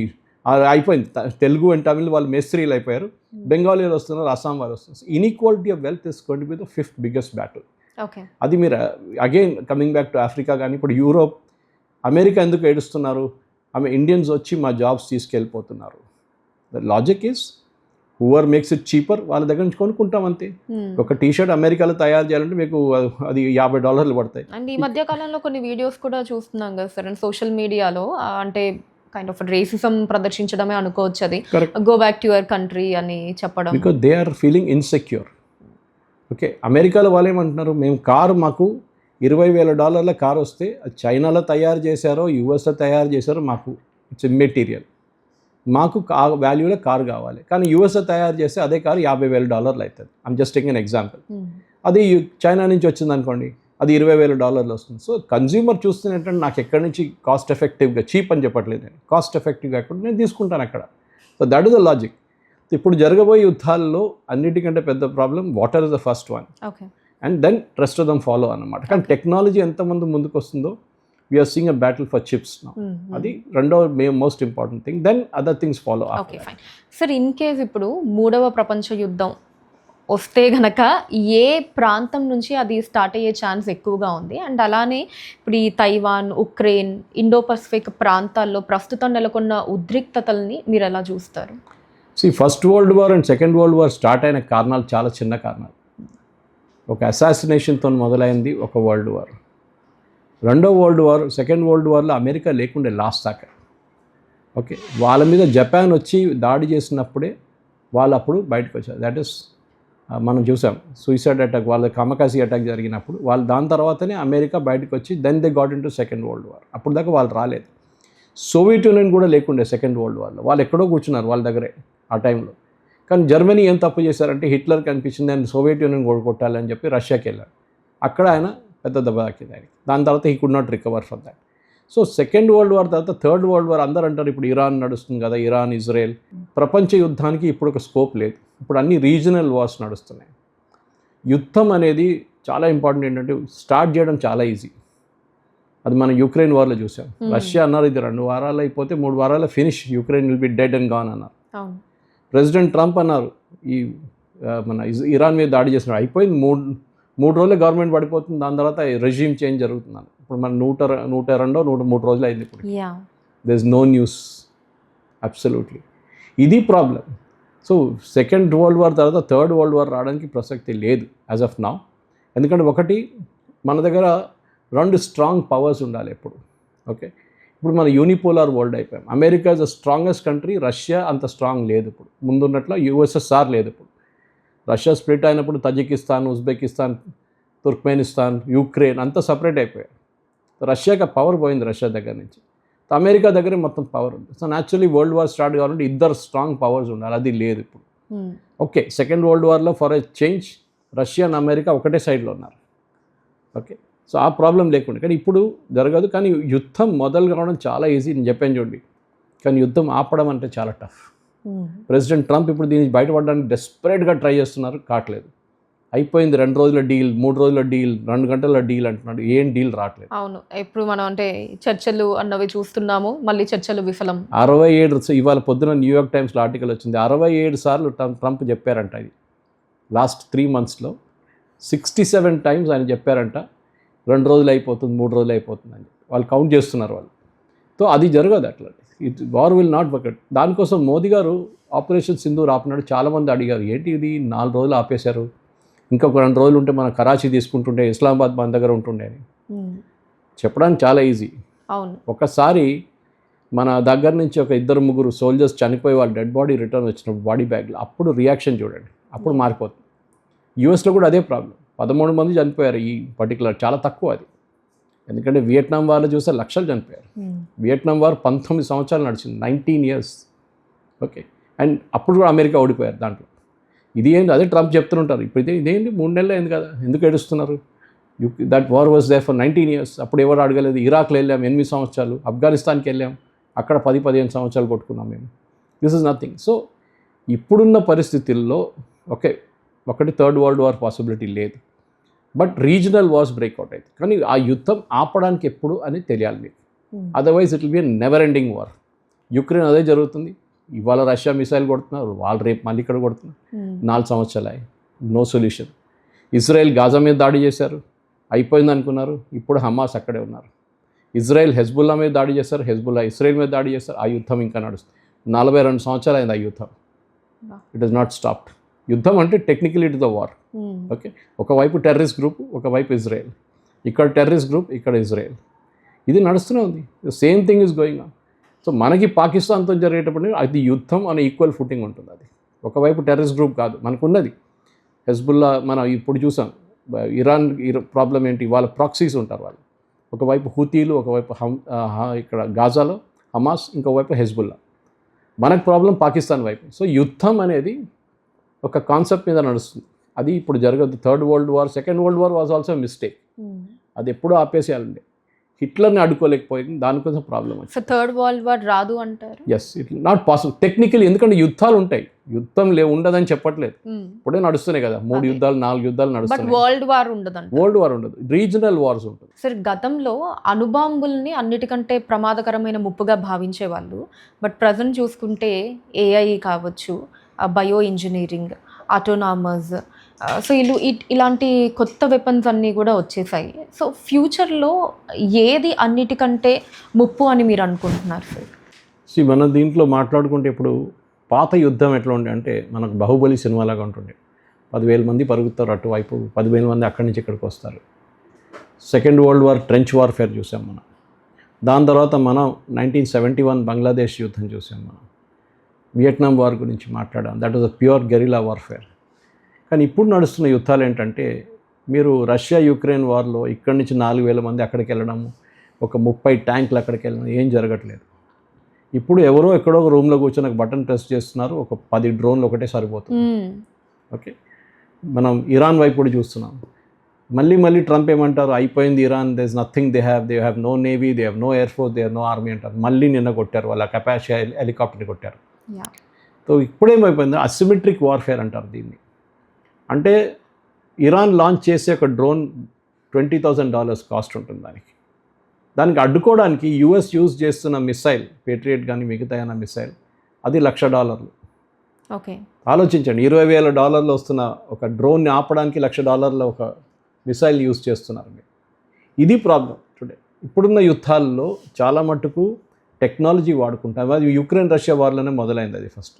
అయిపోయింది, తెలుగు అండ్ తమిళ్ వాళ్ళు మేస్త్రీలు అయిపోయారు, బెంగాలీ వాళ్ళు వస్తున్నారు, అస్సాం వాళ్ళు వస్తున్నారు. Inequality of wealth is going to be the 5th biggest battle. అది మీరు again coming back to Africa కానీ ఇప్పుడు యూరోప్, అమెరికా ఎందుకు ఏడుస్తున్నారు, ఇండియన్స్ వచ్చి మా జాబ్స్ తీసుకెళ్ళిపోతున్నారు. The logic is whoever makes it cheaper వాళ్ళ దగ్గర నుంచి కొనుక్కుంటాం అంతే. ఒక టీషర్ట్ అమెరికాలో తయారు చేయాలంటే మీకు అది $50 పడతాయి. అండ్ ఈ మధ్య కాలంలో కొన్ని వీడియోస్ కూడా చూస్తున్నాం కదా సార్ సోషల్ మీడియాలో, అంటే కైండ్ ఆఫ్ రేసిజం ప్రదర్శించడమే అనుకోవచ్చు, అది go back to your country అని చెప్పడం, because they are feeling insecure. Okay, అమెరికాలో వాళ్ళు ఏమంటున్నారు, మేము కారు మాకు $20,000 కారు వస్తే అది చైనాలో తయారు చేశారో యూఎస్లో తయారు చేశారో మాకు ఇట్స్ మెటీరియల్, మాకు వాల్యూలో కారు కావాలి, కానీ యూఎస్లో తయారు చేస్తే అదే కారు $50,000 అవుతుంది. I'm just taking an example. అది చైనా నుంచి వచ్చింది అనుకోండి, అది $20,000 వస్తుంది. సో కన్జ్యూమర్ చూస్తున్నట్టు నాకు ఎక్కడి నుంచి కాస్ట్ ఎఫెక్టివ్గా, చీప్ అని చెప్పట్లేదు నేను, కాస్ట్ ఎఫెక్టివ్గా ఎక్కడ నేను తీసుకుంటాను అక్కడ. So that is the logic. ఇప్పుడు జరగబోయే యుద్ధాల్లో అన్నిటికంటే పెద్ద problem water is the first one, and then rest of them follow అన్నమాట. కానీ టెక్నాలజీ ఎంతమంది ముందుకు వస్తుందో we're seeing a battle for chips now. అది రెండో most important thing, then other things follow. Okay fine sir, in case ఇప్పుడు 3వ ప్రపంచ యుద్ధం వస్తే గనక ఏ ప్రాంతం నుంచి అది స్టార్ట్ అయ్యే ఛాన్స్ ఎక్కువగా ఉంది, అండ్ అలానే ఇప్పుడు ఈ తైవాన్, ఉక్రెయిన్, ఇండో పసిఫిక్ ప్రాంతాల్లో ప్రస్తుతం నెలకొన్న ఉద్రిక్తతల్ని మీరు ఎలా చూస్తారు? First world war and second world war start అయిన కారణాలు చాలా చిన్న కారణాలు. ఒక అసాసినేషన్తో మొదలైంది ఒక వరల్డ్ వార్. రెండో వరల్డ్ వార్, సెకండ్ వరల్డ్ వార్లో అమెరికా లేకుండే లాస్ట్ దాకా. ఓకే, వాళ్ళ మీద జపాన్ వచ్చి దాడి చేసినప్పుడే వాళ్ళు అప్పుడు బయటకు వచ్చారు. దట్ ఈస్ మనం చూసాం సూసైడ్ అటాక్, వాళ్ళ కమకాసి అటాక్ జరిగినప్పుడు వాళ్ళు, దాని తర్వాతనే అమెరికా బయటకు వచ్చి then they got in to second world war. అప్పుడు దాకా వాళ్ళు రాలేదు. సోవియట్ యూనియన్ కూడా లేకుండే సెకండ్ వరల్డ్ వార్లో, వాళ్ళు ఎక్కడో కూర్చున్నారు వాళ్ళ దగ్గరే ఆ టైంలో. కానీ జర్మనీ ఏం తప్పు చేశారంటే హిట్లర్కి అనిపించింది ఆయన సోవియట్ యూనియన్ కొట్టాలని చెప్పి రష్యాకి వెళ్ళాడు. అక్కడ ఆయన పెద్ద దెబ్బ తాకింది ఆయనకి. దాని తర్వాత he could not recover from that. So second world war తర్వాత థర్డ్ వరల్డ్ వార్ అందరూ అంటారు ఇప్పుడు ఇరాన్ నడుస్తుంది కదా, ఇరాన్, ఇజ్రాయెల్. ప్రపంచ యుద్ధానికి ఇప్పుడు ఒక స్కోప్ లేదు, ఇప్పుడు అన్ని రీజనల్ వార్స్ నడుస్తున్నాయి. యుద్ధం అనేది చాలా ఇంపార్టెంట్. ఏంటంటే స్టార్ట్ చేయడం చాలా ఈజీ, అది మనం యుక్రెయిన్ వార్లో చూసాం. రష్యా అన్నారు ఇది 2 వారాలు అయిపోతే 3 వారాల్లో finish, Ukraine will be dead and gone అన్నారు. ప్రెసిడెంట్ ట్రంప్ అన్నారు ఈ మన ఇరాన్ మీద దాడి చేస్తున్నారు, అయిపోయింది 3 రోజులే గవర్నమెంట్ పడిపోతుంది, దాని తర్వాత రెజ్యూమ్ చేంజ్ జరుగుతున్నాను. ఇప్పుడు మన 102-103 రోజులు అయింది. ఇప్పుడు there is no news absolutely. ఇది problem. So second world war తర్వాత థర్డ్ వరల్డ్ వార్ రావడానికి ప్రసక్తి లేదు యాజ్ ఆఫ్ నౌ. ఎందుకంటే ఒకటి, మన దగ్గర 2 స్ట్రాంగ్ పవర్స్ ఉండాలి ఎప్పుడు. ఓకే, ఇప్పుడు మన యూనిపోలార్ వరల్డ్ అయిపోయాం. America is the strongest country, Russia అంత స్ట్రాంగ్ లేదు ఇప్పుడు. ముందున్నట్లు యుఎస్ఎస్ఆర్ లేదు ఇప్పుడు. రష్యా స్ప్లిట్ అయినప్పుడు తజికిస్తాన్, ఉజ్బెకిస్తాన్, తుర్క్మెనిస్తాన్, యుక్రెయిన్ అంతా సపరేట్ అయిపోయాయి. రష్యాకి పవర్ పోయింది రష్యా దగ్గర నుంచి. అమెరికా దగ్గరే మొత్తం పవర్ ఉంది. So naturally world war start కావాలంటే 2 స్ట్రాంగ్ పవర్స్ ఉండాలి, అది లేదు ఇప్పుడు. ఓకే, సెకండ్ వరల్డ్ వార్లో for a change Russia and America ఒకటే సైడ్లో ఉన్నారు. ఓకే, సో ఆ ప్రాబ్లం లేకుండా. కానీ ఇప్పుడు జరగదు. కానీ యుద్ధం మొదలు కావడం చాలా ఈజీ, నేను చెప్పాను చూడండి. కానీ యుద్ధం ఆపడం అంటే చాలా టఫ్. ప్రెసిడెంట్ ట్రంప్ ఇప్పుడు దీనికి బయటపడడానికి డెస్పరేట్గా ట్రై చేస్తున్నారు, కావట్లేదు. అయిపోయింది 2 రోజుల డీల్, 3 రోజుల డీల్, 2 గంటల డీల్ అంటున్నాడు, ఏం డీల్ రావట్లేదు. అవును, ఇప్పుడు మనం అంటే చర్చలు అన్నవి చూస్తున్నాము, మళ్ళీ చర్చలు విఫలం. 67 ఇవాళ పొద్దున న్యూయార్క్ టైమ్స్లో ఆర్టికల్ వచ్చింది, 67 సార్లు ట్రంప్ చెప్పారంట. ఇది లాస్ట్ 3 monthsలో 67 times ఆయన చెప్పారంట 2 రోజులు అయిపోతుంది, 3 రోజులు అయిపోతుంది అని వాళ్ళు కౌంట్ చేస్తున్నారు వాళ్ళు. సో అది జరగదు అట్లా, it war will not work. దానికోసం మోదీ గారు ఆపరేషన్ సింధూర్ ఆపినాడు. చాలామంది అడిగారు ఏంటి ఇది 4 రోజులు ఆపేశారు, ఇంకొక 2 రోజులు ఉంటే మన కరాచీ తీసుకుంటుంటే ఇస్లామాబాద్ మన దగ్గర ఉంటుండే అని. చెప్పడానికి చాలా ఈజీ. అవును, ఒకసారి మన దగ్గర నుంచి ఒక 2-3 సోల్జర్స్ చనిపోయి వాళ్ళ డెడ్ బాడీ రిటర్న్ వచ్చినప్పుడు బాడీ బ్యాగ్లో, అప్పుడు రియాక్షన్ చూడండి, అప్పుడు మారిపోతుంది. యూఎస్లో కూడా అదే ప్రాబ్లం, 13 మంది చనిపోయారు ఈ పర్టికులర్, చాలా తక్కువ అది. ఎందుకంటే వియట్నాం వార్లో చూస్తే లక్షలు చనిపోయారు. వియట్నాం వార్ 19 సంవత్సరాలు నడిచింది, 19 years. ఓకే, అండ్ అప్పుడు కూడా అమెరికా ఓడిపోయారు దాంట్లో. ఇది ఏంటి అదే ట్రంప్ చెప్తుంటారు, ఇప్పుడు ఇదేంటి 3 నెలలు అయింది కదా, ఎందుకు ఏడుస్తున్నారు, that war was there for 19 years. అప్పుడు ఎవరు అడగలేదు. ఇరాక్లో వెళ్ళాం 8 సంవత్సరాలు, ఆఫ్ఘనిస్తాన్కి వెళ్ళాం, అక్కడ 10-15 సంవత్సరాలు కొట్టుకున్నాం మేము. This is nothing. సో ఇప్పుడున్న పరిస్థితుల్లో ఒకటి థర్డ్ వరల్డ్ వార్ పాసిబిలిటీ లేదు, బట్ రీజనల్ వార్స్ బ్రేక్అవుట్ అవుతుంది. కానీ ఆ యుద్ధం ఆపడానికి ఎప్పుడు అని తెలియాలి మీకు. Otherwise it will be never ending war. Ukraine అదే జరుగుతుంది. ఇవాళ రష్యా మిసైల్ కొడుతున్నారు, వాళ్ళు రేపు మళ్ళీ ఇక్కడ కొడుతున్నారు. 4 సంవత్సరాలు నో సొల్యూషన్. ఇజ్రాయెల్ గాజా మీద దాడి చేశారు, అయిపోయింది అనుకున్నారు, ఇప్పుడు హమాస్ అక్కడే ఉన్నారు. ఇజ్రాయెల్ హెజ్బుల్లా మీద దాడి చేశారు, హెజ్బుల్లా ఇజ్రాయెల్ మీద దాడి చేశారు. ఆ యుద్ధం ఇంకా నడుస్తుంది. 42 సంవత్సరాలు అయింది ఆ యుద్ధం. It is not stopped. యుద్ధం అంటే technically it is the war. Okay, ఒకవైపు టెర్రరిస్ట్ గ్రూప్, ఒకవైపు ఇజ్రాయెల్. ఇక్కడ టెర్రరిస్ట్ గ్రూప్, ఇక్కడ ఇజ్రాయెల్. ఇది నడుస్తూనే ఉంది. Same thing is going on. So మనకి పాకిస్తాన్తో జరిగేటప్పుడు అది యుద్ధం అనే ఈక్వల్ ఫుటింగ్ ఉంటుంది. అది ఒకవైపు టెర్రరిస్ట్ గ్రూప్ కాదు, మనకున్నది హెజ్బుల్లా. మనం ఇప్పుడు చూసాం ఇరాన్ ప్రాబ్లం ఏంటి, వాళ్ళ ప్రాక్సీస్ ఉంటారు వాళ్ళు. ఒకవైపు హూతీలు, ఒకవైపు ఇక్కడ గాజాలో హమాస్, ఇంకోవైపు హెజ్బుల్లా. మనకు ప్రాబ్లం పాకిస్తాన్ వైపు. సో యుద్ధం అనేది ఒక కాన్సెప్ట్ మీద నడుస్తుంది. అది ఇప్పుడు జరగదు. Third world war, second world war was also mistake. అది ఎప్పుడూ ఆపేసేయాలండి. హిట్లర్ని అడ్డుకోలేకపోయింది, దానికోసం ప్రాబ్లం వచ్చింది. సో థర్డ్ వరల్డ్ వార్ రాదు అంటారు? Yes, it not possible technically. ఎందుకంటే యుద్ధాలు ఉంటాయి, యుద్ధం ఉండదని చెప్పట్లేదు. ఇప్పుడే నడుస్తున్నాయి కదా 3 యుద్ధాలు 4 యుద్ధాలు నడుస్తున్నాయి. వరల్డ్ వార్ ఉండదు, వరల్డ్ వార్ ఉండదు, రీజనల్ వార్స్ ఉంటుంది. సరే, గతంలో అణుబాంబుల్ని అన్నిటికంటే ప్రమాదకరమైన ముప్పుగా భావించేవాళ్ళు. బట్ ప్రజెంట్ చూసుకుంటే ఏఐ కావచ్చు, బయో ఇంజనీరింగ్, ఆటోనామస్, సో ఇలాంటి కొత్త వెపన్స్ అన్నీ కూడా వచ్చేసాయి. సో ఫ్యూచర్లో ఏది అన్నిటికంటే ముప్పు అని మీరు అనుకుంటున్నారు సార్? మన దీంట్లో మాట్లాడుకుంటే ఇప్పుడు పాత యుద్ధం ఎట్లా ఉండే అంటే, మనకు బాహుబలి సినిమాలాగా ఉంటుండే. 10,000 మంది పరుగుతారు అటువైపు, 10,000 మంది అక్కడి నుంచి ఇక్కడికి వస్తారు. Second world war trench warfare చూసాం మనం. దాని తర్వాత మనం 1971 బంగ్లాదేశ్ యుద్ధం చూసాం మనం. వియట్నాం వార్ గురించి మాట్లాడాం, that was a pure guerrilla warfare. కానీ ఇప్పుడు నడుస్తున్న యుద్ధాలు ఏంటంటే, మీరు రష్యా యుక్రెయిన్ వార్లో ఇక్కడి నుంచి 4,000 మంది అక్కడికి వెళ్ళడము, ఒక 30 ట్యాంకులు అక్కడికి వెళ్ళడం, ఏం జరగట్లేదు. ఇప్పుడు ఎవరో ఎక్కడో ఒక రూమ్లో కూర్చొని ఒక బటన్ ప్రెస్ చేస్తున్నారు, ఒక 10 డ్రోన్లు ఒకటే సరిపోతుంది. ఓకే, మనం ఇరాన్ వైపు కూడా చూస్తున్నాం. మళ్ళీ ట్రంప్ ఏమంటారు, అయిపోయింది Iran, they is nothing, they have no navy, they have no air force, they have no army అంటారు. మళ్ళీ నిన్న కొట్టారు, వాళ్ళ అపాచీ హెలికాప్టర్ని కొట్టారు. సో ఇప్పుడేమైపోయింది, అసిమెట్రిక్ వార్ఫేర్ అంటారు దీన్ని. అంటే ఇరాన్ లాంచ్ చేసే ఒక డ్రోన్ $20,000 కాస్ట్ ఉంటుంది. దానికి అడ్డుకోవడానికి యూఎస్ యూజ్ చేస్తున్న మిసైల్, పేట్రియట్ కానీ మిగతా అయిన మిసైల్, అది $1,00,000. ఓకే, ఆలోచించండి, $20,000 వస్తున్న ఒక డ్రోన్ని ఆపడానికి $1,00,000 ఒక మిసైల్ యూజ్ చేస్తున్నారు మీరు. ఇది ప్రాబ్లం టుడే. ఇప్పుడున్న యుద్ధాల్లో చాలా మట్టుకు టెక్నాలజీ వాడుకుంటాం. అది యుక్రెయిన్ రష్యా వార్లోనే మొదలైంది. అది ఫస్ట్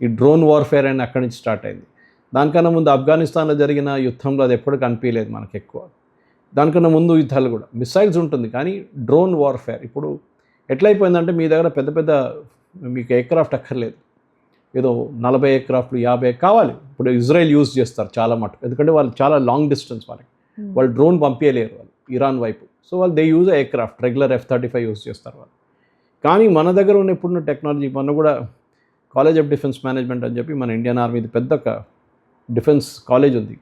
ఈ డ్రోన్ వార్ఫేర్ అని అక్కడి నుంచి స్టార్ట్ అయింది. దానికన్నా ముందు ఆఫ్ఘనిస్తాన్లో జరిగిన యుద్ధంలో అది ఎప్పుడు కనిపించలేదు మనకు ఎక్కువ. దానికన్నా ముందు యుద్ధాలు కూడా మిసైల్స్ ఉంటుంది, కానీ డ్రోన్ వార్ఫేర్ ఇప్పుడు ఎట్లయిపోయిందంటే, మీ దగ్గర పెద్ద మీకు ఎయిర్క్రాఫ్ట్ అక్కర్లేదు, ఏదో 40 ఎయిర్క్రాఫ్ట్లు 50 కావాలి. ఇప్పుడు ఇజ్రాయెల్ యూజ్ చేస్తారు చాలా మటుకు, ఎందుకంటే వాళ్ళు చాలా లాంగ్ డిస్టెన్స్ వాళ్ళకి, వాళ్ళు డ్రోన్ పంపించలేరు వాళ్ళు ఇరాన్ వైపు. సో వాళ్ళు they use aircraft, regular F-35 use చేస్తారు వాళ్ళు. కానీ మన దగ్గర ఉన్న ఇప్పుడున్న టెక్నాలజీ, మన కూడా కాలేజ్ ఆఫ్ డిఫెన్స్ మేనేజ్మెంట్ అని చెప్పి మన ఇండియన్ ఆర్మీది పెద్ద డిఫెన్స్ కాలేజ్ ఉంది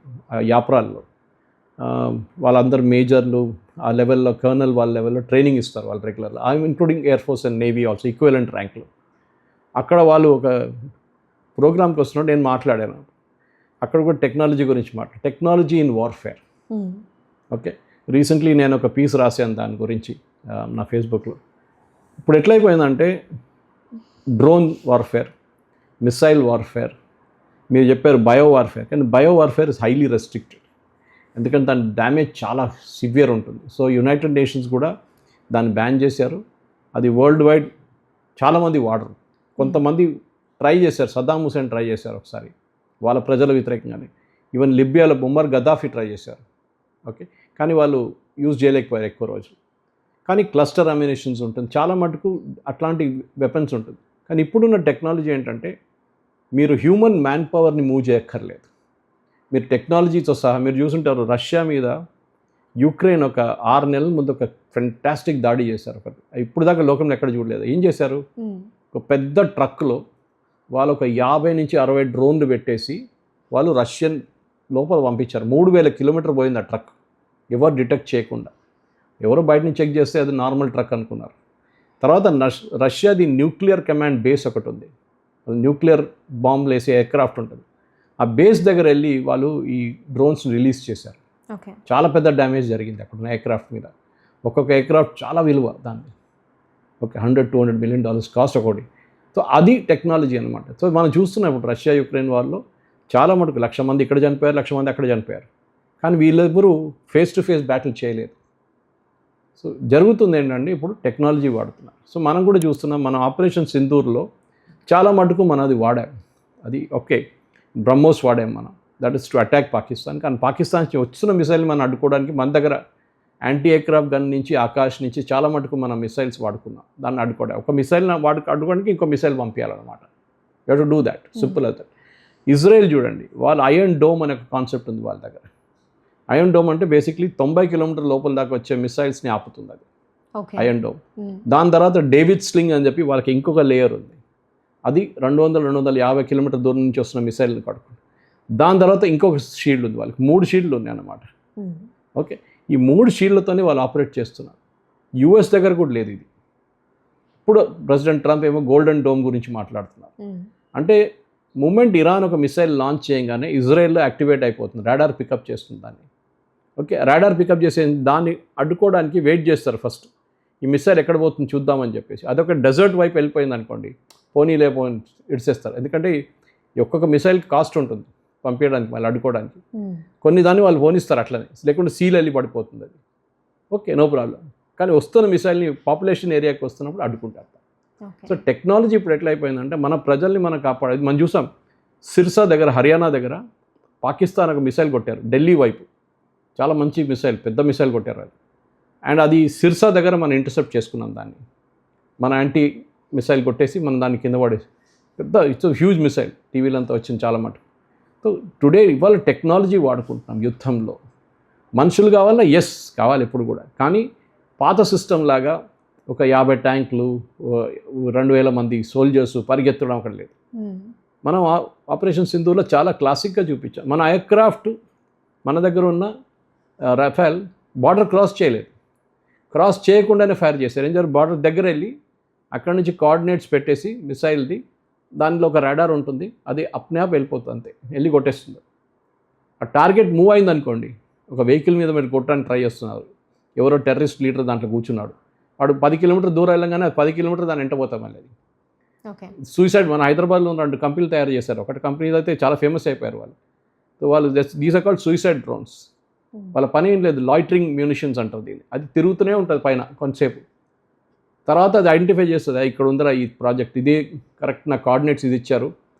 యాప్రాల్లో. వాళ్ళందరూ మేజర్లు ఆ లెవెల్లో, కర్నల్ వాళ్ళ లెవెల్లో ట్రైనింగ్ ఇస్తారు వాళ్ళు రెగ్యులర్గా, including air force and navy also equivalent ర్యాంక్లో. అక్కడ వాళ్ళు ఒక ప్రోగ్రామ్కి వస్తున్నట్టు నేను మాట్లాడాను. అక్కడ కూడా టెక్నాలజీ గురించి technology in warfare. Okay, recently నేను ఒక పీస్ రాశాను దాని గురించి నా ఫేస్బుక్లో. ఇప్పుడు ఎట్లయిపోయిందంటే, డ్రోన్ వార్ఫేర్, మిసైల్ వార్ఫేర్, మీరు చెప్పారు బయో వార్ఫేర్, కానీ bio warfare is highly restricted, ఎందుకంటే దాని డ్యామేజ్ చాలా సివియర్ ఉంటుంది. సో యునైటెడ్ నేషన్స్ కూడా దాన్ని బ్యాన్ చేశారు. అది వరల్డ్ వైడ్ చాలామంది వాడరు. కొంతమంది ట్రై చేశారు, సద్దాం హుసేన్ ట్రై చేశారు ఒకసారి వాళ్ళ ప్రజల వ్యతిరేకంగానే. ఈవెన్ లిబియాలో ముమ్మర్ గద్దాఫీ ట్రై చేశారు. ఓకే, కానీ వాళ్ళు యూజ్ చేయలేకపోయారు ఎక్కువ రోజులు. కానీ క్లస్టర్ అమ్యునిషన్స్ ఉంటుంది, చాలా మటుకు అట్లాంటి వెపన్స్ ఉంటుంది. కానీ ఇప్పుడున్న టెక్నాలజీ ఏంటంటే, మీరు హ్యూమన్ మ్యాన్ పవర్ని మూవ్ చేయక్కర్లేదు. మీరు టెక్నాలజీతో సహా మీరు చూసుంటారు, రష్యా మీద యుక్రెయిన్ ఒక 6 నెలల ముందు ఒక ఫెంటాస్టిక్ దాడి చేశారు. ఇప్పుడు దాకా లోకంలో ఎక్కడ చూడలేదు. ఏం చేశారు, ఒక పెద్ద ట్రక్లో వాళ్ళు ఒక 50 నుంచి 60 డ్రోన్లు పెట్టేసి వాళ్ళు రష్యన్ లోపల పంపించారు. 3000 కిలోమీటర్ పోయింది ఆ ట్రక్, ఎవరు డిటెక్ట్ చేయకుండా. ఎవరో బయట నుంచి చెక్ చేస్తే అది నార్మల్ ట్రక్ అనుకున్నారు. తర్వాత రష్యాది న్యూక్లియర్ కమాండ్ బేస్ ఒకటి ఉంది, న్యూక్లియర్ బాంబులు వేసే ఎయిర్క్రాఫ్ట్ ఉంటుంది. ఆ బేస్ దగ్గర వెళ్ళి వాళ్ళు ఈ డ్రోన్స్ రిలీజ్ చేశారు. చాలా పెద్ద డ్యామేజ్ జరిగింది అక్కడ ఉన్న ఎయిర్క్రాఫ్ట్ మీద. ఒక్కొక్క ఎయిర్క్రాఫ్ట్ చాలా విలువ దాన్ని, ఓకే, $100-200 మిలియన్ కాస్ట్ ఒకటి. సో అది టెక్నాలజీ అనమాట. సో మనం చూస్తున్నాం ఇప్పుడు రష్యా యుక్రెయిన్ వార్లో చాలా మటుకు 1,00,000 మంది ఇక్కడ చనిపోయారు, 1,00,000 మంది అక్కడ చనిపోయారు. కానీ వీళ్ళెవ్వరూ ఫేస్ టు ఫేస్ బ్యాటిల్ చేయలేదు. సో జరుగుతుంది ఏంటంటే ఇప్పుడు టెక్నాలజీ వాడుతున్నారు. సో మనం కూడా చూస్తున్నాం, మన ఆపరేషన్ సింధూర్లో చాలా మటుకు మనం అది వాడాం. అది ఓకే, బ్రహ్మోస్ వాడాం మనం, that is to attack Pakistan. కానీ పాకిస్తాన్ నుంచి వస్తున్న మిసైల్ మనం అడ్డుకోవడానికి మన దగ్గర యాంటీ ఎయిర్క్రాఫ్ట్ గన్ నుంచి ఆకాశ్ నుంచి చాలా మటుకు మనం మిసైల్స్ వాడుకున్నాం దాన్ని అడ్డుకోవడం. ఒక మిసైల్ అడ్డుకోవడానికి ఇంకో మిసైల్ పంపించాలన్నమాట. You have to do that, simple అవుతుంది. ఇజ్రాయెల్ చూడండి, వాళ్ళు ఐరన్ డోమ్ అనే ఒక కాన్సెప్ట్ ఉంది వాళ్ళ దగ్గర. ఐరన్ డోమ్ అంటే బేసిక్లీ 90 కిలోమీటర్ లోపల దాకా వచ్చే మిసైల్స్ని ఆపుతుంది అది, ఐరన్ డోమ్. దాని తర్వాత డేవిడ్ స్లింగ్ అని చెప్పి వాళ్ళకి ఇంకొక లేయర్ ఉంది, అది 200-250 కిలోమీటర్ దూరం నుంచి వస్తున్న మిసైల్ని కడుతుంది. దాని తర్వాత ఇంకొక షీల్డ్ ఉంది, వాళ్ళకి 3 షీల్డ్లు ఉన్నాయి అన్నమాట. ఓకే, ఈ 3 షీల్డ్లతోనే వాళ్ళు ఆపరేట్ చేస్తున్నారు. యూఎస్ దగ్గర కూడా లేదు ఇది. ఇప్పుడు ప్రెసిడెంట్ ట్రంప్ ఏమో గోల్డెన్ డోమ్ గురించి మాట్లాడుతున్నారు. అంటే మూమెంట్ ఇరాన్ ఒక మిసైల్ లాంచ్ చేయగానే ఇజ్రాయెల్లో యాక్టివేట్ అయిపోతుంది, రాడార్ పికప్ చేస్తుంది దాన్ని. ఓకే, రాడార్ పికప్ చేసే దాన్ని అడ్డుకోవడానికి వెయిట్ చేస్తారు ఫస్ట్, ఈ మిసైల్ ఎక్కడ పోతుంది చూద్దామని చెప్పేసి. అదొక డెజర్ట్ వైపు వెళ్ళిపోయింది అనుకోండి, పోనీలే ఇడిసేస్తారు. ఎందుకంటే ఒక్కొక్క మిసైల్కి కాస్ట్ ఉంటుంది పంపించడానికి, మళ్ళీ అడ్డుకోవడానికి. కొన్ని దాన్ని వాళ్ళు పోనిస్తారు అట్లనే, లేకుంటే సీల్ వెళ్ళి పడిపోతుంది అది. Okay, no problem. కానీ వస్తున్న మిసైల్ని పాపులేషన్ ఏరియాకి వస్తున్నప్పుడు అడ్డుకుంటారు. సో టెక్నాలజీ ఇప్పుడు ఎట్లా అయిపోయిందంటే మన ప్రజల్ని మనం కాపాడేది. మనం చూసాం సిర్సా దగ్గర, హర్యానా దగ్గర పాకిస్తాన్ ఒక మిసైల్ కొట్టారు ఢిల్లీ వైపు, చాలా మంచి మిసైల్, పెద్ద మిసైల్ కొట్టారు అది. అండ్ అది సిర్సా దగ్గర మనం ఇంటర్సెప్ట్ చేసుకున్నాం దాన్ని, మన యాంటీ మిసైల్ కొట్టేసి మనం దాన్ని కింద పడేసి, పెద్ద ఇట్స్ హ్యూజ్ మిసైల్, టీవీలంతా వచ్చింది చాలా మటుకు. సో టుడే ఇవాళ టెక్నాలజీ వాడుకుంటున్నాం యుద్ధంలో. మనుషులు కావాలా, ఎస్ కావాలి ఎప్పుడు కూడా. కానీ పాత సిస్టమ్ లాగా ఒక 50 ట్యాంకులు, 2,000 మంది సోల్జర్స్ పరిగెత్తడం అక్కడ లేదు. మనం ఆపరేషన్ సింధూర్లో చాలా క్లాసిక్గా చూపించాం. మన ఎయిర్క్రాఫ్ట్ మన దగ్గర ఉన్న రఫేల్ బార్డర్ క్రాస్ చేయలేదు, క్రాస్ చేయకుండానే ఫైర్ చేశారు. ఏం చేశారు, బార్డర్ దగ్గర వెళ్ళి అక్కడ నుంచి కోఆర్డినేట్స్ పెట్టేసి మిసైల్ది, దానిలో ఒక రాడార్ ఉంటుంది, అది అప్నే ఆప్ వెళ్ళిపోతుంది, అంతే వెళ్ళి కొట్టేస్తుంది. ఆ టార్గెట్ మూవ్ అయింది అనుకోండి, ఒక వెహికల్ మీద మీరు కొట్టడానికి ట్రై చేస్తున్నారు, ఎవరో టెర్రరిస్ట్ లీడర్ దాంట్లో కూర్చున్నాడు, వాడు 10 కిలోమీటర్ దూరం వెళ్ళగానే అది 10 కిలోమీటర్ దాన్ని ఎంటపోతాం మళ్ళీ. అది సూసైడ్. మన హైదరాబాద్లో 2 కంపెనీలు తయారు చేశారు. ఒకటి కంపెనీ అయితే చాలా ఫేమస్ అయిపోయారు వాళ్ళు. సో వాళ్ళు these are called suicide drones. వాళ్ళ పని ఏం లేదు, లాయిటరింగ్ మ్యూనిషన్స్ అంటారు దీన్ని. అది తిరుగుతూనే ఉంటుంది పైన కొంతసేపు, తర్వాత అది ఐడెంటిఫై చేస్తుంది, ఇక్కడ ఉందరా ఈ ప్రాజెక్ట్, ఇదే కరెక్ట్, నా కోఆర్డినేట్స్ ఇది ఇచ్చారు,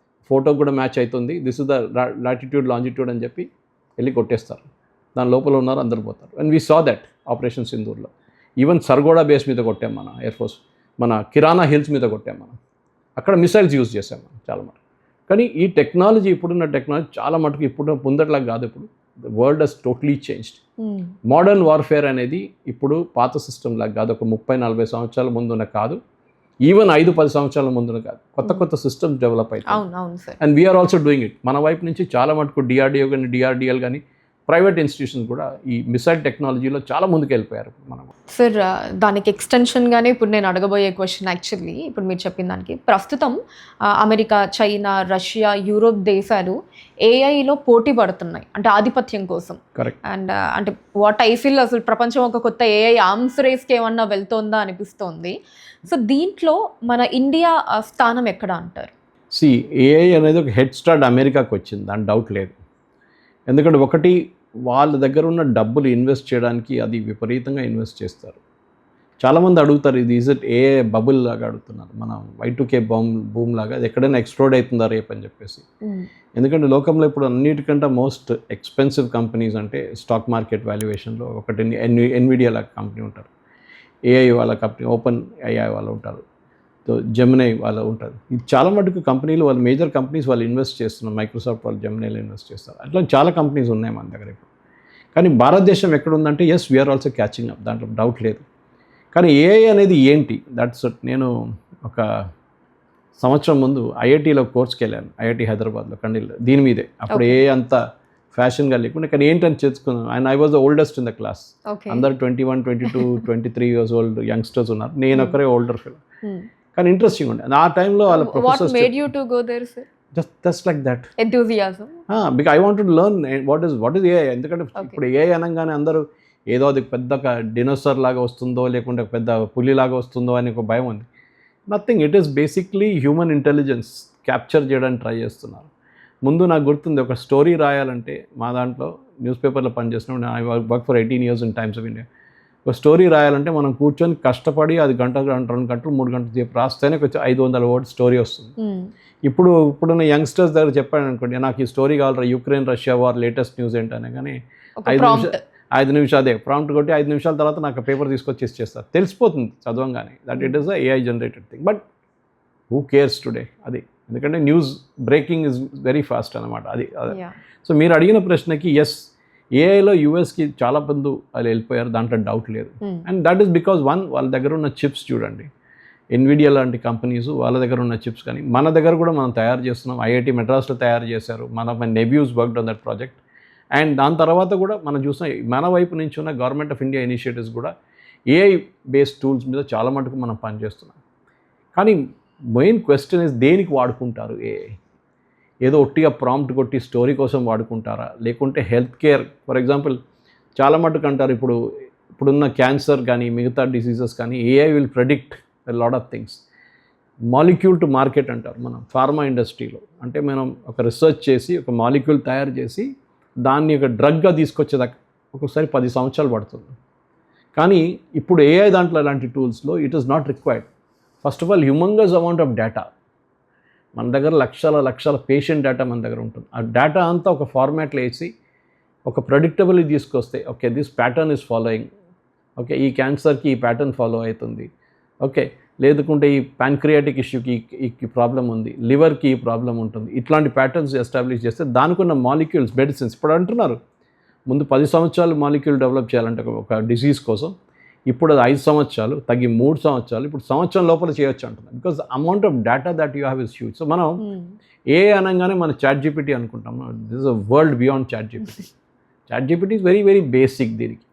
ఫోటో కూడా మ్యాచ్ అవుతుంది, this is the latitude longitude అని చెప్పి వెళ్ళి కొట్టేస్తారు. దాని లోపల ఉన్నారు, అందరు పోతారు. And we saw that operation సింధూర్లో. ఈవెన్ సర్గోడా బేస్ మీద కొట్టాం మన ఎయిర్ ఫోర్స్, మన కిరాణా హిల్స్ మీద కొట్టాం మనం, అక్కడ మిసైల్స్ యూజ్ చేసాం మనం చాలా మటుకు. కానీ ఈ టెక్నాలజీ, ఇప్పుడున్న టెక్నాలజీ చాలా మటుకు ఇప్పుడు ముందట్లాగా కాదు. ఇప్పుడు the world has totally changed. Modern warfare అనేది ఇప్పుడు పాత సిస్టమ్ లాగా కాదు, ఒక 30-40 సంవత్సరాల ముందున కాదు, ఈవెన్ 5-10 సంవత్సరాల ముందున కాదు. కొత్త సిస్టమ్స్ డెవలప్ అవుతాయి. And we're also doing it. మన వైపు నుంచి చాలా మటుకు డిఆర్డిఓ కానీ, డిఆర్డిఎల్ కానీ, ప్రైవేట్ ఇన్స్టిట్యూషన్స్ కూడా ఈ మిసైల్ టెక్నాలజీలో చాలా ముందుకు వెళ్ళిపోయారు. మనం సార్ దానికి ఎక్స్టెన్షన్గానే ఇప్పుడు నేను అడగబోయే క్వశ్చన్, యాక్చువల్లీ ఇప్పుడు మీరు చెప్పిన దానికి, ప్రస్తుతం అమెరికా, చైనా, రష్యా, యూరోప్ దేశాలు ఏఐలో పోటీ పడుతున్నాయి, అంటే ఆధిపత్యం కోసం. కరెక్ట్. అండ్ అంటే వాట్ ఐ ఫీల్, అసలు ప్రపంచం ఒక కొత్త ఏఐ ఆర్మ్స్ రేస్కి ఏమన్నా వెళ్తోందా అనిపిస్తోంది. సో దీంట్లో మన ఇండియా స్థానం ఎక్కడ అంటారు? ఏఐ అనేది ఒక హెడ్ స్టార్ట్ అమెరికాకి వచ్చింది, దాని డౌట్ లేదు. ఎందుకంటే ఒకటి, వాళ్ళ దగ్గర ఉన్న డబ్బులు ఇన్వెస్ట్ చేయడానికి అది విపరీతంగా ఇన్వెస్ట్ చేస్తారు. చాలామంది అడుగుతారు, ఇది ఈజ్ ఇట్ ఏ బబుల్ లాగా అడుగుతున్నారు, మనం Y2K బూమ్ లాగా అది ఎక్కడైనా ఎక్స్ప్లోడ్ అవుతుందా రేపు అని చెప్పేసి. ఎందుకంటే లోకంలో ఇప్పుడు అన్నిటికంటే మోస్ట్ ఎక్స్పెన్సివ్ కంపెనీస్ అంటే స్టాక్ మార్కెట్ వాల్యుయేషన్లో ఒకటి ఎన్విడియా లాగా కంపెనీ ఉంటారు, ఏఐ వాళ్ళ కంపెనీ, ఓపెన్ ఏఐ వాళ్ళు ఉంటారు, జెమినై వాళ్ళు ఉంటారు. ఇది చాలా మటుకు కంపెనీలు, వాళ్ళు మేజర్ కంపెనీస్ వాళ్ళు ఇన్వెస్ట్ చేస్తున్నారు. మైక్రోసాఫ్ట్ వాళ్ళు జెమినైలో ఇన్వెస్ట్ చేస్తారు. అట్లా చాలా కంపెనీస్ ఉన్నాయి మన దగ్గర ఇప్పుడు. కానీ భారతదేశం ఎక్కడుందంటే yes, we are also catching up, దాంట్లో డౌట్ లేదు. కానీ ఏఐ అనేది ఏంటి, దట్స్ నేను ఒక సంవత్సరం ముందు ఐఐటీలో కోర్స్కి వెళ్ళాను, ఐఐటీ హైదరాబాద్లో కండిల్లో, దీని మీదే. అప్పుడు ఏ అంత ఫ్యాషన్గా లేకుండా, కానీ ఏంటని చేసుకున్నాను. And I was the oldest in the class. అందరు 21, 22, 23 years old యంగ్స్టర్స్ ఉన్నారు, నేను ఒకరే ఓల్డర్ ఫిల్. కానీ ఇంట్రెస్టింగ్ ఉండే ఆ టైంలో వాళ్ళ professors. Just like that enthusiasm. Because I want to learn what is AI. ఎందుకంటే ఇప్పుడు ఏఐ అనగానే అందరూ ఏదో అది పెద్ద డినోసర్ లాగా వస్తుందో లేకుంటే పెద్ద పులిలాగా వస్తుందో అని ఒక భయం ఉంది. Nothing, it is basically human intelligence capture చేయడానికి ట్రై చేస్తున్నారు. ముందు నాకు గుర్తుంది, ఒక స్టోరీ రాయాలంటే మా దాంట్లో న్యూస్ పేపర్లో పనిచేస్తున్నాం, I work for 18 years in times of India. ఒక స్టోరీ రాయాలంటే మనం కూర్చొని కష్టపడి అది గంట 2 గంటలు 3 గంటలు సేపు రాస్తేనే కొంచెం 500 words స్టోరీ వస్తుంది. ఇప్పుడున్న యంగ్స్టర్స్ దగ్గర చెప్పాను అనుకోండి, నాకు ఈ స్టోరీ కావాలరా, Ukraine Russia war latest news ఏంటనే, కానీ 5 నిమిషాలు అదే ప్రాంప్ట్ కొట్టి 5 నిమిషాల తర్వాత నాకు పేపర్ తీసుకొచ్చి ఇచ్చేస్తారు, తెలిసిపోతుంది చదవంగానే that it is the AI generated thing. But who cares today అది, ఎందుకంటే news breaking is very fast అనమాట అది. సో మీరు అడిగిన ప్రశ్నకి ఎస్, ఏఐలో యూఎస్కి చాలా మంది వాళ్ళు వెళ్ళిపోయారు, దాంట్లో డౌట్ లేదు. అండ్ దట్ ఈస్ బికాజ్ వాళ్ళ దగ్గర ఉన్న చిప్స్ చూడండి, ఎన్విడియా లాంటి కంపెనీస్ వాళ్ళ దగ్గర ఉన్న చిప్స్, కానీ మన దగ్గర కూడా మనం తయారు చేస్తున్నాం. ఐఐటి మెడ్రాస్లో తయారు చేశారు, my nephews worked on that project. And దాని తర్వాత కూడా మనం చూసిన మన వైపు నుంచి ఉన్న గవర్నమెంట్ ఆఫ్ ఇండియా ఇనిషియేటివ్స్ కూడా ఏఐ బేస్డ్ టూల్స్ మీద చాలా మటుకు మనం పనిచేస్తున్నాం. కానీ మెయిన్ క్వశ్చన్ ఇస్ దేనికి వాడుకుంటారు ఏఐ? ఏదో ఒట్టిగా ప్రాంప్ట్ కొట్టి స్టోరీ కోసం వాడుకుంటారా, లేకుంటే హెల్త్ కేర్ ఫర్ ఎగ్జాంపుల్ చాలా మటుకు అంటారు ఇప్పుడున్న క్యాన్సర్ కానీ మిగతా డిసీజెస్ కానీ AI will predict lot of things. Molecule to market అంటారు మనం ఫార్మా ఇండస్ట్రీలో. అంటే మనం ఒక రీసెర్చ్ చేసి ఒక మాలిక్యూల్ తయారు చేసి దాన్ని ఒక డ్రగ్గా తీసుకొచ్చేదాకా ఒక్కొక్కసారి 10 సంవత్సరాలు పడుతుంది. కానీ ఇప్పుడు ఏఐ దాంట్లో అలాంటి టూల్స్లో it is not required. First of all humongous amount of data మన దగ్గర, లక్షల పేషెంట్ డేటా మన దగ్గర ఉంటుంది. ఆ డేటా అంతా ఒక ఫార్మాట్లో వేసి ఒక ప్రెడిక్టబుల్ తీసుకొస్తే, okay this pattern is following, okay ఈ క్యాన్సర్కి ఈ ప్యాటర్న్ ఫాలో అవుతుంది, ఓకే లేదుకుంటే ఈ ప్యాన్క్రియాటిక్ ఇష్యూకి ఈ ప్రాబ్లం ఉంది, లివర్కి ఈ ప్రాబ్లం ఉంటుంది, ఇట్లాంటి ప్యాటర్న్స్ ఎస్టాబ్లిష్ చేస్తే దానికున్న మాలిక్యూల్స్ మెడిసిన్స్ ఇప్పుడు అంటున్నారు. ముందు 10 సంవత్సరాలు మాలిక్యూల్ డెవలప్ చేయాలంటే ఒక డిసీజ్ కోసం, ఇప్పుడు అది 5 సంవత్సరాలు తగ్గి 3 సంవత్సరాలు, ఇప్పుడు సంవత్సరం లోపల చేయొచ్చు అంటున్నారు. Because amount of data that you have is huge. So మనం ఏ అనగానే మనం ChatGPT అనుకుంటాం. This is a world beyond ChatGPT. ChatGPT is very very basic దీనికి.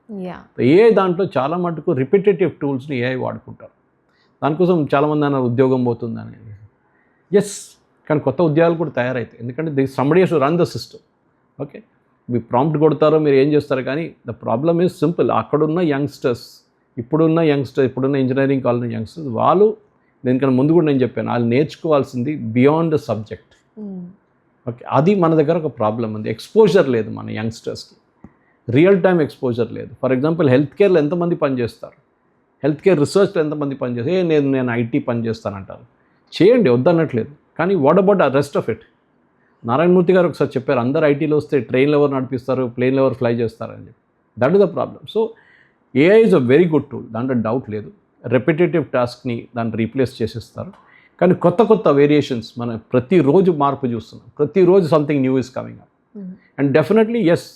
ఏఐ దాంట్లో చాలా మటుకు రిపిటేటివ్ టూల్స్ని ఏఐ వాడుకుంటారు. దానికోసం చాలామంది అన్నారు ఉద్యోగం పోతుందని. ఎస్, కానీ కొత్త ఉద్యోగాలు కూడా తయారవుతాయి. ఎందుకంటే somebody has to run the system. Okay, మీరు ప్రాంప్ట్ కొడతారో మీరు ఏం చేస్తారు, కానీ ద ప్రాబ్లమ్ ఈజ్ సింపుల్. అక్కడున్న యంగ్స్టర్స్, ఇప్పుడున్న ఇంజనీరింగ్ కాలేజ్ యంగ్స్టర్స్, వాళ్ళు దీనికన్నా ముందు కూడా నేను చెప్పాను, వాళ్ళు నేర్చుకోవాల్సింది బియాండ్ ద సబ్జెక్ట్. ఓకే, అది మన దగ్గర ఒక ప్రాబ్లం ఉంది. ఎక్స్పోజర్ లేదు మన యంగ్స్టర్స్కి, రియల్ టైం ఎక్స్పోజర్ లేదు. ఫర్ ఎగ్జాంపుల్ హెల్త్ కేర్లో ఎంతమంది పనిచేస్తారు, హెల్త్ కేర్ రీసెర్చ్లో ఎంతమంది పనిచేస్తారు, నేను ఐటీ పనిచేస్తానంటారు. చేయండి, వద్దన్నట్లేదు, కానీ what about the rest of it? Narayana Murthy గారు ఒకసారి చెప్పారు, అందరు ఐటీలో వస్తే ట్రైన్లో ఎవరు నడిపిస్తారు, ప్లేన్లో ఎవరు ఫ్లై చేస్తారని చెప్పి. That is the problem. So AI is a very good tool, దాంట్లో డౌట్ లేదు. రెపిటేటివ్ టాస్క్ని దాన్ని రీప్లేస్ చేసేస్తారు, కానీ కొత్త వేరియేషన్స్ మనం ప్రతిరోజు మార్పు చూస్తున్నాం. ప్రతిరోజు something new is coming up. And definitely yes,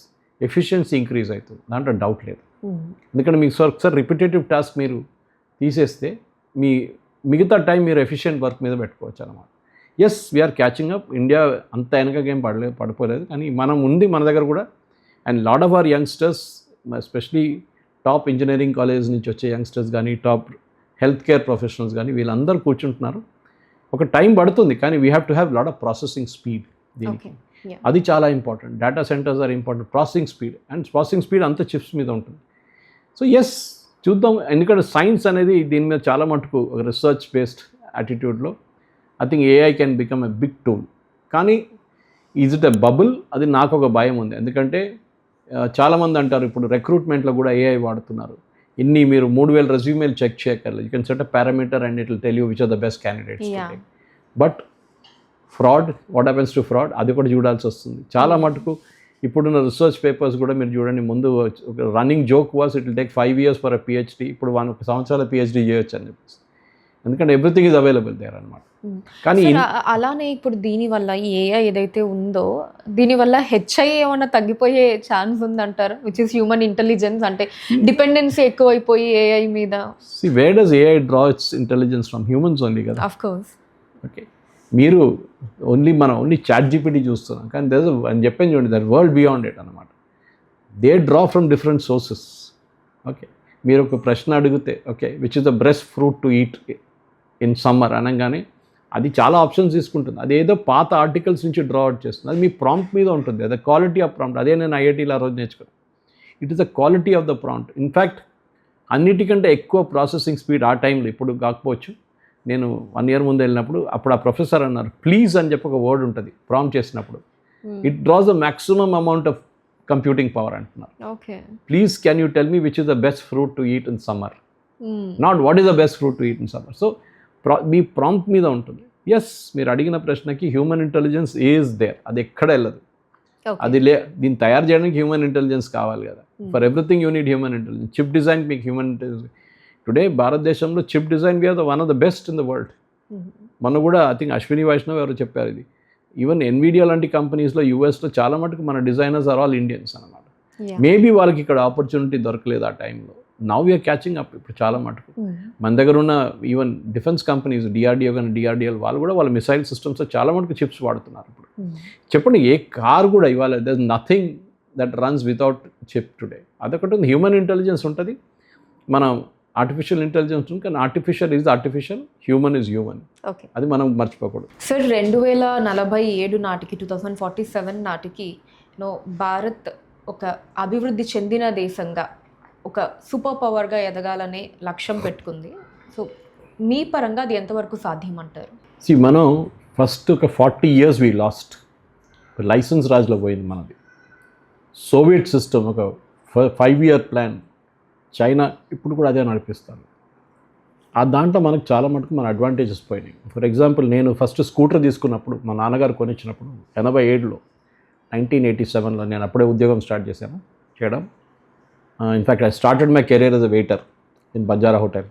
efficiency increase అవుతుంది, దాంట్లో డౌట్ లేదు. ఎందుకంటే మీకు ఒకసారి రిపిటేటివ్ టాస్క్ మీరు తీసేస్తే మిగతా టైం మీరు ఎఫిషియెంట్ వర్క్ మీద పెట్టుకోవచ్చు అనమాట. Yes, we're catching up. India అంత వెనక ఏం పడిపోలేదు, కానీ మనం ఉంది మన దగ్గర కూడా. And lot of our youngsters, especially top engineering college నుంచి వచ్చే యంగ్స్టర్స్ కానీ, టాప్ హెల్త్ కేర్ ప్రొఫెషనల్స్ కానీ, వీళ్ళందరూ కూర్చుంటున్నారు. ఒక టైం పడుతుంది, కానీ we have to have lot of processing speed. దీనికి అది చాలా important. Data centres are important. Processing speed, and processing speed అంతా చిప్స్ మీద ఉంటుంది. సో ఎస్, చూద్దాం. ఎందుకంటే సైన్స్ అనేది దీని మీద చాలా మటుకు రీసెర్చ్ బేస్డ్ యాటిట్యూడ్లో I think AI can become a big tool. కానీ ఈజ్ ఇట్ ఎ బబుల్? అది నాకు ఒక భయం ఉంది. ఎందుకంటే చాలామంది అంటారు ఇప్పుడు రిక్రూట్మెంట్లో కూడా ఏఐ వాడుతున్నారు. మీరు 3000 రెజ్యూమేలు చెక్ చేయక్కర్లేదు. You can set a parameter and it will tell you which are the best candidates. But fraud, what happens to fraud, అది కూడా చూడాల్సి వస్తుంది. చాలా మటుకు ఇప్పుడున్న రీసెర్చ్ పేపర్స్ కూడా మీరు చూడండి. ముందు ఒక running joke was it will take 5 years for a PhD. ఇప్పుడు 1 సంవత్సరాల పిహెచ్డి చేయొచ్చు అని చెప్పేసి, ఎందుకంటే ఎవ్రీథింగ్ ఈజ్ అవైలబుల్ దేర్ అనమాట. కానీ అలానే ఇప్పుడు దీనివల్ల ఈ ఏఐ ఏదైతే ఉందో దీనివల్ల హెచ్ఐ ఏమైనా తగ్గిపోయే ఛాన్స్ ఉందంటారు, విచ్ ఇస్ హ్యూమన్ ఇంటెలిజెన్స్? అంటే డిపెండెన్సీ ఎక్కువైపోయి ఏఐ మీద. Where does AI draw its intelligence from? Humans only కదా. Of course. ఓకే, మీరు మనం ఓన్లీ ChatGPT చూస్తున్నాం, కానీ అని చెప్పాను చూడండి, దట్ వరల్డ్ బియాండ్ ఇట్ అనమాట. They draw from different sources. Okay, మీరు ఒక ప్రశ్న అడిగితే okay which is the best fruit to eat in summer అనగానే అది చాలా ఆప్షన్స్ తీసుకుంటుంది. అదేదో పాత ఆర్టికల్స్ నుంచి డ్రా అవుట్ చేస్తుంది. అది మీ ప్రాంప్ట్ మీద ఉంటుంది. అదే క్వాలిటీ ఆఫ్ ప్రాంప్ట్. అదే నేను IITలో ఆ రోజు నేర్చుకున్నాను. It is the quality of the prompt. In fact అన్నిటికంటే ఎక్కువ ప్రాసెసింగ్ స్పీడ్ ఆ టైంలో, ఇప్పుడు కాకపోవచ్చు, నేను 1 year ముందు వెళ్ళినప్పుడు అప్పుడు ఆ ప్రొఫెసర్ అన్నారు, ప్లీజ్ అని చెప్పి ఒక వర్డ్ ఉంటుంది ప్రాంప్ట్ చేసినప్పుడు, it draws the maximum amount of computing power అంటున్నారు. Please can you tell me which is the best fruit to eat in summer, not what is the best fruit to eat in summer. So మీ prompt మీద ఉంటుంది. Yes, మీరు అడిగిన ప్రశ్నకి human intelligence is there, అది ఎక్కడ వెళ్ళదు. అది దీన్ని తయారు చేయడానికి హ్యూమన్ ఇంటెలిజెన్స్ కావాలి కదా. For everything you need human intelligence. Chip design మీకు హ్యూమన్ ఇంటెలిజెన్స్. టుడే భారతదేశంలో chip design we're the one of the best in the world. మొన్న కూడా ఐ థింక్ అశ్విని వైష్ణవ్ ఎవరు చెప్పారు ఇది. ఈవెన్ ఎన్విడియా లాంటి కంపెనీస్లో యూఎస్లో చాలా మటుకు మన డిజైనర్స్ ఆర్ ఆల్ ఇండియన్స్ అనమాట. మేబీ వాళ్ళకి ఇక్కడ ఆపర్చునిటీ దొరకలేదు ఆ టైంలో. నౌ వీఆర్ క్యాచింగ్ అప్ ఇప్పుడు చాలా మటుకు. మన దగ్గర ఉన్న ఈవెన్ డిఫెన్స్ కంపెనీస్ DRDO కానీ DRDL వాళ్ళు కూడా వాళ్ళ మిసైల్ సిస్టమ్స్లో చాలా మటుకు చిప్స్ వాడుతున్నారు ఇప్పుడు. చెప్పండి, ఏ కార్ కూడా ఇవాళ there is nothing that runs without chip today. అదొకటి ఉంది. హ్యూమన్ ఇంటెలిజెన్స్ ఉంటుంది, మనం ఆర్టిఫిషియల్ ఇంటెలిజెన్స్ ఉంటుంది, కానీ artificial is artificial, human is human. అది మనం మర్చిపోకూడదు. సార్ 2047 నాటికి 2047 నాటికి భారత్ ఒక అభివృద్ధి చెందిన దేశంగా, ఒక సూపర్ పవర్గా ఎదగాలనే లక్ష్యం పెట్టుకుంది. సో మీ పరంగా అది ఎంతవరకు సాధ్యమంటారు? మనం ఫస్ట్ ఒక 40 years వీ లాస్ట్. లైసెన్స్ రాజ్లో పోయింది మనది. సోవియట్ సిస్టమ్ ఒక 5-year ప్లాన్, చైనా ఇప్పుడు కూడా అదే నడిపిస్తాను. ఆ దాంట్లో మనకు చాలా మటుకు మన అడ్వాంటేజెస్ పోయినాయి. ఫర్ ఎగ్జాంపుల్, నేను ఫస్ట్ స్కూటర్ తీసుకున్నప్పుడు మా నాన్నగారు కొనిచ్చినప్పుడు 87లో 1987లో నేను అప్పుడే ఉద్యోగం స్టార్ట్ చేశాను చేయడం. In fact I started my career as a waiter in Banjara Hotel.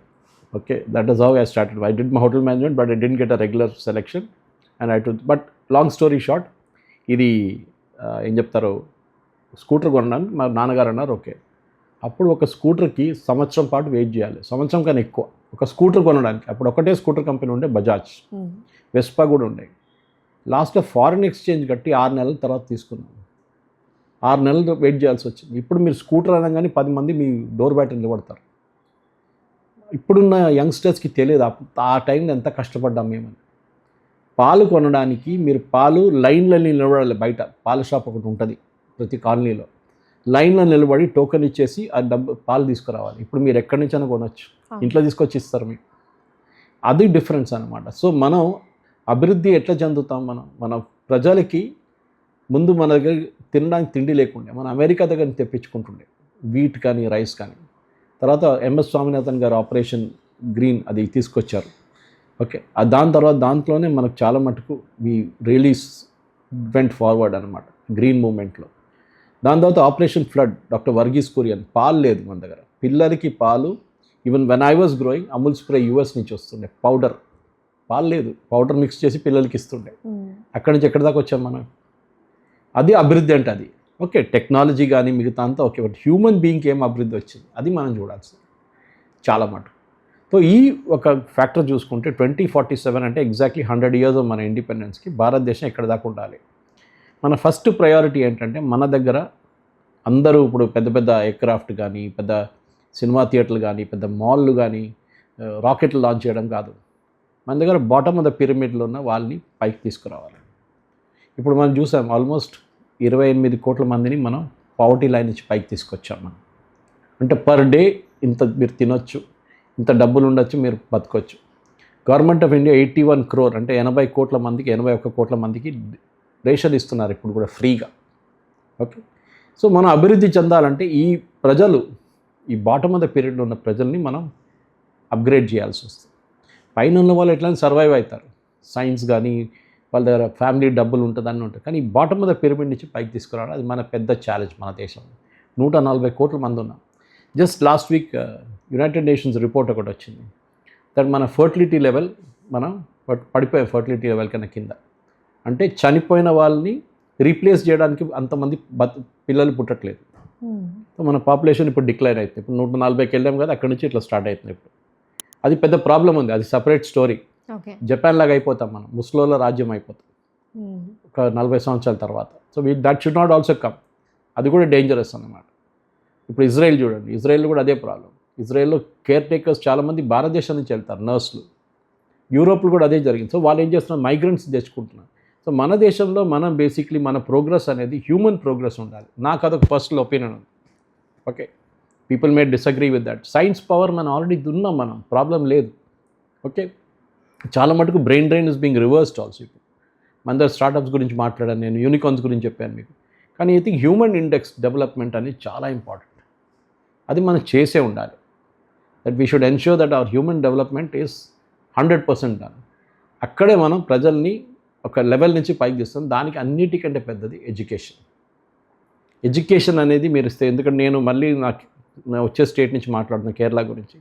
Okay, that is how I started. I did my hotel management, but I didn't get a regular selection. But long story short, ఇది ఏం చెప్తారు, scooter కొనడానికి మా నాన్నగారు అన్నారు okay. అప్పుడు ఒక స్కూటర్కి సంవత్సరం పాటు వెయిట్ చేయాలి, సంవత్సరం కన్నా ఎక్కువ ఒక స్కూటర్ కొనడానికి. అప్పుడు ఒకటే స్కూటర్ కంపెనీ ఉండే, బజాజ్, వెస్పా కూడా ఉండే. లాస్ట్లో ఫారిన్ ఎక్స్చేంజ్ కట్టి 6 నెలల తర్వాత తీసుకున్నాను. 6 నెలలు వెయిట్ చేయాల్సి వచ్చింది. ఇప్పుడు మీరు స్కూటర్ అనగానే 10 మంది మీ డోర్ బయట నిలబడతారు. ఇప్పుడున్న యంగ్స్టర్స్కి తెలియదు ఆ టైంలో ఎంత కష్టపడ్డాం మేమని. పాలు కొనడానికి మీరు పాలు లైన్లో నిలబడాలి. బయట పాల షాప్ ఒకటి ఉంటుంది ప్రతి కాలనీలో. లైన్లో నిలబడి టోకెన్ ఇచ్చేసి ఆ పాలు తీసుకురావాలి. ఇప్పుడు మీరు ఎక్కడి నుంచైనా కొనవచ్చు, ఇంట్లో తీసుకొచ్చి ఇస్తారు మీకు. అది డిఫరెన్స్ అనమాట. సో మనం అభివృద్ధి ఎట్లా చెందుతాం, మన ప్రజలకి ముందు మన దగ్గర తినడానికి తిండి లేకుండే, మన అమెరికా దగ్గర తెప్పించుకుంటుండే వీట్ కానీ రైస్ కానీ. తర్వాత MS స్వామినాథన్ గారు ఆపరేషన్ గ్రీన్ అది తీసుకొచ్చారు. ఓకే, దాని తర్వాత దాంట్లోనే మనకు చాలా మటుకు వి రియలీ వెంట్ ఫార్వర్డ్ అనమాట గ్రీన్ మూమెంట్లో. దాని తర్వాత operation flood, doctor Varghese Kurien. పాలు లేదు మన దగ్గర, పిల్లలకి పాలు. Even when I was growing Amul spray US నుంచి వస్తుండే, పౌడర్. పాలు లేదు, పౌడర్ మిక్స్ చేసి పిల్లలకి ఇస్తుండే. అక్కడి నుంచి ఎక్కడి దాకా వచ్చాం మనం. అది అభివృద్ధి అంటే అది ఓకే. టెక్నాలజీ కానీ మిగతా అంతా ఓకే, బట్ హ్యూమన్ బీయింగ్కి ఏం అభివృద్ధి వచ్చింది అది మనం చూడాల్సింది చాలా మటుకు. సో ఈ ఒక ఫ్యాక్టర్ చూసుకుంటే 2047 అంటే ఎగ్జాక్ట్లీ 100 years మన ఇండిపెండెన్స్కి భారతదేశం ఎక్కడ దాకా ఉండాలి. మన ఫస్ట్ ప్రయారిటీ ఏంటంటే, మన దగ్గర అందరూ ఇప్పుడు పెద్ద పెద్ద ఎయిర్క్రాఫ్ట్ కానీ, పెద్ద సినిమా థియేటర్లు కానీ, పెద్ద మాల్లు కానీ, రాకెట్లు లాంచ్ చేయడం కాదు. మన దగ్గర బాటమ్ ఆఫ్ ద పిరమిడ్లో ఉన్న వాళ్ళని పైకి తీసుకురావాలి. ఇప్పుడు మనం చూసాం ఆల్మోస్ట్ 28 కోట్ల మందిని మనం పావర్టీ లైన్ నుంచి పైకి తీసుకొచ్చాం మనం. అంటే పర్ డే ఇంత మీరు తినొచ్చు, ఇంత డబ్బులు ఉండొచ్చు, మీరు బతకొచ్చు. గవర్నమెంట్ ఆఫ్ ఇండియా 81 crore అంటే 80 కోట్ల మందికి, 81 కోట్ల మందికి రేషన్ ఇస్తున్నారు ఇప్పుడు కూడా ఫ్రీగా. ఓకే, సో మనం అభివృద్ధి చెందాలంటే ఈ ప్రజలు, ఈ బాటమ్ ఆఫ్ ద పీరియడ్లో ఉన్న ప్రజల్ని మనం అప్గ్రేడ్ చేయాల్సి వస్తుంది. పైన ఉన్న వాళ్ళు ఎట్లా సర్వైవ్ అవుతారు, సైన్స్ కానీ వాళ్ళ దగ్గర ఫ్యామిలీ డబ్బులు ఉంటుంది అన్నీ ఉంటుంది, కానీ ఈ బాటమ్ ఆఫ్ ద పిరమిడ్ నుంచి పైకి తీసుకురావడం అది మన పెద్ద ఛాలెంజ్. మన దేశంలో 140 కోట్ల మంది ఉన్నాం. Just last week United nations report ఒకటి వచ్చింది, దట్ మన ఫర్టిలిటీ లెవెల్ మనం పడిపోయాం, ఫర్టిలిటీ లెవెల్ కన్నా కింద. అంటే చనిపోయిన వాళ్ళని రీప్లేస్ చేయడానికి అంతమంది పిల్లలు పుట్టట్లేదు. సో మన పాపులేషన్ ఇప్పుడు డిక్లైన్ అవుతుంది. ఇప్పుడు 140కి వెళ్ళాం కదా, అక్కడి నుంచి ఇట్లా స్టార్ట్ అవుతుంది ఇప్పుడు. అది పెద్ద ప్రాబ్లం ఉంది, అది సపరేట్ స్టోరీ. ఓకే. జపాన్ లాగా అయిపోతాం మనం, ముస్లోల రాజ్యం అయిపోతాం ఒక 40 సంవత్సరాల తర్వాత. So that should not also come. అది కూడా డేంజరస్ అన్నమాట. ఇప్పుడు ఇజ్రాయెల్ చూడండి, ఇజ్రాయెల్ కూడా అదే ప్రాబ్లం. ఇజ్రాయెల్లో కేర్ టేకర్స్ చాలామంది భారతదేశం నుంచి వెళ్తారు, నర్సులు. యూరోప్లో కూడా అదే జరిగింది. సో వాళ్ళు ఏం చేస్తున్నారు, మైగ్రెంట్స్ తెచ్చుకుంటున్నారు. సో మన దేశంలో మనం బేసిక్లీ మన ప్రోగ్రెస్ అనేది హ్యూమన్ ప్రోగ్రెస్ ఉండాలి. నాకు అదొక పర్సనల్ ఒపీనియన్ ఉంది. Okay, people may disagree with that. Science power మనం ఆల్రెడీ ఉన్నాం, మనం ప్రాబ్లం లేదు. ఓకే, చాలా మటుకు brain drain is being reversed also. ఇప్పుడు మన దగ్గర స్టార్టప్స్ గురించి మాట్లాడాను, నేను యూనికార్న్స్ గురించి చెప్పాను మీకు. కానీ I think human index development అనేది చాలా ఇంపార్టెంట్. అది మనం చేసే ఉండాలి. That we should ensure that our human development is 100% done. అక్కడే మనం ప్రజల్ని ఒక లెవెల్ నుంచి పైకి తీస్తాం. దానికి అన్నిటికంటే పెద్దది ఎడ్యుకేషన్. ఎడ్యుకేషన్ అనేది మీరు ఇస్తే, ఎందుకంటే నేను మళ్ళీ నా వచ్చే స్టేట్ నుంచి మాట్లాడుతున్నాను, కేరళ గురించి.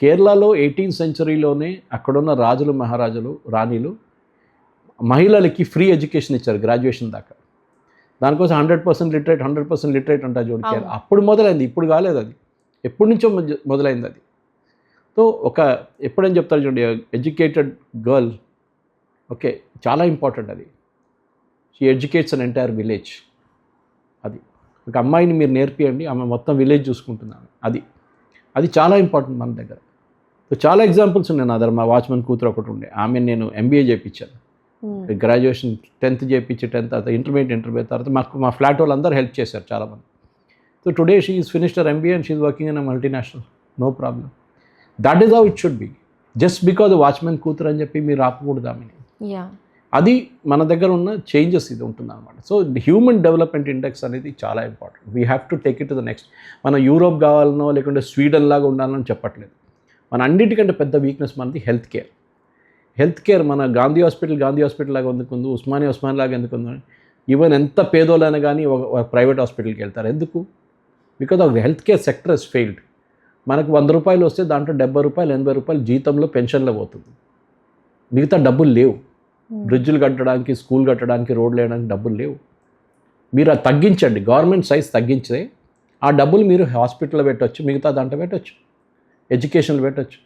కేరళలో 18th సెంచరీలోనే అక్కడున్న రాజులు, మహారాజులు, రాణిలు మహిళలకి ఫ్రీ ఎడ్యుకేషన్ ఇచ్చారు, గ్రాడ్యుయేషన్ దాకా. దానికోసం 100% లిటరేట్, 100% లిటరేట్ అంటారు చూడండి కేరళ. అప్పుడు మొదలైంది, ఇప్పుడు కాలేదు. అది ఎప్పటి నుంచో మొదలైంది అది. సో ఎప్పుడేం చెప్తారు చూడండి, ఎడ్యుకేటెడ్ గర్ల్, ఓకే, చాలా ఇంపార్టెంట్ అది. She educates an entire village. అది ఒక అమ్మాయిని మీరు నేర్పియండి, ఆమె మొత్తం విలేజ్ చూసుకుంటున్నాను. అది చాలా ఇంపార్టెంట్ మన దగ్గర. సో చాలా ఎగ్జాంపుల్స్ ఉన్నాయి నా దగ్గర. మా వాచ్మెన్ కూతురు ఒకటి ఉండే, ఆమె నేను MBA చేయించాను. గ్రాడ్యుయేషన్ 10th చేయించి 10th తర్వాత ఇంటర్మీడియట్ తర్వాత మా ఫ్లాట్ వాళ్ళు అందరూ హెల్ప్ చేశారు చాలామంది. So today she is finished her MBA and she is working in a multinational, no problem. That is how it should be. Just because watchman కూతురు అని చెప్పి మీరు ఆపకూడదు ఆమెని. అది మన దగ్గర ఉన్న చేంజెస్ ఇది ఉంటుంది అనమాట. సో హ్యూమన్ డెవలప్మెంట్ ఇండెక్స్ అనేది చాలా important. We have to take it to the next. మనం యూరోప్ కావాలనో లేకుంటే స్వీడన్ లాగా ఉండాలని చెప్పట్లేదు. మన అన్నిటికంటే పెద్ద వీక్నెస్ మనది హెల్త్ కేర్. మన గాంధీ హాస్పిటల్ లాగా ఎందుకుంది, ఉస్మానియా లాగా ఎందుకుంది. ఈవెన్ ఎంత పేదోళ్ళైనా కానీ ఒక ప్రైవేట్ హాస్పిటల్కి వెళ్తారు. ఎందుకు? Because of health care sector is failed. మనకు 100 రూపాయలు వస్తే దాంట్లో 70 రూపాయలు 80 రూపాయలు జీతంలో పెన్షన్లో పోతుంది. మిగతా డబ్బులు లేవు. బ్రిడ్జ్లు కట్టడానికి, స్కూల్ కట్టడానికి, రోడ్లు వేయడానికి డబ్బులు లేవు. మీరు అది తగ్గించండి, గవర్నమెంట్ సైజ్ తగ్గించే ఆ డబ్బులు మీరు హాస్పిటల్లో పెట్టవచ్చు, మిగతా దాంట్లో పెట్టవచ్చు, ఎడ్యుకేషన్లో పెట్టవచ్చు.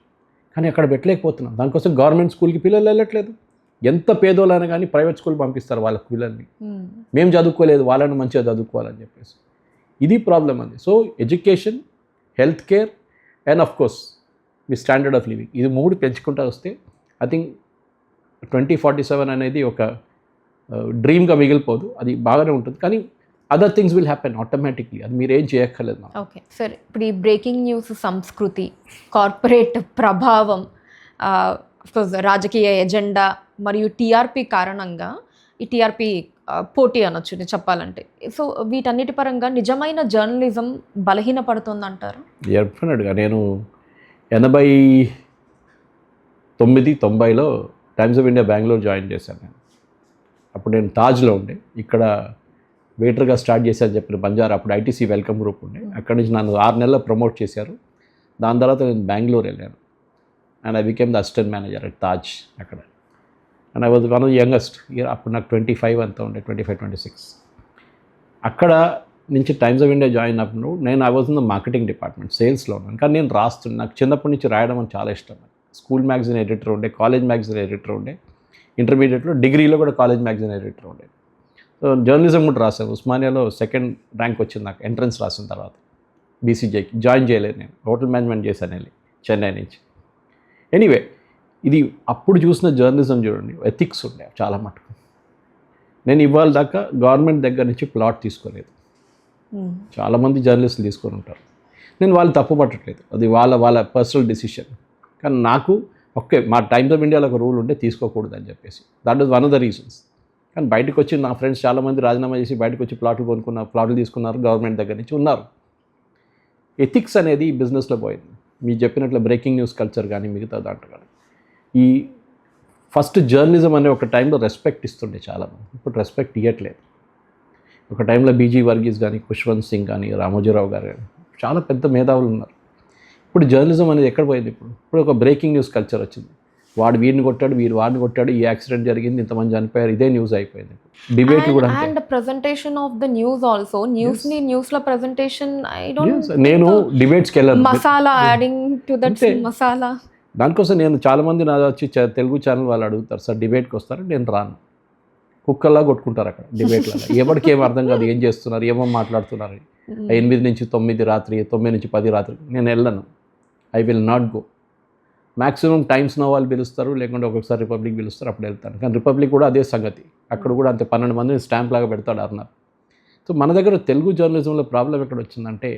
కానీ అక్కడ పెట్టలేకపోతున్నాం. దానికోసం గవర్నమెంట్ స్కూల్కి పిల్లలు వెళ్ళట్లేదు. ఎంత పేదోళ్ళైనా కానీ ప్రైవేట్ స్కూల్ పంపిస్తారు వాళ్ళ పిల్లల్ని. మేము చదువుకోలేదు, వాళ్ళని మంచిగా చదువుకోవాలని చెప్పేసి. ఇది ప్రాబ్లం అది. So education, health care and of course me standard of living, ఇది 3 పెంచుకుంటూ వస్తే ఐ థింక్ 2047 అనేది ఒక డ్రీమ్గా మిగిలిపోదు. అది బాగానే ఉంటుంది. కానీ other things will happen automatically. అది మీరు ఏం చేయక్కర్లేదు. ఓకే సార్, ఇప్పుడు ఈ బ్రేకింగ్ న్యూస్ సంస్కృతి, కార్పొరేట్ ప్రభావం, రాజకీయ ఎజెండా మరియు TRP కారణంగా, ఈ TRP పోటీ అనొచ్చు చెప్పాలంటే. సో వీటన్నిటి పరంగా నిజమైన జర్నలిజం బలహీనపడుతుందంటారు? డెఫినెట్గా. నేను 89-90లో Times of India Bengaluru join చేశాను. నేను అప్పుడు నేను తాజ్లో ఉండే, ఇక్కడ వెయిటర్గా స్టార్ట్ చేశాను చెప్పిన బంజారా. అప్పుడు ITC వెల్కమ్ గ్రూప్ ఉండే. అక్కడి నుంచి నన్ను 6 నెలల్లో ప్రమోట్ చేశారు. దాని తర్వాత నేను బెంగళూరు వెళ్ళాను and I became the assistant manager at Taj అక్కడ. And I was one of the youngest. అప్పుడు నాకు 25 అంతా ఉండే, 25-26. అక్కడ నుంచి టైమ్స్ ఆఫ్ ఇండియా జాయిన్ అప్పుడు I was in the marketing department, సేల్స్లో ఉన్నాను. కానీ నేను రాస్తున్నాను. నాకు చిన్నప్పటి నుంచి రాయడం అని చాలా ఇష్టం. స్కూల్ మ్యాగజైన్ ఎడిటర్ ఉండే, కాలేజ్ మ్యాగజైన్ ఎడిటర్ ఉండే, ఇంటర్మీడియట్లో, డిగ్రీలో కూడా కాలేజ్ మ్యాగజైన్ ఎడిటర్ ఉండే. సో జర్నలిజం కూడా రాశాను. ఉస్మానియాలో 2nd ర్యాంక్ వచ్చింది నాకు ఎంట్రన్స్ రాసిన తర్వాత. BCJకి జాయిన్ చేయలేదు నేను, హోటల్ మేనేజ్మెంట్ చేశాను వెళ్ళి చెన్నై నుంచి. ఎనీవే, ఇది అప్పుడు చూసిన జర్నలిజం చూడండి, ఎథిక్స్ ఉండే చాలా మటుకు. నేను ఇవాళ దాకా గవర్నమెంట్ దగ్గర నుంచి ప్లాట్ తీసుకోలేదు. చాలామంది జర్నలిస్టులు తీసుకొని ఉంటారు. నేను వాళ్ళు తప్పు పట్టట్లేదు, అది వాళ్ళ పర్సనల్ డెసిషన్. కానీ నాకు మా టైమ్స్ ఆఫ్ ఇండియాలో ఒక రూల్ ఉంటే తీసుకోకూడదు అని చెప్పేసి. That is one of the reasons. కానీ బయటకు వచ్చి నా ఫ్రెండ్స్ చాలామంది రాజీనామా చేసి బయటకు వచ్చి ప్లాట్లు తీసుకున్నారు గవర్నమెంట్ దగ్గర నుంచి ఉన్నారు. ఎథిక్స్ అనేది బిజినెస్లో పోయింది. మీరు చెప్పినట్లు బ్రేకింగ్ న్యూస్ కల్చర్ కానీ మిగతా దాంట్లో కానీ. ఈ ఫస్ట్ జర్నలిజం అనే ఒక టైంలో రెస్పెక్ట్ ఇస్తుండే చాలామంది, ఇప్పుడు రెస్పెక్ట్ ఇవ్వట్లేదు. ఒక టైంలో BG వర్గీస్ కానీ, ఖుష్వంత్ సింగ్ కానీ, రామోజీరావు గారు కానీ చాలా పెద్ద మేధావులు ఉన్నారు. ఇప్పుడు జర్నలిజం అనేది ఎక్కడ పోయింది? ఇప్పుడు ఒక బ్రేకింగ్ న్యూస్ కల్చర్ వచ్చింది. వాడు వీడిని కొట్టాడు, వాడిని కొట్టాడు, ఈ యాక్సిడెంట్ జరిగింది, ఇంతమంది చనిపోయారు, ఇదే న్యూస్ అయిపోయింది. డిబేట్లు కూడా and presentation of the news also, న్యూస్లో ప్రెజెంటేషన్. ఐ డోంట్, నేను డిబేట్స్కి వెళ్ళాను. Masala adding to that masala. దానికోసం నేను చాలామంది నా వచ్చి తెలుగు ఛానల్ వాళ్ళు అడుగుతారు, సార్ డిబేట్కి వస్తారు, నేను రాను. కుక్కల్లా కొట్టుకుంటారు అక్కడ డిబేట్లలో. ఎవరికి ఏం అర్థం కాదు, ఏం చేస్తున్నారు, ఏమో మాట్లాడుతున్నారు. 8 నుంచి 9 రాత్రి, 9 నుంచి 10 రాత్రి నేను వెళ్ళను. I will not go. Maximum times no వాళ్ళు పిలుస్తారు, లేకుంటే ఒక్కొక్కసారి రిపబ్లిక్ పిలుస్తారు, అప్పుడు వెళ్తాను. కానీ రిపబ్లిక్ కూడా అదే సంగతి, అక్కడ కూడా అంతే 12 మందిని స్టాంప్ లాగా పెడతాడు అన్నారు. సో మన దగ్గర తెలుగు జర్నలిజంలో ప్రాబ్లం ఎక్కడ వచ్చిందంటే,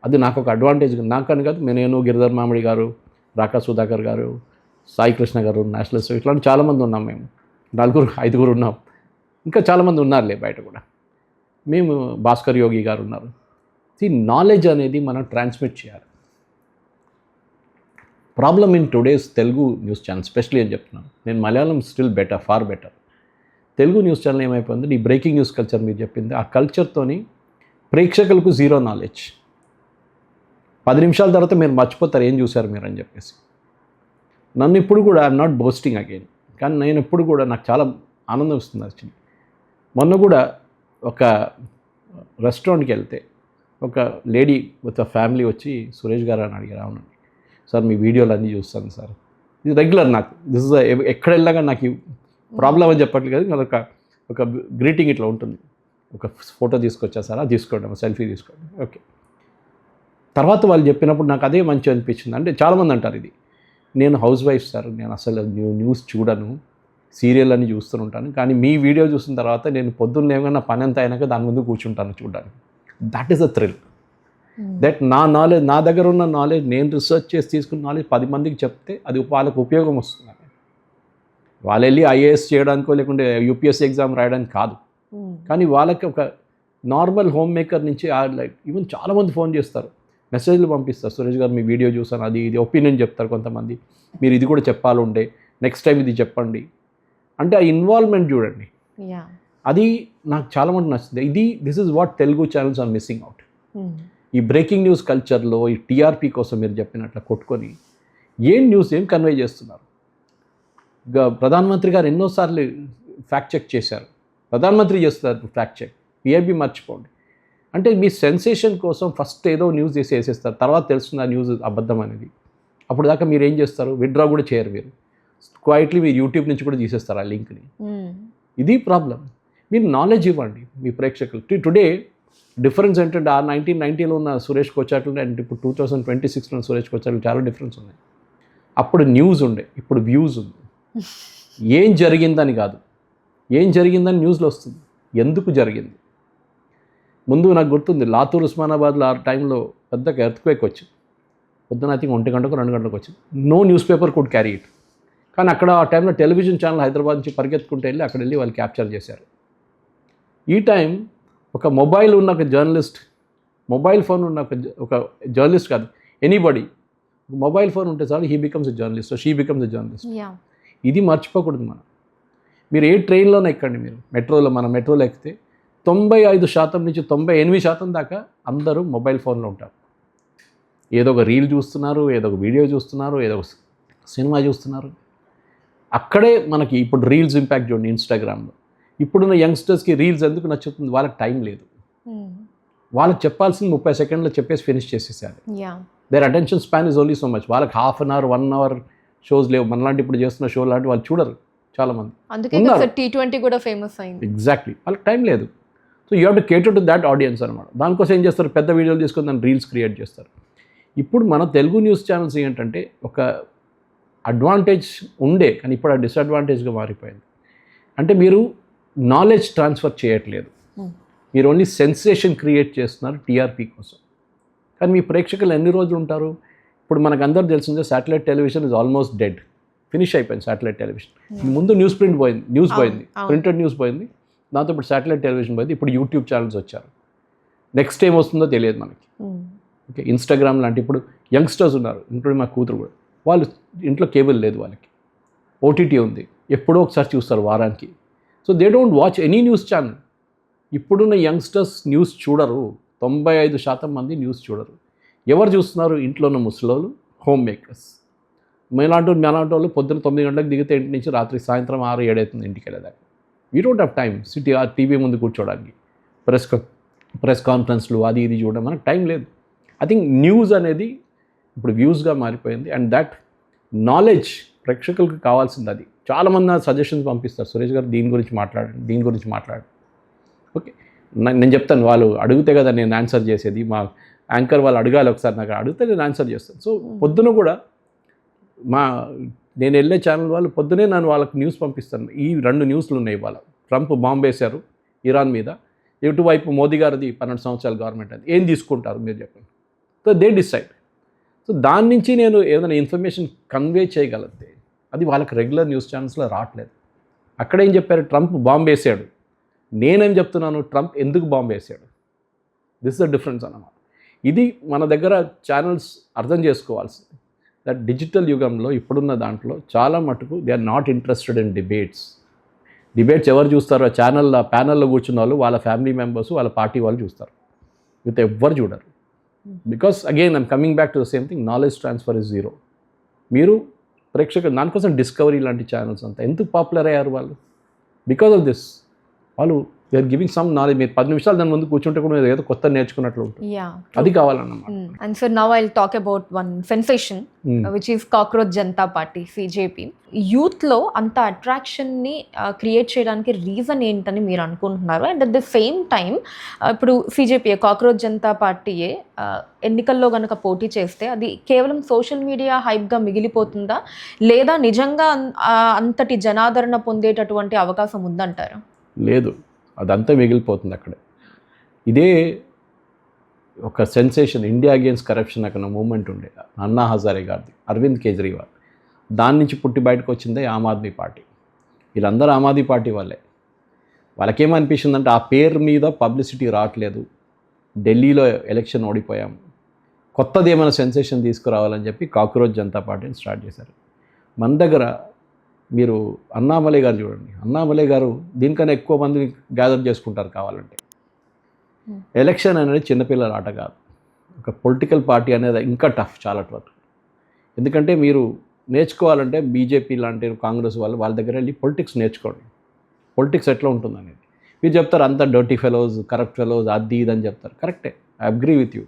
అది నాకు ఒక అడ్వాంటేజ్, నాకని కాదు, నేను గిరిధర్ మామిడి గారు, రాకా సుధాకర్ గారు, సాయి కృష్ణ గారు, నేషనలిస్ట్, ఇట్లాంటి చాలామంది ఉన్నాం. మేము 4-5 ఉన్నాం, ఇంకా చాలామంది ఉన్నారులే బయట కూడా. మేము భాస్కర్ యోగి గారు ఉన్నారు. ఈ నాలెడ్జ్ అనేది మనం ట్రాన్స్మిట్ చేయాలి. Problem in today's Telugu news channel specially అని చెప్తున్నాను. నేను Malayalam still better, far better. Telugu news channel ఏమైపోయింది, ఈ బ్రేకింగ్ న్యూస్ కల్చర్ మీరు చెప్పింది, ఆ కల్చర్తోని ప్రేక్షకులకు జీరో నాలెడ్జ్. 10 నిమిషాల తర్వాత మీరు మర్చిపోతారు ఏం చూశారు మీరు అని చెప్పేసి. నన్ను ఇప్పుడు కూడా ఐఎమ్ నాట్ బోస్టింగ్ అగైన్, కానీ నేను ఎప్పుడు కూడా నాకు చాలా ఆనందం వస్తుంది యాక్చువల్లీ. మొన్న కూడా ఒక రెస్టారెంట్కి వెళ్తే ఒక లేడీ విత్ ఫ్యామిలీ వచ్చి సురేష్ గారు అని అడిగారు. అవునండి సార్, మీ వీడియోలు అన్నీ చూస్తాను సార్, ఇది రెగ్యులర్ నాకు, దిస్ ఇస్ ఎక్కడ వెళ్ళగా నాకు ఈ ప్రాబ్లం అని చెప్పట్లేదు కదా, ఒక గ్రీటింగ్ ఇట్లా ఉంటుంది, ఒక ఫోటో తీసుకొచ్చా సార్, అది తీసుకోండి, సెల్ఫీ తీసుకోండి, ఓకే. తర్వాత వాళ్ళు చెప్పినప్పుడు నాకు అదే మంచి అనిపించింది. అంటే చాలామంది అంటారు ఇది, నేను హౌస్ వైఫ్ సార్, నేను అసలు న్యూస్ చూడను, సీరియల్ అని చూస్తూ ఉంటాను, కానీ మీ వీడియో చూసిన తర్వాత నేను పొద్దున్న ఏమైనా పని అంతా అయినాక దాని ముందు కూర్చుంటాను చూడడానికి. That is a thrill. That నా నాలెడ్జ్, నా దగ్గర ఉన్న నాలెడ్జ్, నేను రీసెర్చ్ చేసి తీసుకున్న నాలెడ్జ్ 10 మందికి చెప్తే అది వాళ్ళకు ఉపయోగం వస్తుంది. వాళ్ళు వెళ్ళి ఐఏఎస్ చేయడానికో లేకుంటే యూపీఎస్సీ ఎగ్జామ్ రాయడానికి కాదు, కానీ వాళ్ళకి ఒక నార్మల్ హోమ్ మేకర్ నుంచి లైక్ ఈవెన్ చాలామంది ఫోన్ చేస్తారు, మెసేజ్లు పంపిస్తారు, సురేష్ గారు మీ వీడియో చూసాను, అది ఇది ఒపీనియన్ చెప్తారు కొంతమంది, మీరు ఇది కూడా చెప్పాలి ఉండే, నెక్స్ట్ టైం ఇది చెప్పండి అంటే ఆ ఇన్వాల్వ్మెంట్ చూడండి, అది నాకు చాలామంది నచ్చింది. This is what Telugu channels are missing out. ఈ బ్రేకింగ్ న్యూస్ కల్చర్లో ఈ టీఆర్పీ కోసం మీరు చెప్పినట్లు కొట్టుకొని ఏం న్యూస్ ఏం కన్వే చేస్తున్నారు. ప్రధానమంత్రి గారు ఎన్నోసార్లు ఫ్యాక్ట్ చెక్ చేశారు, ప్రధానమంత్రి చేస్తారు ఫ్యాక్ట్ చెక్, పిఐబి మర్చిపోండి. అంటే మీ సెన్సేషన్ కోసం ఫస్ట్ ఏదో న్యూస్ చేసి వేసేస్తారు, తర్వాత తెలుస్తుంది ఆ న్యూస్ అబద్ధం అనేది. అప్పుడు దాకా మీరు ఏం చేస్తారు, విత్డ్రా కూడా చేయరు, మీరు క్వైట్లీ మీరు యూట్యూబ్ నుంచి కూడా తీసేస్తారు ఆ లింక్ని. ఇది ప్రాబ్లం. మీరు నాలెడ్జ్ ఇవ్వండి మీ ప్రేక్షకులు. టుడే డిఫరెన్స్ ఏంటంటే ఆ 1990లో ఉన్న సురేష్ కొచ్చాట్లు అండ్ ఇప్పుడు 2026లో ఉన్న సురేష్ కొచ్చాట్లు చాలా డిఫరెన్స్ ఉన్నాయి. అప్పుడు న్యూస్ ఉండే, ఇప్పుడు వ్యూస్ ఉంది. ఏం జరిగిందని కాదు, ఏం జరిగిందని న్యూస్లో వస్తుంది, ఎందుకు జరిగింది. ముందు నాకు గుర్తుంది, లాతూర్ ఉస్మానాబాద్లో ఆ టైంలో పెద్ద ఎర్త్క్వేక్ వచ్చింది, పొద్దున ఐ థింక్ 1 గంటకు 2 గంటలకు వచ్చింది. No news paper could carry it. కానీ అక్కడ ఆ టైంలో టెలివిజన్ ఛానల్ హైదరాబాద్ నుంచి పరిగెత్తుకుంటూ వెళ్ళి అక్కడ వెళ్ళి వాళ్ళు క్యాప్చర్ చేశారు. ఈ టైం ఒక మొబైల్ ఉన్న ఒక జర్నలిస్ట్, మొబైల్ ఫోన్ ఉన్న ఒక జర్నలిస్ట్ కాదు, ఎనీబడి, మొబైల్ ఫోన్ ఉంటే చాలు, he becomes a journalist, she becomes a journalist. ఇది మర్చిపోకూడదు మనం. మీరు ఏ ట్రైన్లోనే ఎక్కండి, మీరు మెట్రోలో, మన మెట్రోలో ఎక్కితే 95% నుంచి 98% దాకా అందరూ మొబైల్ ఫోన్లో ఉంటారు. ఏదో ఒక రీల్ చూస్తున్నారు, ఏదో ఒక వీడియో చూస్తున్నారు, ఏదో ఒక సినిమా చూస్తున్నారు. అక్కడే మనకి ఇప్పుడు రీల్స్ ఇంపాక్ట్ చూడండి ఇన్స్టాగ్రామ్లో. ఇప్పుడున్న యంగ్స్టర్స్కి రీల్స్ ఎందుకు నచ్చుతుంది, వాళ్ళకి టైం లేదు. వాళ్ళకి చెప్పాల్సింది 30 సెకండ్లో చెప్పేసి ఫినిష్ చేసేసారు. Their attention span is only so much. వాళ్ళకి half an hour 1 hour shows లేవు. మనలాంటి ఇప్పుడు చేస్తున్న షో లాంటి వాళ్ళు చూడరు చాలామంది. T20 కూడా ఫేమస్ అయింది. ఎగ్జాక్ట్లీ, వాళ్ళకి టైం లేదు. So you have to కేటర్ to that audience అనమాట. దానికోసం ఏం చేస్తారు, పెద్ద వీడియోలు తీసుకొని దాన్ని రీల్స్ క్రియేట్ చేస్తారు. ఇప్పుడు మన తెలుగు న్యూస్ ఛానల్స్ ఏంటంటే ఒక అడ్వాంటేజ్ ఉండే, కానీ ఇప్పుడు ఆ డిసడ్వాంటేజ్గా మారిపోయింది. అంటే మీరు నాలెడ్జ్ ట్రాన్స్ఫర్ చేయట్లేదు, మీరు ఓన్లీ సెన్సేషన్ క్రియేట్ చేస్తున్నారు టీఆర్పీ కోసం. కానీ మీ ప్రేక్షకులు ఎన్ని రోజులు ఉంటారు? ఇప్పుడు మనకు అందరూ తెలిసిందే satellite television is almost dead, finish అయిపోయింది శాటిలైట్ టెలివిజన్. ముందు న్యూస్ పోయింది, ప్రింటెడ్ న్యూస్ పోయింది, దాంతో ఇప్పుడు శాటిలైట్ టెలివిజన్ పోయింది, ఇప్పుడు యూట్యూబ్ ఛానల్స్ వచ్చారు. నెక్స్ట్ ఏం వస్తుందో తెలియదు మనకి. ఓకే, ఇన్స్టాగ్రామ్ లాంటి ఇప్పుడు యంగ్స్టర్స్ ఉన్నారు, ఇంక్లూడింగ్ మా కూతురు కూడా, వాళ్ళు ఇంట్లో కేబుల్ లేదు, వాళ్ళకి ఓటీటీ ఉంది, ఎప్పుడో ఒకసారి చూస్తారు వారానికి. So they don't watch any news channel. ఇప్పుడున్న యంగ్స్టర్స్ న్యూస్ చూడరు, 95% మంది న్యూస్ చూడరు. ఎవరు చూస్తున్నారు? ఇంట్లో ఉన్న ముసలోళ్ళు, హోమ్ మేకర్స్. మేలాంటి వాళ్ళు పొద్దున్న 9 గంటలకు దిగితే ఇంటి నుంచి రాత్రి సాయంత్రం 6-7 అవుతుంది ఇంటికి వెళ్ళేదాకా. We don't have time city ఆ టీవీ ముందు కూర్చోడానికి, ప్రెస్ కాన్ఫరెన్స్లు అది ఇది చూడడం మనకు టైం లేదు. ఐ థింక్ న్యూస్ అనేది ఇప్పుడు వ్యూస్గా మారిపోయింది. అండ్ దట్ నాలెడ్జ్ ప్రేక్షకులకు కావాల్సింది అది. చాలామంది నాకు సజెషన్స్ పంపిస్తారు, సురేష్ గారు దీని గురించి మాట్లాడండి, దీని గురించి మాట్లాడండి. ఓకే, నేను చెప్తాను, వాళ్ళు అడిగితే కదా నేను ఆన్సర్ చేసేది. మా యాంకర్ వాళ్ళు అడగాలి, ఒకసారి నాకు అడిగితే నేను ఆన్సర్ చేస్తాను. సో పొద్దున కూడా నేను వెళ్ళే ఛానల్ వాళ్ళు పొద్దునే నన్ను వాళ్ళకి న్యూస్ పంపిస్తాను. ఈ 2 న్యూస్లు ఉన్నాయి ఇవాళ. ట్రంప్ బాంబు వేశారు ఇరాన్ మీద, ఇటువైపు మోదీ గారిది 12 సంవత్సరాల గవర్నమెంట్, అది ఏం తీసుకుంటారు మీరు చెప్పండి. So they decide. సో దాని నుంచి నేను ఏదైనా ఇన్ఫర్మేషన్ కన్వే చేయగలిగితే అది వాళ్ళకి రెగ్యులర్ న్యూస్ ఛానల్స్లో రావట్లేదు. అక్కడ ఏం చెప్పారు, ట్రంప్ బాంబు వేసాడు. నేనేం చెప్తున్నాను, ట్రంప్ ఎందుకు బాంబు వేసాడు. దిస్ ద డిఫరెన్స్ అన్నమాట. ఇది మన దగ్గర ఛానల్స్ అర్థం చేసుకోవాల్సింది. దట్ డిజిటల్ యుగంలో ఇప్పుడున్న దాంట్లో చాలా మటుకు they are not interested in debates. Debates ఎవరు చూస్తారో, ప్యానల్లో కూర్చున్న వాళ్ళు, వాళ్ళ ఫ్యామిలీ మెంబర్స్, వాళ్ళ పార్టీ వాళ్ళు చూస్తారు. మిగతా ఎవ్వరు చూడరు. Because again I'm coming back to the same thing, knowledge transfer is zero. మీరు ప్రేక్షకులు దానికోసం డిస్కవరీ లాంటి ఛానల్స్ అంతా ఎందుకు పాపులర్ అయ్యారు వాళ్ళు? Because of this. వాళ్ళు they are giving some knowledge. మీరు 10 నిమిషాలు దాని ముందు కూర్చుంటే కూడా మీరు ఏదో కొత్త నేర్చుకున్నట్లు ఉంటుంది. అది కావాలన్నమాట. And so now I'll talk about one sensation, which is Cockroach Janata Party, CJP. Youth లో అంత అట్రాక్షన్ ని క్రియేట్ చేయడానికి రీజన్ ఏంటని మీరు అనుకుంటున్నారు? And at the same time ఇప్పుడు CJP కాక్రోచ్ జనతా పార్టీయే ఎన్నికల్లో కనుక పోటీ చేస్తే అది కేవలం సోషల్ మీడియా హైప్గా మిగిలిపోతుందా, లేదా నిజంగా అంతటి జనాదరణ పొందేటటువంటి అవకాశం ఉందంటారా? లేదు, అదంతా మిగిలిపోతుంది అక్కడే. ఇదే ఒక సెన్సేషన్, ఇండియా అగేన్స్ట్ కరప్షన్ అక్కడ మూమెంట్ ఉండే అన్నా హజారే గారిది, అరవింద్ కేజ్రీవాల్. దాని నుంచి పుట్టి బయటకు వచ్చిందే ఆమ్ ఆద్మీ పార్టీ. వీళ్ళందరూ ఆమ్ ఆద్మీ పార్టీ వాళ్ళే. వాళ్ళకేమనిపించిందంటే ఆ పేరు మీద పబ్లిసిటీ రావట్లేదు, ఢిల్లీలో ఎలక్షన్ ఓడిపోయాము, కొత్తది ఏమైనా సెన్సేషన్ తీసుకురావాలని చెప్పి కాక్రోచ్ జనతా పార్టీని స్టార్ట్ చేశారు. మన దగ్గర మీరు అన్నామలై గారు చూడండి, అన్నామలై గారు దీనికన్నా ఎక్కువ మందిని గ్యాదర్ చేసుకుంటారు కావాలంటే. ఎలక్షన్ అనేది చిన్నపిల్లల ఆట కాదు. ఒక పొలిటికల్ పార్టీ అనేది ఇంకా టఫ్, చాలా టఫ్. ఎందుకంటే మీరు నేర్చుకోవాలంటే బీజేపీ లాంటి కాంగ్రెస్ వాళ్ళ దగ్గర వెళ్ళి పొలిటిక్స్ నేర్చుకోండి, పొలిటిక్స్ ఎట్లా ఉంటుంది అనేది. మీరు చెప్తారు అంత డర్టీ ఫెలోస్, కరప్ట్ ఫెలోస్, అది ఇది అని చెప్తారు. కరెక్టే, ఐ అగ్రీ విత్ యూ.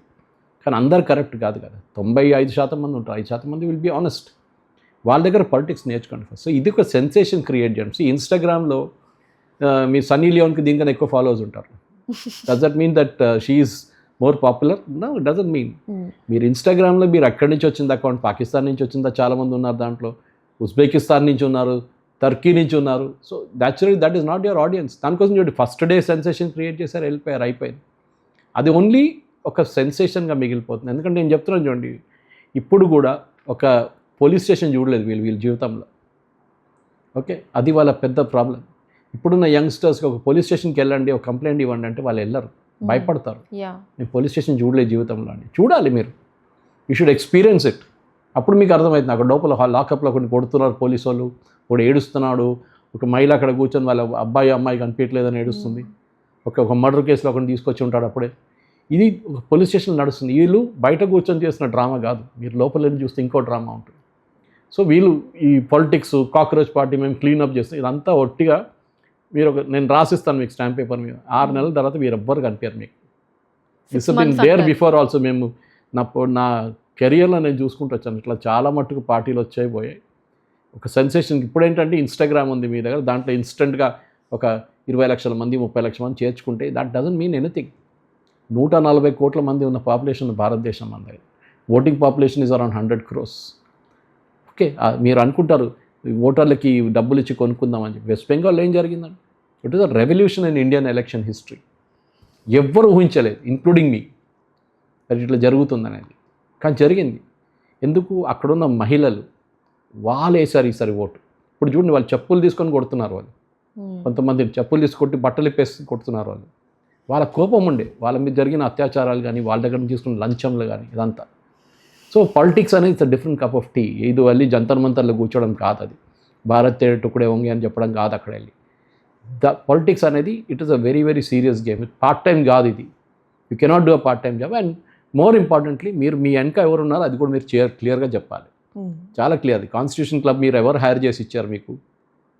కానీ అందరు కరప్ట్ కాదు కదా. 95% మంది ఉంటారు, 5% మంది విల్ బీ ఆనెస్ట్. వాళ్ళ దగ్గర పొలిటిక్స్ నేర్చుకోండి ఫస్ట్. సో ఇది ఒక సెన్సేషన్ క్రియేట్ చేయండి. సో ఇన్స్టాగ్రామ్లో మీ సన్నీ లియోన్కి దీనికన్నా ఎక్కువ ఫాలోవర్స్ ఉంటారు. Does that mean that she is more popular? No, it doesn't mean. మీరు ఇన్స్టాగ్రామ్లో మీరు ఎక్కడి నుంచి వచ్చింది అకౌంట్, పాకిస్తాన్ నుంచి వచ్చిందా చాలామంది ఉన్నారు దాంట్లో, ఉజ్బెకిస్తాన్ నుంచి ఉన్నారు, టర్కీ నుంచి ఉన్నారు. So naturally that is not your audience. దానికోసం చూడండి, ఫస్ట్ డే సెన్సేషన్ క్రియేట్ చేశారు, వెళ్ళిపోయారు, అయిపోయింది. అది ఓన్లీ ఒక సెన్సేషన్గా మిగిలిపోతుంది. ఎందుకంటే నేను చెప్తున్నాను చూడండి, ఇప్పుడు కూడా ఒక పోలీస్ స్టేషన్ చూడలేదు వీళ్ళ జీవితంలో. ఓకే, అది వాళ్ళ పెద్ద ప్రాబ్లం. ఇప్పుడున్న యంగ్స్టర్స్కి ఒక పోలీస్ స్టేషన్కి వెళ్ళండి, ఒక కంప్లైంట్ ఇవ్వండి అంటే వాళ్ళు వెళ్ళరు, భయపడతారు. నేను పోలీస్ స్టేషన్ చూడలేదు జీవితంలో అని. చూడాలి మీరు, యూ షుడ్ ఎక్స్పీరియన్స్ ఇట్. అప్పుడు మీకు అర్థమవుతుంది. అక్కడ లోపల లాకప్లో కొన్ని కొడుతున్నారు పోలీసు వాళ్ళు, ఒకడు ఏడుస్తున్నాడు, ఒక మహిళ అక్కడ కూర్చొని వాళ్ళ అమ్మాయి కనిపించలేదని ఏడుస్తుంది, ఒక మర్డర్ కేసులో ఒకరిని తీసుకొచ్చి ఉంటాడు అప్పుడే. ఇది ఒక పోలీస్ స్టేషన్ నడుస్తుంది. వీళ్ళు బయట కూర్చొని చేస్తున్న డ్రామా కాదు, మీరు లోపల వెళ్ళి చూస్తే ఇంకో డ్రామా ఉంటుంది. సో వీళ్ళు ఈ పొలిటిక్స్, కాక్రోచ్ పార్టీ మేము క్లీనప్ చేస్తాం, ఇదంతా ఒట్టిగా. మీరు నేను రాసిస్తాను మీకు స్టాంప్ పేపర్ మీద, 6 నెలల తర్వాత మీరు ఎవ్వరు కనిపించారు మీకు. This been there before also. మేము నా కెరియర్లో నేను చూసుకుంటూ వచ్చాను, ఇట్లా చాలా మట్టుకు పార్టీలు వచ్చాయి పోయాయి. ఒక సెన్సేషన్. ఇప్పుడు ఏంటంటే ఇన్స్టాగ్రామ్ ఉంది మీ దగ్గర, దాంట్లో ఇన్స్టెంట్గా ఒక 20 లక్షల మంది, 30 లక్షల మంది చేర్చుకుంటే దట్ డజంట్ మీన్ ఎనీథింగ్. 140 కోట్ల మంది ఉన్న పాపులేషన్ భారతదేశం మన దగ్గర. Voting population is around 100 crores. Okay, మీరు అనుకుంటారు ఓటర్లకి డబ్బులు ఇచ్చి కొనుక్కుందామని చెప్పి. వెస్ట్ బెంగాల్లో ఏం జరిగిందండి? It is a revolution in Indian election history. ఎవ్వరు ఊహించలేదు, ఇంక్లూడింగ్ మీ, అది ఇట్లా జరుగుతుందనేది. కానీ జరిగింది. ఎందుకు? అక్కడున్న మహిళలు వాళ్ళు వేశారు ఈసారి ఓటు. ఇప్పుడు చూడండి, వాళ్ళు చెప్పులు తీసుకొని కొడుతున్నారు. వాళ్ళు కొంతమంది చెప్పులు తీసుకొట్టి బట్టలు ఇప్పేసి కొడుతున్నారు. వాళ్ళు వాళ్ళ కోపం ఉండే, వాళ్ళ మీద జరిగిన అత్యాచారాలు కానీ, వాళ్ళ దగ్గర నుంచి తీసుకున్న లంచంలు కానీ, ఇదంతా. సో పాలిటిక్స్ అనేది it's different cup of tea. ఇది వెళ్ళి జంతర్ మంతర్లో కూర్చోవడం కాదు, అది భారత్ తేడు టుకుడే వంగి అని చెప్పడం కాదు. అక్కడ వెళ్ళి పాలిటిక్స్ అనేది it is a very very serious game. Part time కాదు ఇది. You cannot do a part time job. And more importantly మీరు మీ వెనక ఎవరు ఉన్నారో అది కూడా మీరు క్లియర్గా చెప్పాలి. చాలా క్లియర్. కాన్స్టిట్యూషన్ క్లబ్ మీరు ఎవరు హైర్ చేసి ఇచ్చారు మీకు?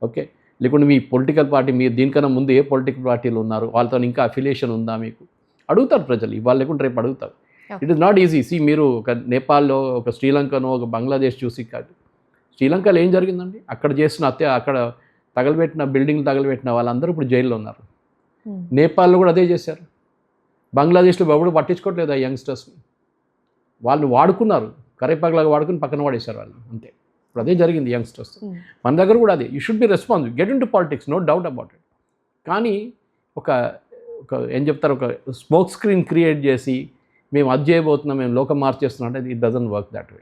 ఓకే, లేకుంటే మీ పొలిటికల్ పార్టీ, మీరు దీనికన్నా ముందు ఏ పొలిటికల్ పార్టీలు ఉన్నారు, వాళ్ళతో ఇంకా అఫిలియేషన్ ఉందా మీకు? అడుగుతారు ప్రజలు, ఇవాళ లేకుంటే రేపు అడుగుతారు. It is not easy. మీరు ఒక నేపాల్లో, ఒక శ్రీలంకనో, ఒక బంగ్లాదేశ్ చూసి కాదు. శ్రీలంకలో ఏం జరిగిందండి? అక్కడ చేసిన అక్కడ తగలబెట్టిన బిల్డింగ్లు తగలబెట్టిన వాళ్ళందరూ ఇప్పుడు జైల్లో ఉన్నారు. నేపాల్లో కూడా అదే చేశారు. బంగ్లాదేశ్లో ఎవరు పట్టించుకోవట్లేదు ఆ యంగ్స్టర్స్ని. వాళ్ళు వాడుకున్నారు, కరేపాకులాగా వాడుకుని పక్కన పడేశారు వాళ్ళు, అంతే. ఇప్పుడు అదే జరిగింది యంగ్స్టర్స్. మన దగ్గర కూడా అదే. You should be responsible, get in to politics, no doubt about it. కానీ ఒక ఏం చెప్తారు, ఒక స్మోక్ స్క్రీన్ క్రియేట్ చేసి మేము అది చేయబోతున్నాం, మేము లోకం మార్చేస్తున్నాం అంటే it doesn't work that way.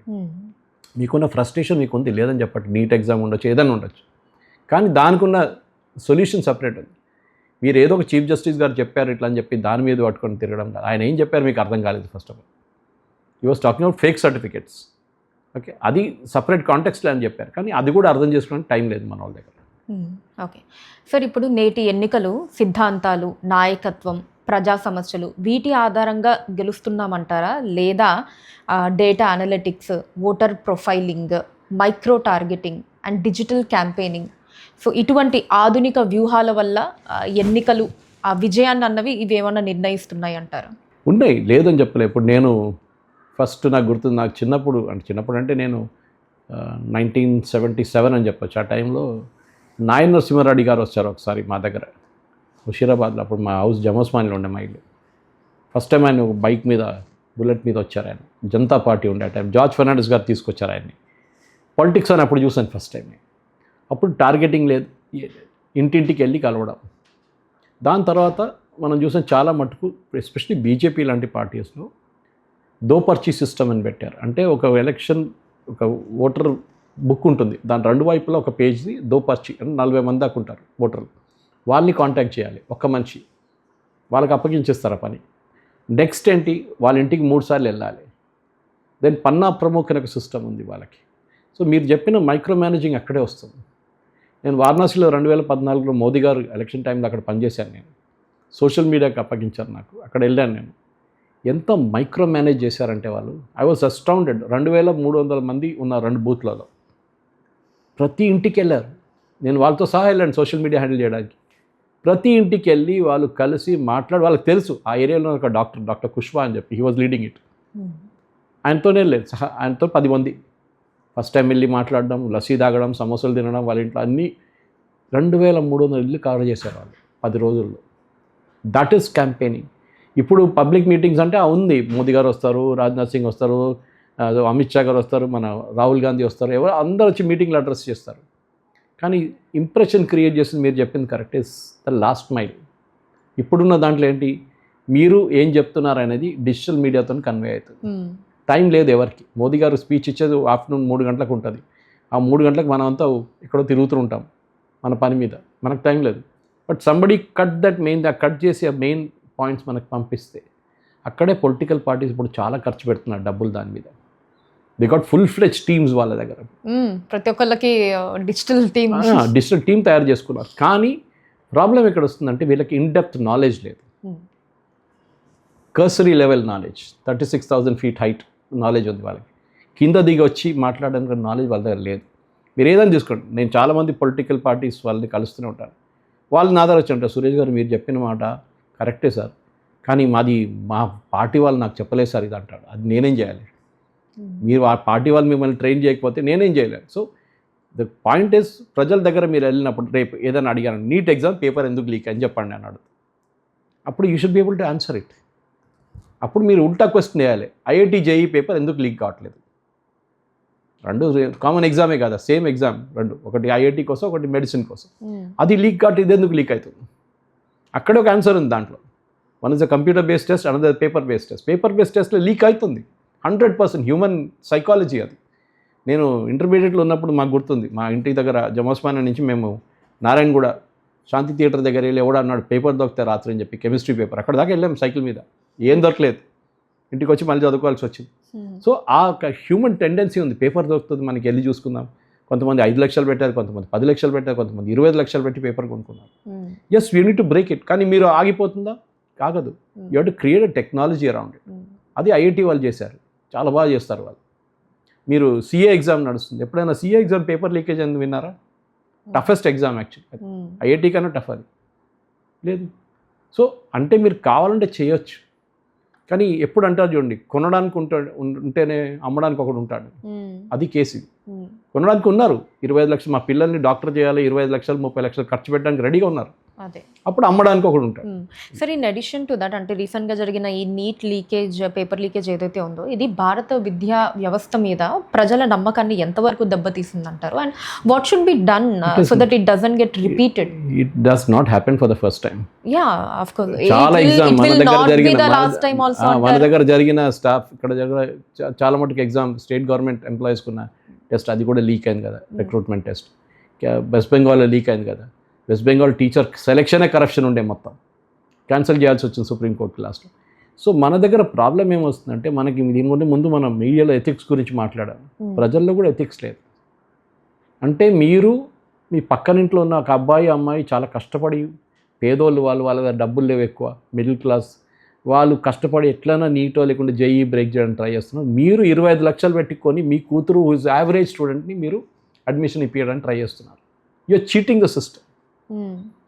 మీకున్న ఫ్రస్ట్రేషన్ మీకు ఉంది, లేదని చెప్పండి. నీట్ ఎగ్జామ్ ఉండొచ్చు, ఏదైనా ఉండొచ్చు, కానీ దానికి ఉన్న సొల్యూషన్ సపరేట్ ఉంది. మీరు ఏదో ఒక చీఫ్ జస్టిస్ గారు చెప్పారు ఇట్లా అని చెప్పి దాని మీద పట్టుకొని తిరగడం కాదు. ఆయన ఏం చెప్పారు మీకు అర్థం కాలేదు. First of all he was talking about fake certificates. Okay, అది సపరేట్ కాంటెక్స్ట్లో అని చెప్పారు, కానీ అది కూడా అర్థం చేసుకోవడానికి టైం లేదు మన వాళ్ళ దగ్గర. ఓకే సార్, ఇప్పుడు నేటి ఎన్నికలు సిద్ధాంతాలు, నాయకత్వం, ప్రజా సమస్యలు వీటి ఆధారంగా గెలుస్తున్నామంటారా, లేదా data analytics, voter profiling, micro targeting and digital campaigning, so ఇటువంటి ఆధునిక వ్యూహాల వల్ల ఎన్నికలు ఆ విజయాన్ని అన్నవి ఇవి ఏమన్నా నిర్ణయిస్తున్నాయి అంటారా? ఉన్నాయి, లేదని చెప్పలేదు. ఇప్పుడు నేను ఫస్ట్ నాకు గుర్తుంది, నాకు చిన్నప్పుడు అంటే నేను 1977 అని చెప్పొచ్చు. ఆ టైంలో నాయన నరసింహారెడ్డి గారు వచ్చారు ఒకసారి మా దగ్గర హుషీరాబాద్లో. అప్పుడు మా హౌస్ జమోస్మాన్లో ఉండే మా ఇల్లు. ఫస్ట్ టైం ఆయన బైక్ మీద, బుల్లెట్ మీద వచ్చారు. ఆయన జనతా పార్టీ ఉండే ఆ టైం. జార్జ్ ఫెర్నాండెస్ గారు తీసుకొచ్చారు ఆయన్ని. పాలిటిక్స్ అని అప్పుడు చూసాను ఫస్ట్ టైం. అప్పుడు టార్గెటింగ్ లేదు, ఇంటింటికి వెళ్ళి కలవడం. దాని తర్వాత మనం చూసాం చాలా మటుకు, ఎస్పెషలీ బీజేపీ లాంటి పార్టీస్లో దోపర్చీ సిస్టమ్ అని పెట్టారు. అంటే ఒక ఎలక్షన్, ఒక ఓటర్ బుక్ ఉంటుంది, దాని రెండు వైపులా ఒక పేజ్ది దోపర్చీ అంటే 40 మంది దాకా ఉంటారు ఓటర్లు. వాళ్ళని కాంటాక్ట్ చేయాలి, ఒక్క మనిషి, వాళ్ళకి అప్పగించేస్తారు ఆ పని. నెక్స్ట్ ఏంటి, వాళ్ళ ఇంటికి 3 సార్లు వెళ్ళాలి. దెన్ పన్నా ప్రముఖ్ అనే ఒక సిస్టమ్ ఉంది వాళ్ళకి. సో మీరు చెప్పిన మైక్రో మేనేజింగ్ అక్కడే వస్తుంది. నేను వారణాసిలో 2014లో మోదీ గారు ఎలక్షన్ టైంలో అక్కడ పనిచేశాను. నేను సోషల్ మీడియాకి అప్పగించారు నాకు. అక్కడ వెళ్ళాను నేను. ఎంత మైక్రో మేనేజ్ చేశారంటే వాళ్ళు, ఐ వాజ్ అస్టౌండెడ్. 2300 మంది ఉన్న 2 బూత్లలో ప్రతి ఇంటికి వెళ్ళారు. నేను వాళ్ళతో సహా వెళ్ళాను సోషల్ మీడియా హ్యాండిల్ చేయడానికి. ప్రతి ఇంటికి వెళ్ళి వాళ్ళు కలిసి మాట్లాడి, వాళ్ళకి తెలుసు ఆ ఏరియాలో ఒక డాక్టర్ కుష్వా అని చెప్పి, హీ వాజ్ లీడింగ్ ఇట్. ఆయనతోనే లేదు సహా, ఆయనతో 10 మంది ఫస్ట్ టైం వెళ్ళి మాట్లాడడం, లస్సీ తాగడం, సమోసాలు తినడం, వాళ్ళ ఇంట్లో అన్నీ 2300 ఇల్లు కవర్ చేశారు వాళ్ళు 10 రోజుల్లో. That is campaigning. ఇప్పుడు పబ్లిక్ మీటింగ్స్ అంటే ఉంది, మోదీ గారు వస్తారు, రాజ్నాథ్ సింగ్ వస్తారు, అమిత్ షా గారు వస్తారు, మన రాహుల్ గాంధీ వస్తారు, ఎవరు అందరూ వచ్చి మీటింగ్లు అడ్రస్ చేస్తారు. కానీ ఇంప్రెషన్ క్రియేట్ చేసింది మీరు చెప్పింది correct, is the last mile. ఇప్పుడున్న దాంట్లో ఏంటి, మీరు ఏం చెప్తున్నారు అనేది డిజిటల్ మీడియాతో కన్వే అవుతుంది. టైం లేదు ఎవరికి. మోదీ గారు స్పీచ్ ఇచ్చేది ఆఫ్టర్నూన్ 3 గంటలకు ఉంటుంది. ఆ 3 గంటలకు మనం అంతా ఎక్కడో తిరుగుతూ ఉంటాం మన పని మీద, మనకు టైం లేదు. But somebody cut that main, cut చేసి ఆ మెయిన్ పాయింట్స్ మనకు పంపిస్తే, అక్కడే పొలిటికల్ పార్టీస్ ఇప్పుడు చాలా ఖర్చు పెడుతున్నారు డబ్బులు దాని మీద. They got full fledged teams వాళ్ళ దగ్గర. ప్రతి ఒక్కళ్ళకి డిజిటల్ టీమ్ తయారు చేసుకున్నారు. కానీ ప్రాబ్లం ఎక్కడ వస్తుందంటే వీళ్ళకి ఇన్ డెప్త్ నాలెడ్జ్ లేదు. Cursory level knowledge, 36,000 feet height knowledge ఉంది వాళ్ళకి. కింద దిగి వచ్చి మాట్లాడడానికి నాలెడ్జ్ వాళ్ళ దగ్గర లేదు. మీరు ఏదైనా తీసుకోండి, నేను చాలామంది పొలిటికల్ పార్టీస్ వాళ్ళని కలుస్తూనే ఉంటాను. వాళ్ళు నా దగ్గర వచ్చి ఉంటారు, సురేష్ గారు మీరు చెప్పిన మాట కరెక్టే సార్, కానీ మా పార్టీ వాళ్ళు నాకు చెప్పలేదు సార్ ఇది అంటాడు. అది నేనేం చేయాలి? మీరు ఆ పార్టీ వాళ్ళు మిమ్మల్ని ట్రైన్ చేయకపోతే నేనేం చేయలేను. సో ద పాయింట్ ఇస్, ప్రజల దగ్గర మీరు వెళ్ళినప్పుడు రేపు ఏదైనా అడిగాను, నీట్ ఎగ్జామ్ పేపర్ ఎందుకు లీక్ అని చెప్పండి అన్నాడు. అప్పుడు you should be able to answer it. అప్పుడు మీరు ఉల్టా క్వశ్చన్ వేయాలి, ఐఐటి జేఈ పేపర్ ఎందుకు లీక్ కావట్లేదు? 2 కామన్ ఎగ్జామే కదా, సేమ్ ఎగ్జామ్ 2, ఒకటి ఐఐటి కోసం, ఒకటి మెడిసిన్ కోసం. అది లీక్ కావట్లేదు, ఇది ఎందుకు లీక్ అవుతుంది? అక్కడే ఒక ఆన్సర్ ఉంది దాంట్లో. One is a computer based test, another paper based test. Paper based టెస్ట్లో లీక్ అవుతుంది 100%. హ్యూమన్ సైకాలజీ అది. నేను ఇంటర్మీడియట్లో ఉన్నప్పుడు మాకు గుర్తుంది, మా ఇంటి దగ్గర జమోస్మాన్ నుంచి మేము నారాయణగూడ శాంతి థియేటర్ దగ్గర వెళ్ళి ఎవడో అన్నాడు పేపర్ దొరికితే రాత్రి అని చెప్పి, కెమిస్ట్రీ పేపర్. అక్కడ దాకా వెళ్ళాం సైకిల్ మీద, ఏం దొరకలేదు. ఇంటికి వచ్చి మళ్ళీ చదువుకోవాల్సి వచ్చింది. సో ఆ హ్యూమన్ టెండెన్సీ ఉంది, పేపర్ దొరుకుతుంది మనకి, వెళ్ళి చూసుకుందాం. కొంతమంది 5 లక్షలు పెట్టారు, కొంతమంది 10 లక్షలు పెట్టారు, కొంతమంది 25 లక్షలు పెట్టి పేపర్ కొనుక్కున్నారు. Yes, we need to break it. కానీ మీరు ఆగిపోతుందా? కాగదు. You have to create a technology around it. అది ఐఐటి వాళ్ళు చేశారు, చాలా బాగా చేస్తారు వాళ్ళు. మీరు సిఏ ఎగ్జామ్ నడుస్తుంది, ఎప్పుడైనా సిఏ ఎగ్జామ్ పేపర్ లీకేజ్ అని విన్నారా? టఫెస్ట్ ఎగ్జామ్ యాక్చువల్లీ, ఐఐటి కన్నా టఫ్ అది లేదు. సో అంటే మీరు కావాలంటే చేయొచ్చు, కానీ ఎప్పుడు అంటారు చూడండి, కొనడానికి ఉంటేనే అమ్మడానికి ఒకడు ఉంటాడు. అది కేసు. కొనడానికి ఉన్నారు 25 లక్షలు, మా పిల్లల్ని డాక్టర్ చేయాలి, 25 లక్షలు 30 లక్షలు ఖర్చు పెట్టడానికి రెడీగా ఉన్నారు. అదే అప్పుడు అమ్మడానికి ఒకడు ఉంటాడు. సరే, ఇన్ అడిషన్ టు దట్, అంటే రీసెంట్గా జరిగిన ఈ నీట్ లీకేజ్, పేపర్ లీకేజ్ ఏదైతే ఉందో, ఇది భారత విద్యా వ్యవస్థ మీద ప్రజల నమ్మకాన్ని ఎంతవరకు దెబ్బతీసిందంటారు? And what should be done so that it doesn't get repeated? It does not happen for the first time. Ya, of course. చాలా ఎగ్జామ్ మన దగ్గర జరిగిన స్టాఫ్ ఇక్కడ చాలా మటుకు ఎగ్జామ్ స్టేట్ గవర్నమెంట్ ఎంప్లాయీస్ కున్న టెస్ట్, అది కూడా లీక్ అయింది కదా, రిక్రూట్మెంట్ టెస్ట్. వెస్ట్ బెంగాల్లో లీక్ అయింది కదా, వెస్ట్ బెంగాల్ టీచర్ సెలక్షనే కరప్షన్ ఉండే, మొత్తం క్యాన్సిల్ చేయాల్సి వచ్చింది సుప్రీంకోర్టు లాస్ట్లో. సో మన దగ్గర ప్రాబ్లం ఏమొస్తుందంటే, మనకి దీని గురించి ముందు మనం మీడియాలో ఎథిక్స్ గురించి మాట్లాడాలి, ప్రజల్లో కూడా ఎథిక్స్ లేదు. అంటే మీరు మీ పక్కనింట్లో ఉన్న ఒక అబ్బాయి అమ్మాయి చాలా కష్టపడి, పేదోళ్ళు, వాళ్ళ దగ్గర డబ్బులు లేవు ఎక్కువ, మిడిల్ క్లాస్ వాళ్ళు కష్టపడి ఎట్లైనా నీటో లేకుండా జేఈ బ్రేక్ చేయడానికి ట్రై చేస్తున్నారు. మీరు 25 లక్షలు పెట్టుకొని మీ కూతురు యావరేజ్ స్టూడెంట్ని మీరు అడ్మిషన్ ఇప్పించడానికి ట్రై చేస్తున్నారు. You're cheating the system.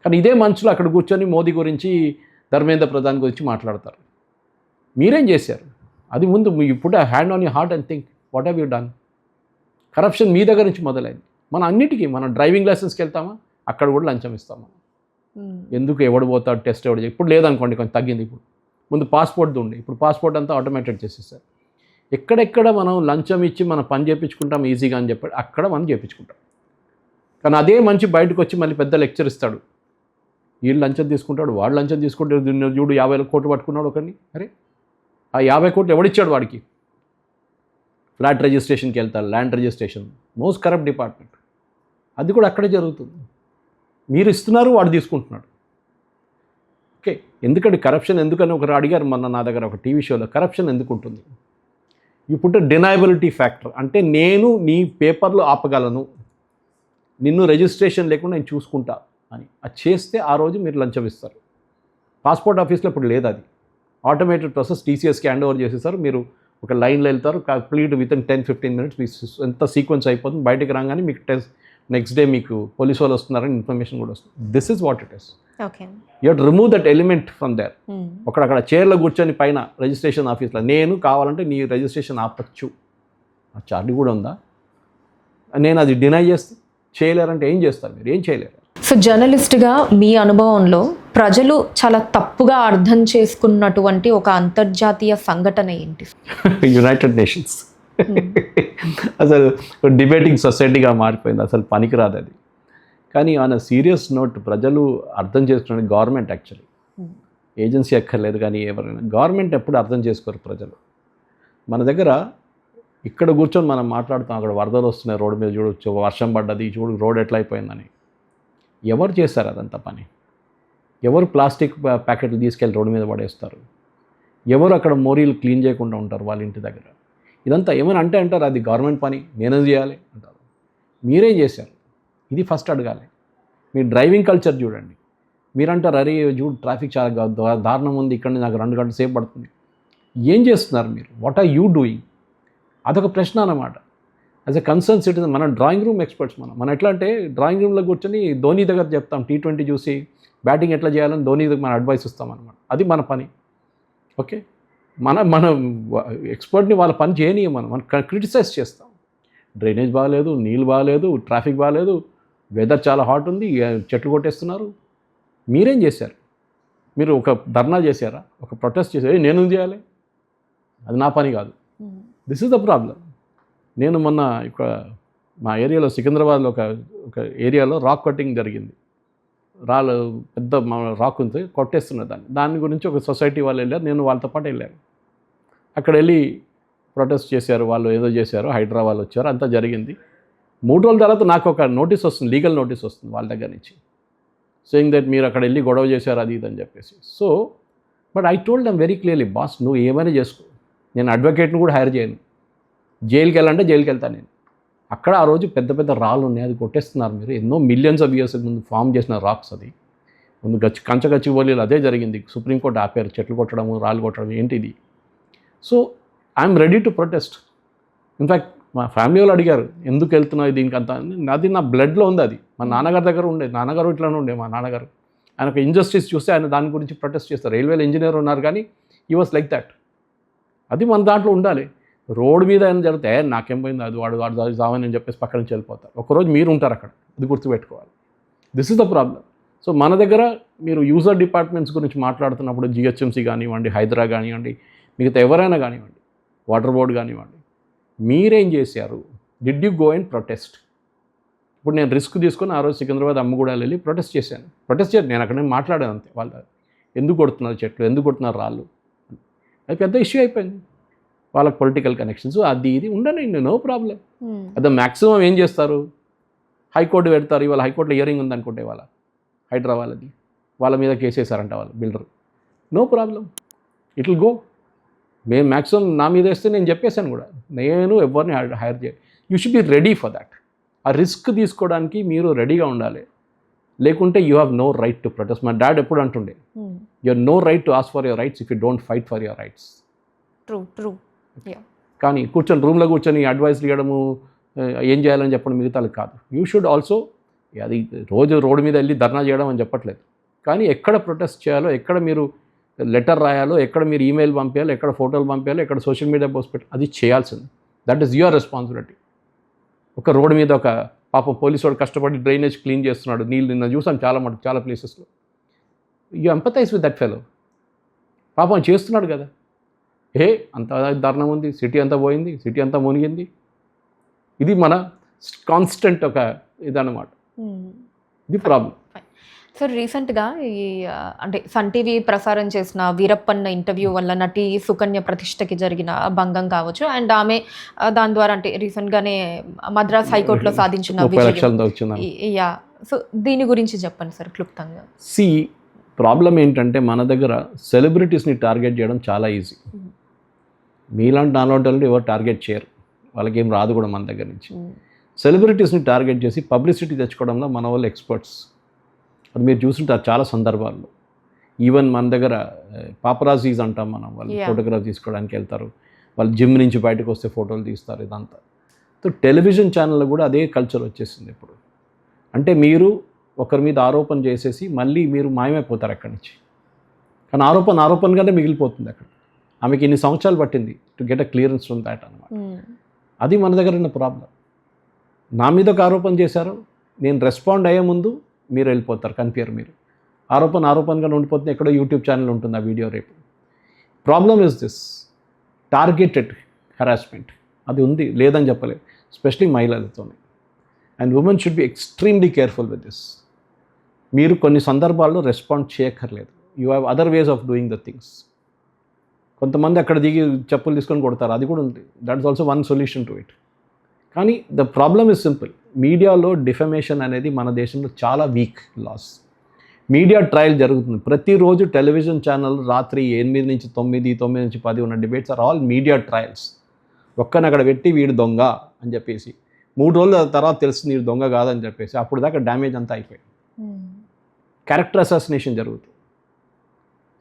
కానీ ఇదే మనుషులు అక్కడ కూర్చొని మోదీ గురించి, ధర్మేంద్ర ప్రధాన్ గురించి మాట్లాడతారు. మీరేం చేశారు? అది ముందు you put a hand on your heart and think, what have you done? Corruption మీ దగ్గర నుంచి మొదలైంది. మన అన్నిటికీ, మనం డ్రైవింగ్ లైసెన్స్కి వెళ్తామా, అక్కడ కూడా లంచం ఇస్తామా? ఎందుకు ఎవడు పోతాడు, టెస్ట్ ఎవడు? ఇప్పుడు లేదనుకోండి, కొంచెం తగ్గింది. ఇప్పుడు ముందు పాస్పోర్ట్ ఉండే, ఇప్పుడు పాస్పోర్ట్ అంతా ఆటోమేటెడ్ చేసేసారు. ఎక్కడెక్కడ మనం లంచం ఇచ్చి మనం పని చేయించుకుంటాం ఈజీగా అని చెప్పి అక్కడ మనం చేయించుకుంటాం. కానీ అదే మంచి బయటకు వచ్చి మళ్ళీ పెద్ద లెక్చర్ ఇస్తాడు, వీళ్ళు లంచం తీసుకుంటాడు, వాడు లంచం తీసుకుంటాడు, చూడు 50 కోట్లు పట్టుకున్నాడు ఒకరిని. అరే ఆ 50 కోట్లు ఎవడిచ్చాడు వాడికి? ఫ్లాట్ రిజిస్ట్రేషన్కి వెళ్తారు, land registration, most corrupt department. అది కూడా అక్కడే జరుగుతుంది. మీరు ఇస్తున్నారు, వాడు తీసుకుంటున్నాడు. ఓకే, ఎందుకంటే కరప్షన్ ఎందుకని ఒకరు అడిగారు మొన్న నా దగ్గర ఒక టీవీ షోలో, కరప్షన్ ఎందుకు ఉంటుంది? యూ పుట్ డినయబిలిటీ ఫ్యాక్టర్, అంటే నేను నీ పేపర్లు ఆపగలను, నిన్ను రిజిస్ట్రేషన్ లేకుండా నేను చూసుకుంటా అని అది చేస్తే ఆ రోజు మీరు లంచం ఇస్తారు. పాస్పోర్ట్ ఆఫీస్లో ఇప్పుడు లేదు, అది ఆటోమేటెడ్ ప్రాసెస్, టీసీఎస్కి హ్యాండ్ ఓవర్ చేసేస్తారు. మీరు ఒక లైన్లో వెళ్తారు, కంప్లీట్ విత్ ఇన్ 10-15 మినిట్స్ మీ ఎంత సీక్వెన్స్ అయిపోతుంది. బయటకు రాగానే మీకు నెక్స్ట్ డే మీకు పోలీసు వాళ్ళు వస్తున్నారని ఇన్ఫర్మేషన్ కూడా వస్తుంది. This is what it is. Okay, you have to remove that element from there. అక్కడ చైర్లో కూర్చొని పైన రిజిస్ట్రేషన్ ఆఫీస్లో నేను కావాలంటే నీ రిజిస్ట్రేషన్ ఆపచ్చు, ఆ చార్జ్ కూడా ఉందా? నేను అది డినై చేస్తే చేయలేరంటే ఏం చేస్తారు మీరు? ఏం చేయలేరు. సో జర్నలిస్ట్గా మీ అనుభవంలో ప్రజలు చాలా తప్పుగా అర్థం చేసుకున్నటువంటి ఒక అంతర్జాతీయ సంఘటన ఏంటి? యునైటెడ్ నేషన్స్ అసలు డిబేటింగ్ సొసైటీగా మారిపోయింది, అసలు పనికిరాదు అది. కానీ ఆన్ సీరియస్ నోట్ ప్రజలు అర్థం చేసుకునే గవర్నమెంట్, యాక్చువల్లీ ఏజెన్సీ అక్కర్లేదు, కానీ ఎవరైనా గవర్నమెంట్ ఎప్పుడు అర్థం చేసుకోరు ప్రజలు. మన దగ్గర ఇక్కడ కూర్చొని మనం మాట్లాడుతాం, అక్కడ వరదలు వస్తున్నాయి, రోడ్డు మీద చూడొచ్చు, వర్షం పడ్డది, చూడు రోడ్ ఎట్లా అయిపోయిందని. ఎవరు చేస్తారు అదంతా పని? ఎవరు ప్లాస్టిక్ ప్యాకెట్లు తీసుకెళ్ళి రోడ్డు మీద పడేస్తారు? ఎవరు అక్కడ మోరీలు క్లీన్ చేయకుండా ఉంటారు వాళ్ళ ఇంటి దగ్గర? ఇదంతా ఏమైనా అంటారు అది గవర్నమెంట్ పని, నేనేం చేయాలి అంటారు. మీరేం చేశారు? ఇది ఫస్ట్ అడగాలి. మీ డ్రైవింగ్ కల్చర్ చూడండి. మీరంటారు అరే చూడు ట్రాఫిక్ చాలా దారుణం ఉంది, ఇక్కడ నాకు 2 గంటల సేపు పడుతుంది. ఏం చేస్తున్నారు మీరు? What are you doing? అదొక ప్రశ్న అన్నమాట. యాజ్ ఎ కన్సర్న్ సిటిజన్, మన డ్రాయింగ్ రూమ్ ఎక్స్పర్ట్స్ మనం ఎట్లా అంటే డ్రాయింగ్ రూమ్లో కూర్చొని ధోని దగ్గర చెప్తాం, T20 చూసి బ్యాటింగ్ ఎట్లా చేయాలని ధోని దగ్గర మనం అడ్వైస్ ఇస్తాం అనమాట. అది మన పని. ఓకే, మన ఎక్స్పర్ట్ని వాళ్ళ పని చేయనీయం, మనం క్రిటిసైజ్ చేస్తాం. డ్రైనేజ్ బాగాలేదు, నీళ్ళు బాగాలేదు, ట్రాఫిక్ బాగాలేదు, వెదర్ చాలా హాట్ ఉంది, చెట్లు కొట్టేస్తున్నారు. మీరేం చేశారు? మీరు ఒక ధర్నా చేశారా? ఒక ప్రొటెస్ట్ చేశారు? నేను చేయాలి, అది నా పని కాదు. This is the problem. నేను మొన్న ఇక్కడ మా ఏరియాలో సికింద్రాబాద్లో ఒక ఏరియాలో రాక్ కటింగ్ జరిగింది. రాళ్ళు పెద్ద రాక్ ఉంది, కొట్టేస్తున్నారు దాని గురించి ఒక సొసైటీ వాళ్ళు వెళ్ళారు, నేను వాళ్ళతో పాటు వెళ్ళాను. అక్కడ వెళ్ళి ప్రొటెస్ట్ చేశారు, వాళ్ళు ఏదో చేశారు, హైడ్రా వాళ్ళు వచ్చారు, అంతా జరిగింది. 3 రోజుల తర్వాత నాకు ఒక నోటీస్ వస్తుంది, లీగల్ నోటీస్ వస్తుంది వాళ్ళ దగ్గర నుంచి, సేయింగ్ దట్ మీరు అక్కడ వెళ్ళి గొడవ చేశారు అది ఇది అని చెప్పేసి. So but I told them very clearly, boss నువ్వు ఏమైనా చేసుకో, నేను అడ్వకేట్ని కూడా హైర్ చేయను, జైలుకి వెళ్ళాలంటే జైలుకి వెళ్తాను నేను. అక్కడ ఆ రోజు పెద్ద పెద్ద రాళ్ళు ఉన్నాయి, అది కొట్టేస్తున్నారు మీరు. ఎన్నో మిలియన్స్ ఆఫ్ ఇయర్స్ ముందు ఫామ్ చేసిన రాక్స్, అది ముందు కంచగచ్చిబౌలిలో అదే జరిగింది. సుప్రీంకోర్టు ఆపారు చెట్లు కొట్టడము, రాళ్ళు కొట్టడం, ఏంటి ఇది? So I'm ready to protest. In fact మా ఫ్యామిలీ వాళ్ళు అడిగారు ఎందుకు వెళ్తున్నావు దీనికి అంతా, అది నా బ్లడ్లో ఉంది. అది మా నాన్నగారి దగ్గర ఉండే, నాన్నగారు ఇట్లానే ఉండే. మా నాన్నగారు ఆయన ఒక ఇంజస్టిస్ చూస్తే ఆయన దాని గురించి ప్రొటెస్ట్ చేస్తారు. రైల్వేలో ఇంజనీర్ ఉన్నారు కానీ ఈ వాస్ లైక్ దట్. అది మన దాంట్లో ఉండాలి. రోడ్డు మీద ఏమైనా జరిగితే నాకేం పోయింది, అది వాడు వాడు సావని అని చెప్పేసి పక్కన నుంచి వెళ్ళిపోతారు. ఒకరోజు మీరు ఉంటారు అక్కడ, అది గుర్తుపెట్టుకోవాలి. This is the problem. So మన దగ్గర మీరు యూజర్ డిపార్ట్మెంట్స్ గురించి మాట్లాడుతున్నప్పుడు జిహెచ్ఎంసీ కానివ్వండి, హైదరా కానివ్వండి, మిగతా ఎవరైనా కానివ్వండి, వాటర్ బోర్డు కానివ్వండి, మీరేం చేశారు? Did you go and protest? ఇప్పుడు నేను రిస్క్ తీసుకొని ఆ రోజు సికింద్రాబాద్ అమ్మగూడలు వెళ్ళి ప్రొటెస్ట్ చేశాను. నేను అక్కడ మాట్లాడాను అంతే. వాళ్ళు ఎందుకు కొడుతున్నారు చెట్లు, ఎందుకు కొడుతున్నారు రాళ్ళు, అది పెద్ద ఇష్యూ అయిపోయింది. వాళ్ళకి పొలిటికల్ కనెక్షన్స్ అది ఇది ఉండనండి, నో ప్రాబ్లం. అదే మ్యాక్సిమం ఏం చేస్తారు, హైకోర్టు పెడతారు. ఇవాళ హైకోర్టులో హియరింగ్ ఉందనుకుంటే వాళ్ళ హైడ్రా వాళ్ళ మీద కేసు వేశారంట వాళ్ళు builder. No problem, it will go. మేము మ్యాక్సిమం నా మీద వేస్తే నేను చెప్పేశాను కూడా, నేను ఎవరిని హైర్ చేయాలి. You should be ready for that. ఆ రిస్క్ తీసుకోవడానికి మీరు రెడీగా ఉండాలి. లేకుంటే you have no right to protest. మా డాడ్ ఎప్పుడు అంటుండే, you have no right to ask for your rights if you don't fight for your rights. True. కానీ రూమ్లో కూర్చొని అడ్వైస్లు ఇవ్వడము, ఏం చేయాలని చెప్పడం మిగతాలు కాదు. యూ షుడ్ ఆల్సో, అది రోజు రోడ్డు మీద వెళ్ళి ధర్నా చేయడం అని చెప్పట్లేదు, కానీ ఎక్కడ ప్రొటెస్ట్ చేయాలో, ఎక్కడ మీరు లెటర్ రాయాలో, ఎక్కడ మీరు ఈమెయిల్ పంపించాలో, ఎక్కడ ఫోటోలు పంపించాలో, ఎక్కడ సోషల్ మీడియా పోస్ట్ పెట్టాలి, అది చేయాల్సింది. That is your responsibility. ఒక రోడ్డు మీద ఒక పాపం పోలీసు వాడు కష్టపడి డ్రైనేజ్ క్లీన్ చేస్తున్నాడు, నీళ్ళు నిన్న చూసాను చాలా ప్లేసెస్లో. You empathise with that fellow. పాపం చేస్తున్నాడు కదా, అంత దారుణం ఉంది, సిటీ అంతా పోయింది, సిటీ అంతా మునిగింది. ఇది మన కాన్స్టెంట్ ఒక ఇదన్నమాట. ఇది ప్రాబ్లం. సో రీసెంట్గా అంటే సన్ టీవీ ప్రసారం చేసిన వీరప్పన్న ఇంటర్వ్యూ వల్ల నటి సుకన్య ప్రతిష్టకి జరిగిన భంగం కావచ్చు, అండ్ ఆమె దాని ద్వారా అంటే రీసెంట్గానే మద్రాస్ హైకోర్టులో సాధించిన యా. సో దీని గురించి చెప్పండి సార్ క్లుప్తంగా. ప్రాబ్లం ఏంటంటే మన దగ్గర సెలబ్రిటీస్ని టార్గెట్ చేయడం చాలా ఈజీ. మీలాంటి నాలాంటి వాళ్ళు ఎవరు టార్గెట్ చేయరు, వాళ్ళకి ఏం రాదు కూడా మన దగ్గర నుంచి. సెలబ్రిటీస్ని టార్గెట్ చేసి పబ్లిసిటీ తెచ్చుకోవడంలో మన వాళ్ళు ఎక్స్పర్ట్స్. అది మీరు చూస్తుంటారు చాలా సందర్భాల్లో. ఈవెన్ మన దగ్గర పాపరాజీస్ అంటాం మనం, వాళ్ళు ఫోటోగ్రాఫ్ తీసుకోవడానికి వెళ్తారు, వాళ్ళు జిమ్ నుంచి బయటకు వస్తే ఫోటోలు తీస్తారు, ఇదంతా. సో టెలివిజన్ ఛానల్లో కూడా అదే కల్చర్ వచ్చేసింది ఇప్పుడు. అంటే మీరు ఒకరి మీద ఆరోపణ చేసేసి మళ్ళీ మీరు మాయమైపోతారు అక్కడి నుంచి. కానీ ఆరోపణగానే మిగిలిపోతుంది అక్కడ. ఆమెకి ఇన్ని సంవత్సరాలు పట్టింది to get a clearance from that అనమాట. అది మన దగ్గర ఉన్న ప్రాబ్లం. నా మీద ఒక ఆరోపణ చేశారు, నేను రెస్పాండ్ అయ్యే ముందు మీరు వెళ్ళిపోతారు, కనిపించరు మీరు. ఆరోపణగా ఉండిపోతుంది, ఎక్కడో యూట్యూబ్ ఛానల్ ఉంటుంది ఆ వీడియో రేపు. Problem is this targeted harassment. అది ఉంది, లేదని చెప్పలేదు, ఎస్పెషలీ మహిళలతోనే. And women should be extremely careful with this. మీరు కొన్ని సందర్భాల్లో రెస్పాండ్ చేయక్కర్లేదు, you have other ways of doing the things. కొంతమంది అక్కడ దిగి చెప్పులు తీసుకొని కొడతారు, అది కూడా ఉంది. That is also one solution to it. కానీ ద ప్రాబ్లమ్ ఇస్ సింపుల్. మీడియాలో డిఫమేషన్ అనేది మన దేశంలో చాలా వీక్ లాస్. మీడియా ట్రయల్ జరుగుతుంది ప్రతిరోజు. టెలివిజన్ ఛానల్ రాత్రి 8 నుంచి 9, 9 నుంచి 10 ఉన్న debates are all media trials. ఒక్కని అక్కడ పెట్టి వీడు దొంగ అని చెప్పేసి 3 రోజుల తర్వాత తెలుస్తుంది వీడు దొంగ కాదని చెప్పేసి, అప్పుడు దాకా డ్యామేజ్ అంతా అయిపోయింది. క్యారెక్టర్ అసాసినేషన్ జరుగుతుంది.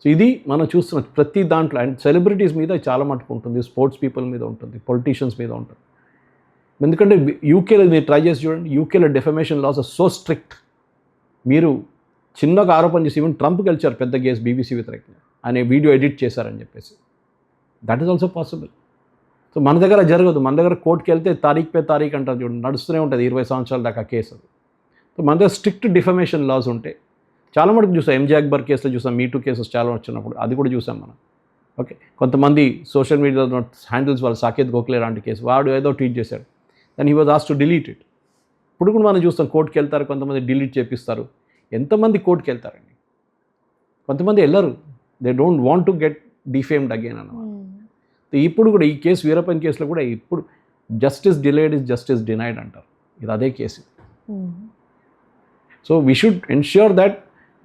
సో ఇది మనం చూస్తున్న ప్రతి దాంట్లో. అండ్ సెలబ్రిటీస్ మీద చాలా మటుకు ఉంటుంది, స్పోర్ట్స్ పీపుల్ మీద ఉంటుంది, పొలిటీషియన్స్ మీద ఉంటుంది. ఎందుకంటే యూకేలో మీరు ట్రై చేసి చూడండి, యూకేలో defamation laws are so strict. మీరు చిన్నగా ఆరోపణ చేసి, ఈవెన్ ట్రంప్కి వెళ్ళారు పెద్ద కేసు బీబీసీ వ్యతిరేకంగా, ఆయన వీడియో ఎడిట్ చేశారని చెప్పేసి. That is also possible. So మన దగ్గర జరగదు. మన దగ్గర కోర్టుకి వెళ్తే తారీఖు పే తారీఖు అంటారు చూడండి, నడుస్తూనే ఉంటుంది 20 సంవత్సరాల దాకా కేసు. సో మన దగ్గర స్ట్రిక్ట్ డిఫమేషన్ లాస్ ఉంటాయి. చాలా మటుకు చూసాం, ఎంజే అక్బర్ కేసులో చూసాం, మీటూ కేసెస్ చాలా వచ్చినప్పుడు అది కూడా చూసాం మనం. ఓకే, కొంతమంది సోషల్ మీడియాలో హ్యాండిల్స్ వాళ్ళు, సాకేత్ గోఖలే లాంటి కేసు, వాడు ఏదో ట్వీట్ చేశాడు, then he was asked to delete it. ఇప్పుడు కూడా మనం చూస్తాం, కోర్టుకి వెళ్తారు, కొంతమంది డిలీట్ చేపిస్తారు. ఎంతమంది కోర్టుకి వెళ్తారండి? కొంతమంది వెళ్ళరు, they don't want to get defamed again అన్నమాట. ఇప్పుడు కూడా ఈ కేసు, వీరప్పన్ కేసులో కూడా ఇప్పుడు justice delayed is justice denied అంటారు. ఇది అదే case. So we should ensure that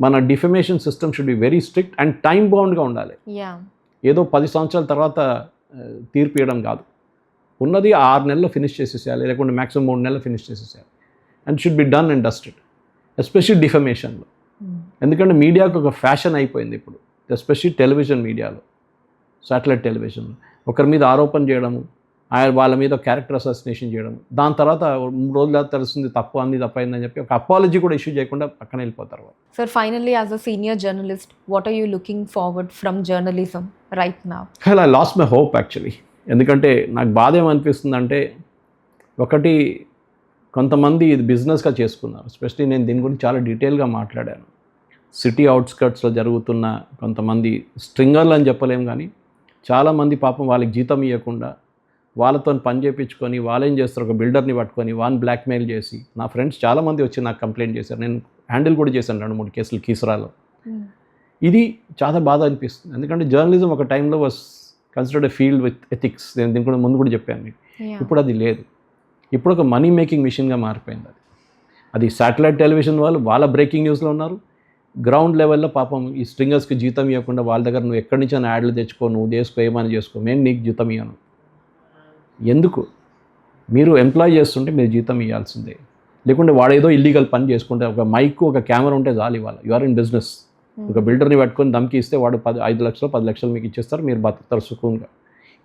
మన defamation system should be very strict and time బౌండ్గా ఉండాలి. ఏదో 10 సంవత్సరాల తర్వాత తీర్పు ఇవ్వడం కాదు. ఉన్నది 6 నెలల్లో ఫినిష్ చేసేసేయాలి, లేకుంటే మ్యాక్సిమం 3 నెలలు ఫినిష్ చేసేసేయాలి. And should be done and dusted, especially డిఫమేషన్లో. ఎందుకంటే మీడియాకు ఒక ఫ్యాషన్ అయిపోయింది ఇప్పుడు, ఎస్పెషల్లీ టెలివిజన్ మీడియాలో, శాటిలైట్ టెలివిజన్లో. ఒకరి మీద ఆరోపణ చేయడము, వాళ్ళ మీద క్యారెక్టర్ అసాసినేషన్ చేయడం, దాని తర్వాత 3 రోజుల తెలుస్తుంది తప్పు అంది తప్పైందని చెప్పి ఒక అపాలజీ కూడా ఇష్యూ చేయకుండా పక్కన వెళ్ళిపోతారు వాళ్ళు. Sir, finally, as a senior journalist, what are you looking forward from journalism right now? Well, I lost my hope actually. ఎందుకంటే నాకు బాధ ఏమనిపిస్తుందంటే, ఒకటి కొంతమంది ఇది బిజినెస్గా చేసుకున్నారు. ఎస్పెషలీ నేను దీని గురించి చాలా డీటెయిల్గా మాట్లాడాను. సిటీ అవుట్స్కట్స్లో జరుగుతున్న కొంతమంది స్ట్రింగర్లు అని చెప్పలేం, కానీ చాలామంది పాపం వాళ్ళకి జీతం ఇవ్వకుండా వాళ్ళతో పని చేయించుకొని వాళ్ళు ఏం చేస్తారు, ఒక బిల్డర్ని పట్టుకొని వాళ్ళని బ్లాక్మెయిల్ చేసి, నా ఫ్రెండ్స్ చాలామంది వచ్చి నాకు కంప్లైంట్ చేశారు. నేను హ్యాండిల్ కూడా చేశాను 2-3 కేసులు కీసరాలో. ఇది చాలా బాధ అనిపిస్తుంది. ఎందుకంటే జర్నలిజం ఒక టైంలో was considered a field with ethics. నేను దీని కూడా ముందు కూడా చెప్పాను మీకు. ఇప్పుడు అది లేదు. ఇప్పుడు ఒక మనీ మేకింగ్ మిషన్గా మారిపోయింది. అది శాటిలైట్ టెలివిజన్ వాళ్ళు వాళ్ళ బ్రేకింగ్ న్యూస్లో ఉన్నారు. గ్రౌండ్ లెవెల్లో పాపం ఈ స్ట్రింగర్స్కి జీతం ఇవ్వకుండా వాళ్ళ దగ్గర నువ్వు ఎక్కడి నుంచి అని యాడ్లు తెచ్చుకో, నువ్వు చేసుకో, ఏమైనా చేసుకో, మేము నీకు జీతం ఇవ్వను. ఎందుకు? మీరు ఎంప్లాయ్ చేస్తుంటే మీరు జీతం ఇవ్వాల్సిందే. లేకుంటే వాడేదో ఇల్లీగల్ పని చేసుకుంటే, ఒక మైక్ ఒక కెమెరా ఉంటే చాలు. ఇవాళ యు ఆర్ ఇన్ బిజినెస్. ఒక బిల్డర్ని పట్టుకొని దమ్కి ఇస్తే వాడు 5 లక్షలు 10 లక్షలు మీకు ఇచ్చేస్తారు, మీరు బతుకుతారు సుఖంగా.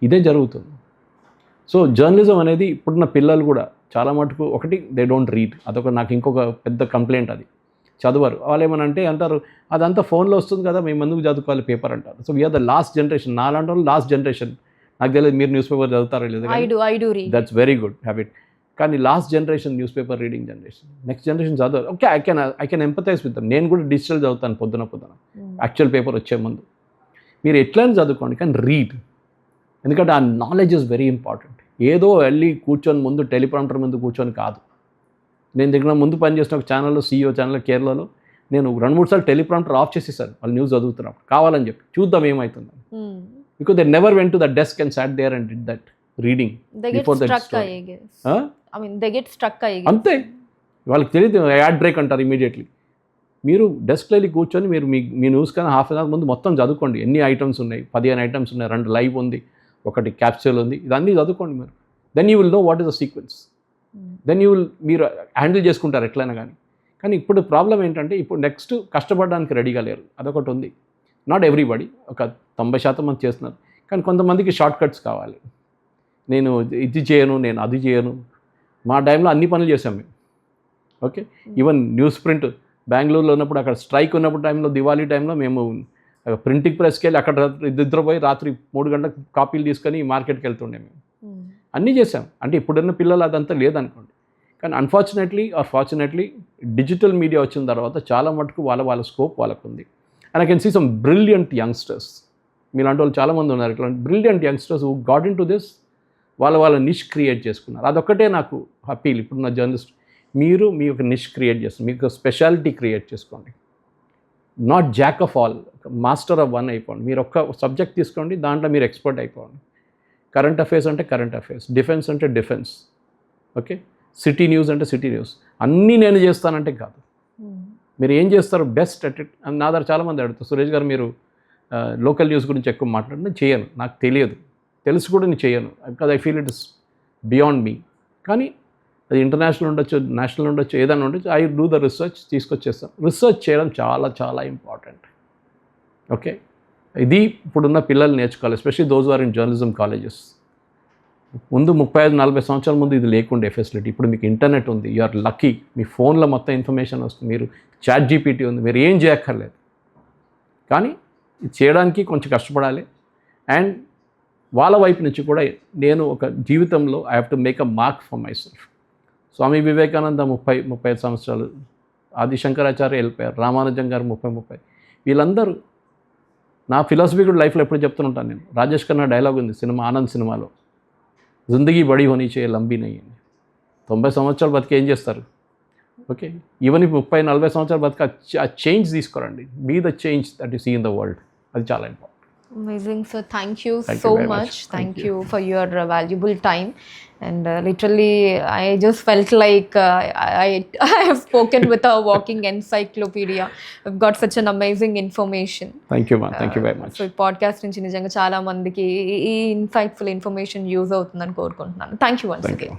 ఇదే జరుగుతుంది. సో జర్నలిజం అనేది ఇప్పుడున్న పిల్లలు కూడా చాలా మటుకు, ఒకటి దే డోంట్ రీడ్. అదొక నాకు ఇంకొక పెద్ద కంప్లైంట్. అది చదవరు. వాళ్ళు ఏమనంటే అంటారు, అదంతా ఫోన్లో వస్తుంది కదా, మేము ఎందుకు చదువుకోవాలి పేపర్ అంటారు. So we're the last generation. నాలాంటి వాళ్ళు లాస్ట్ జనరేషన్. నాకు తెలియదు మీరు న్యూస్ పేపర్ చదువుతారో లేదు. I do read. That's very good habit. కానీ last generation newspaper reading generation. Next generation చదవరు. Okay, I can empathize with them. నేను కూడా డిజిటల్ చదువుతాను పొద్దున యాక్చువల్ పేపర్ వచ్చే ముందు. మీరు ఎట్లయినా చదువుకోండి, కానీ రీడ్. ఎందుకంటే ఆ నాలెడ్జ్ ఇస్ వెరీ ఇంపార్టెంట్. ఏదో వెళ్ళి కూర్చొని ముందు టెలిప్రాంప్టర్ ముందు కూర్చొని కాదు. నేను దగ్గర ముందు పనిచేసిన ఒక ఛానల్లో, CEO ఛానల్ కేరళలో, నేను 2-3 సార్లు టెలిప్రాంప్టర్ ఆఫ్ చేసేసాను వాళ్ళు న్యూస్ చదువుతున్నప్పుడు, కావాలని చెప్పి చూద్దాం ఏమవుతుంది. Because they never went to the desk and sat there and did that reading. They get struck, I guess. I mean, they get struck, I guess. అంతే, వాళ్ళకి తెలియదు. యాడ్ బ్రేక్ అంటారు ఇమీడియట్లీ. మీరు డెస్క్లో వెళ్ళి కూర్చొని మీరు మీ న్యూస్ కానీ హాఫ్ అన్ అవర్ ముందు మొత్తం చదువుకోండి. ఎన్ని ఐటమ్స్ ఉన్నాయి, 15 ఐటమ్స్ ఉన్నాయి, 2 లైవ్ ఉంది, 1 క్యాప్సూల్ ఉంది, ఇదన్నీ చదువుకోండి మీరు. Then you will know what is the sequence. దెన్ మీరు హ్యాండిల్ చేసుకుంటారు ఎట్లయినా కానీ. కానీ ఇప్పుడు ప్రాబ్లం ఏంటంటే, ఇప్పుడు నెక్స్ట్ కష్టపడడానికి రెడీగా లేరు. అదొకటి ఉంది. నాట్ ఎవ్రీబడి, ఒక 90% మంది చేస్తున్నారు. కానీ కొంతమందికి షార్ట్ కట్స్ కావాలి. నేను ఇది చేయను, నేను అది చేయను. మా టైంలో అన్ని పనులు చేసాం మేము. ఓకే, ఈవెన్ న్యూస్ ప్రింట్ బెంగళూరులో ఉన్నప్పుడు, అక్కడ స్ట్రైక్ ఉన్నప్పుడు టైంలో, దివాళీ టైంలో మేము ప్రింటింగ్ ప్రెస్కి వెళ్ళి అక్కడ నిద్రపోయి రాత్రి 3 గంటలకు కాపీలు తీసుకొని మార్కెట్కి వెళ్తుండే మేము. అన్నీ చేసాం. అంటే ఇప్పుడున్న పిల్లలు అదంతా లేదనుకోండి. కానీ unfortunately or fortunately digital media వచ్చిన తర్వాత చాలా మటుకు వాళ్ళ స్కోప్ వాళ్ళకు ఉంది. And I can see some brilliant youngsters. మీలాంటి వాళ్ళు చాలామంది ఉన్నారు, ఇట్లాంటి brilliant youngsters who got in to this. వాళ్ళ నిష్ క్రియేట్ చేసుకున్నారు. అదొక్కటే నాకు అప్పీల్. ఇప్పుడున్న జర్నలిస్ట్, మీరు మీ యొక్క నిష్ క్రియేట్ చేస్తారు, మీకు స్పెషాలిటీ క్రియేట్ చేసుకోండి. Not Jack of all, master of one అయిపోండి. మీరు ఒక్క సబ్జెక్ట్ తీసుకోండి, దాంట్లో మీరు ఎక్స్పర్ట్ అయిపోండి. కరెంట్ అఫైర్స్ అంటే కరెంట్ అఫైర్స్, డిఫెన్స్ అంటే డిఫెన్స్, ఓకే, సిటీ న్యూస్ అంటే సిటీ న్యూస్. అన్నీ నేను చేస్తానంటే కాదు. మీరు ఏం చేస్తారు బెస్ట్ అట్ ఇట్. నా దగ్గర చాలామంది అడుగుతారు, సురేష్ గారు మీరు లోకల్ న్యూస్ గురించి ఎక్కువ మాట్లాడిన చేయను, నాకు తెలియదు, తెలుసు కూడా నేను చేయను. Because I feel it is beyond me. కానీ అది ఇంటర్నేషనల్ ఉండొచ్చు, నేషనల్ ఉండొచ్చు, ఏదైనా ఉండొచ్చు. ఐ డూ ద రీసెర్చ్, తీసుకొచ్చేస్తాను. రీసెర్చ్ చేయడం చాలా చాలా ఇంపార్టెంట్. ఓకే, ఇది ఇప్పుడున్న పిల్లలు నేర్చుకోవాలి, especially those are in journalism colleges. ముందు 35-40 సంవత్సరాల ముందు ఇది లేకుండే ఫెసిలిటీ. ఇప్పుడు మీకు ఇంటర్నెట్ ఉంది, యు ఆర్ లక్కీ. మీ ఫోన్లో మొత్తం ఇన్ఫర్మేషన్ వస్తుంది. మీరు చాట్ జీపీటీ ఉంది, మీరు ఏం చేయక్కర్లేదు. కానీ ఇది చేయడానికి కొంచెం కష్టపడాలి. అండ్ వాళ్ళ వైపు నుంచి కూడా నేను ఒక జీవితంలో I have to make a mark for myself. Swami Vivekananda 30-35 సంవత్సరాలు, ఆదిశంకరాచార్య వెళ్ళిపోయారు, రామానుజం గారు 30. వీళ్ళందరూ నా ఫిలాసఫీ కూడా లైఫ్లో ఎప్పుడు చెప్తుంటాను నేను. రాజేష్ ఖన్నా డైలాగ్ ఉంది సినిమా, ఆనంద్ సినిమాలో, జిందగీ బడి హోనీ చే లంబీ నయ్యి. 90 సంవత్సరాలు బతికి ఏం చేస్తారు? ఓకే, ఈవెన్ ఇప్పుడు 30-40 సంవత్సరాలు బతికి ఆ చేంజ్ తీసుకోరండి. Be the change that you see in the world. అది చాలా important. Amazing, sir. Thank you so much. Thank you for your valuable time. And literally, I just felt like I have spoken with a walking encyclopedia. I've got such an amazing information. Thank you, man. Thank you very much. So, ఈ podcast నుంచి నిజంగా చాలా మందికి ఈ insightful information use అవుతుందని కోరుకుంటున్నాను. Thank you once again.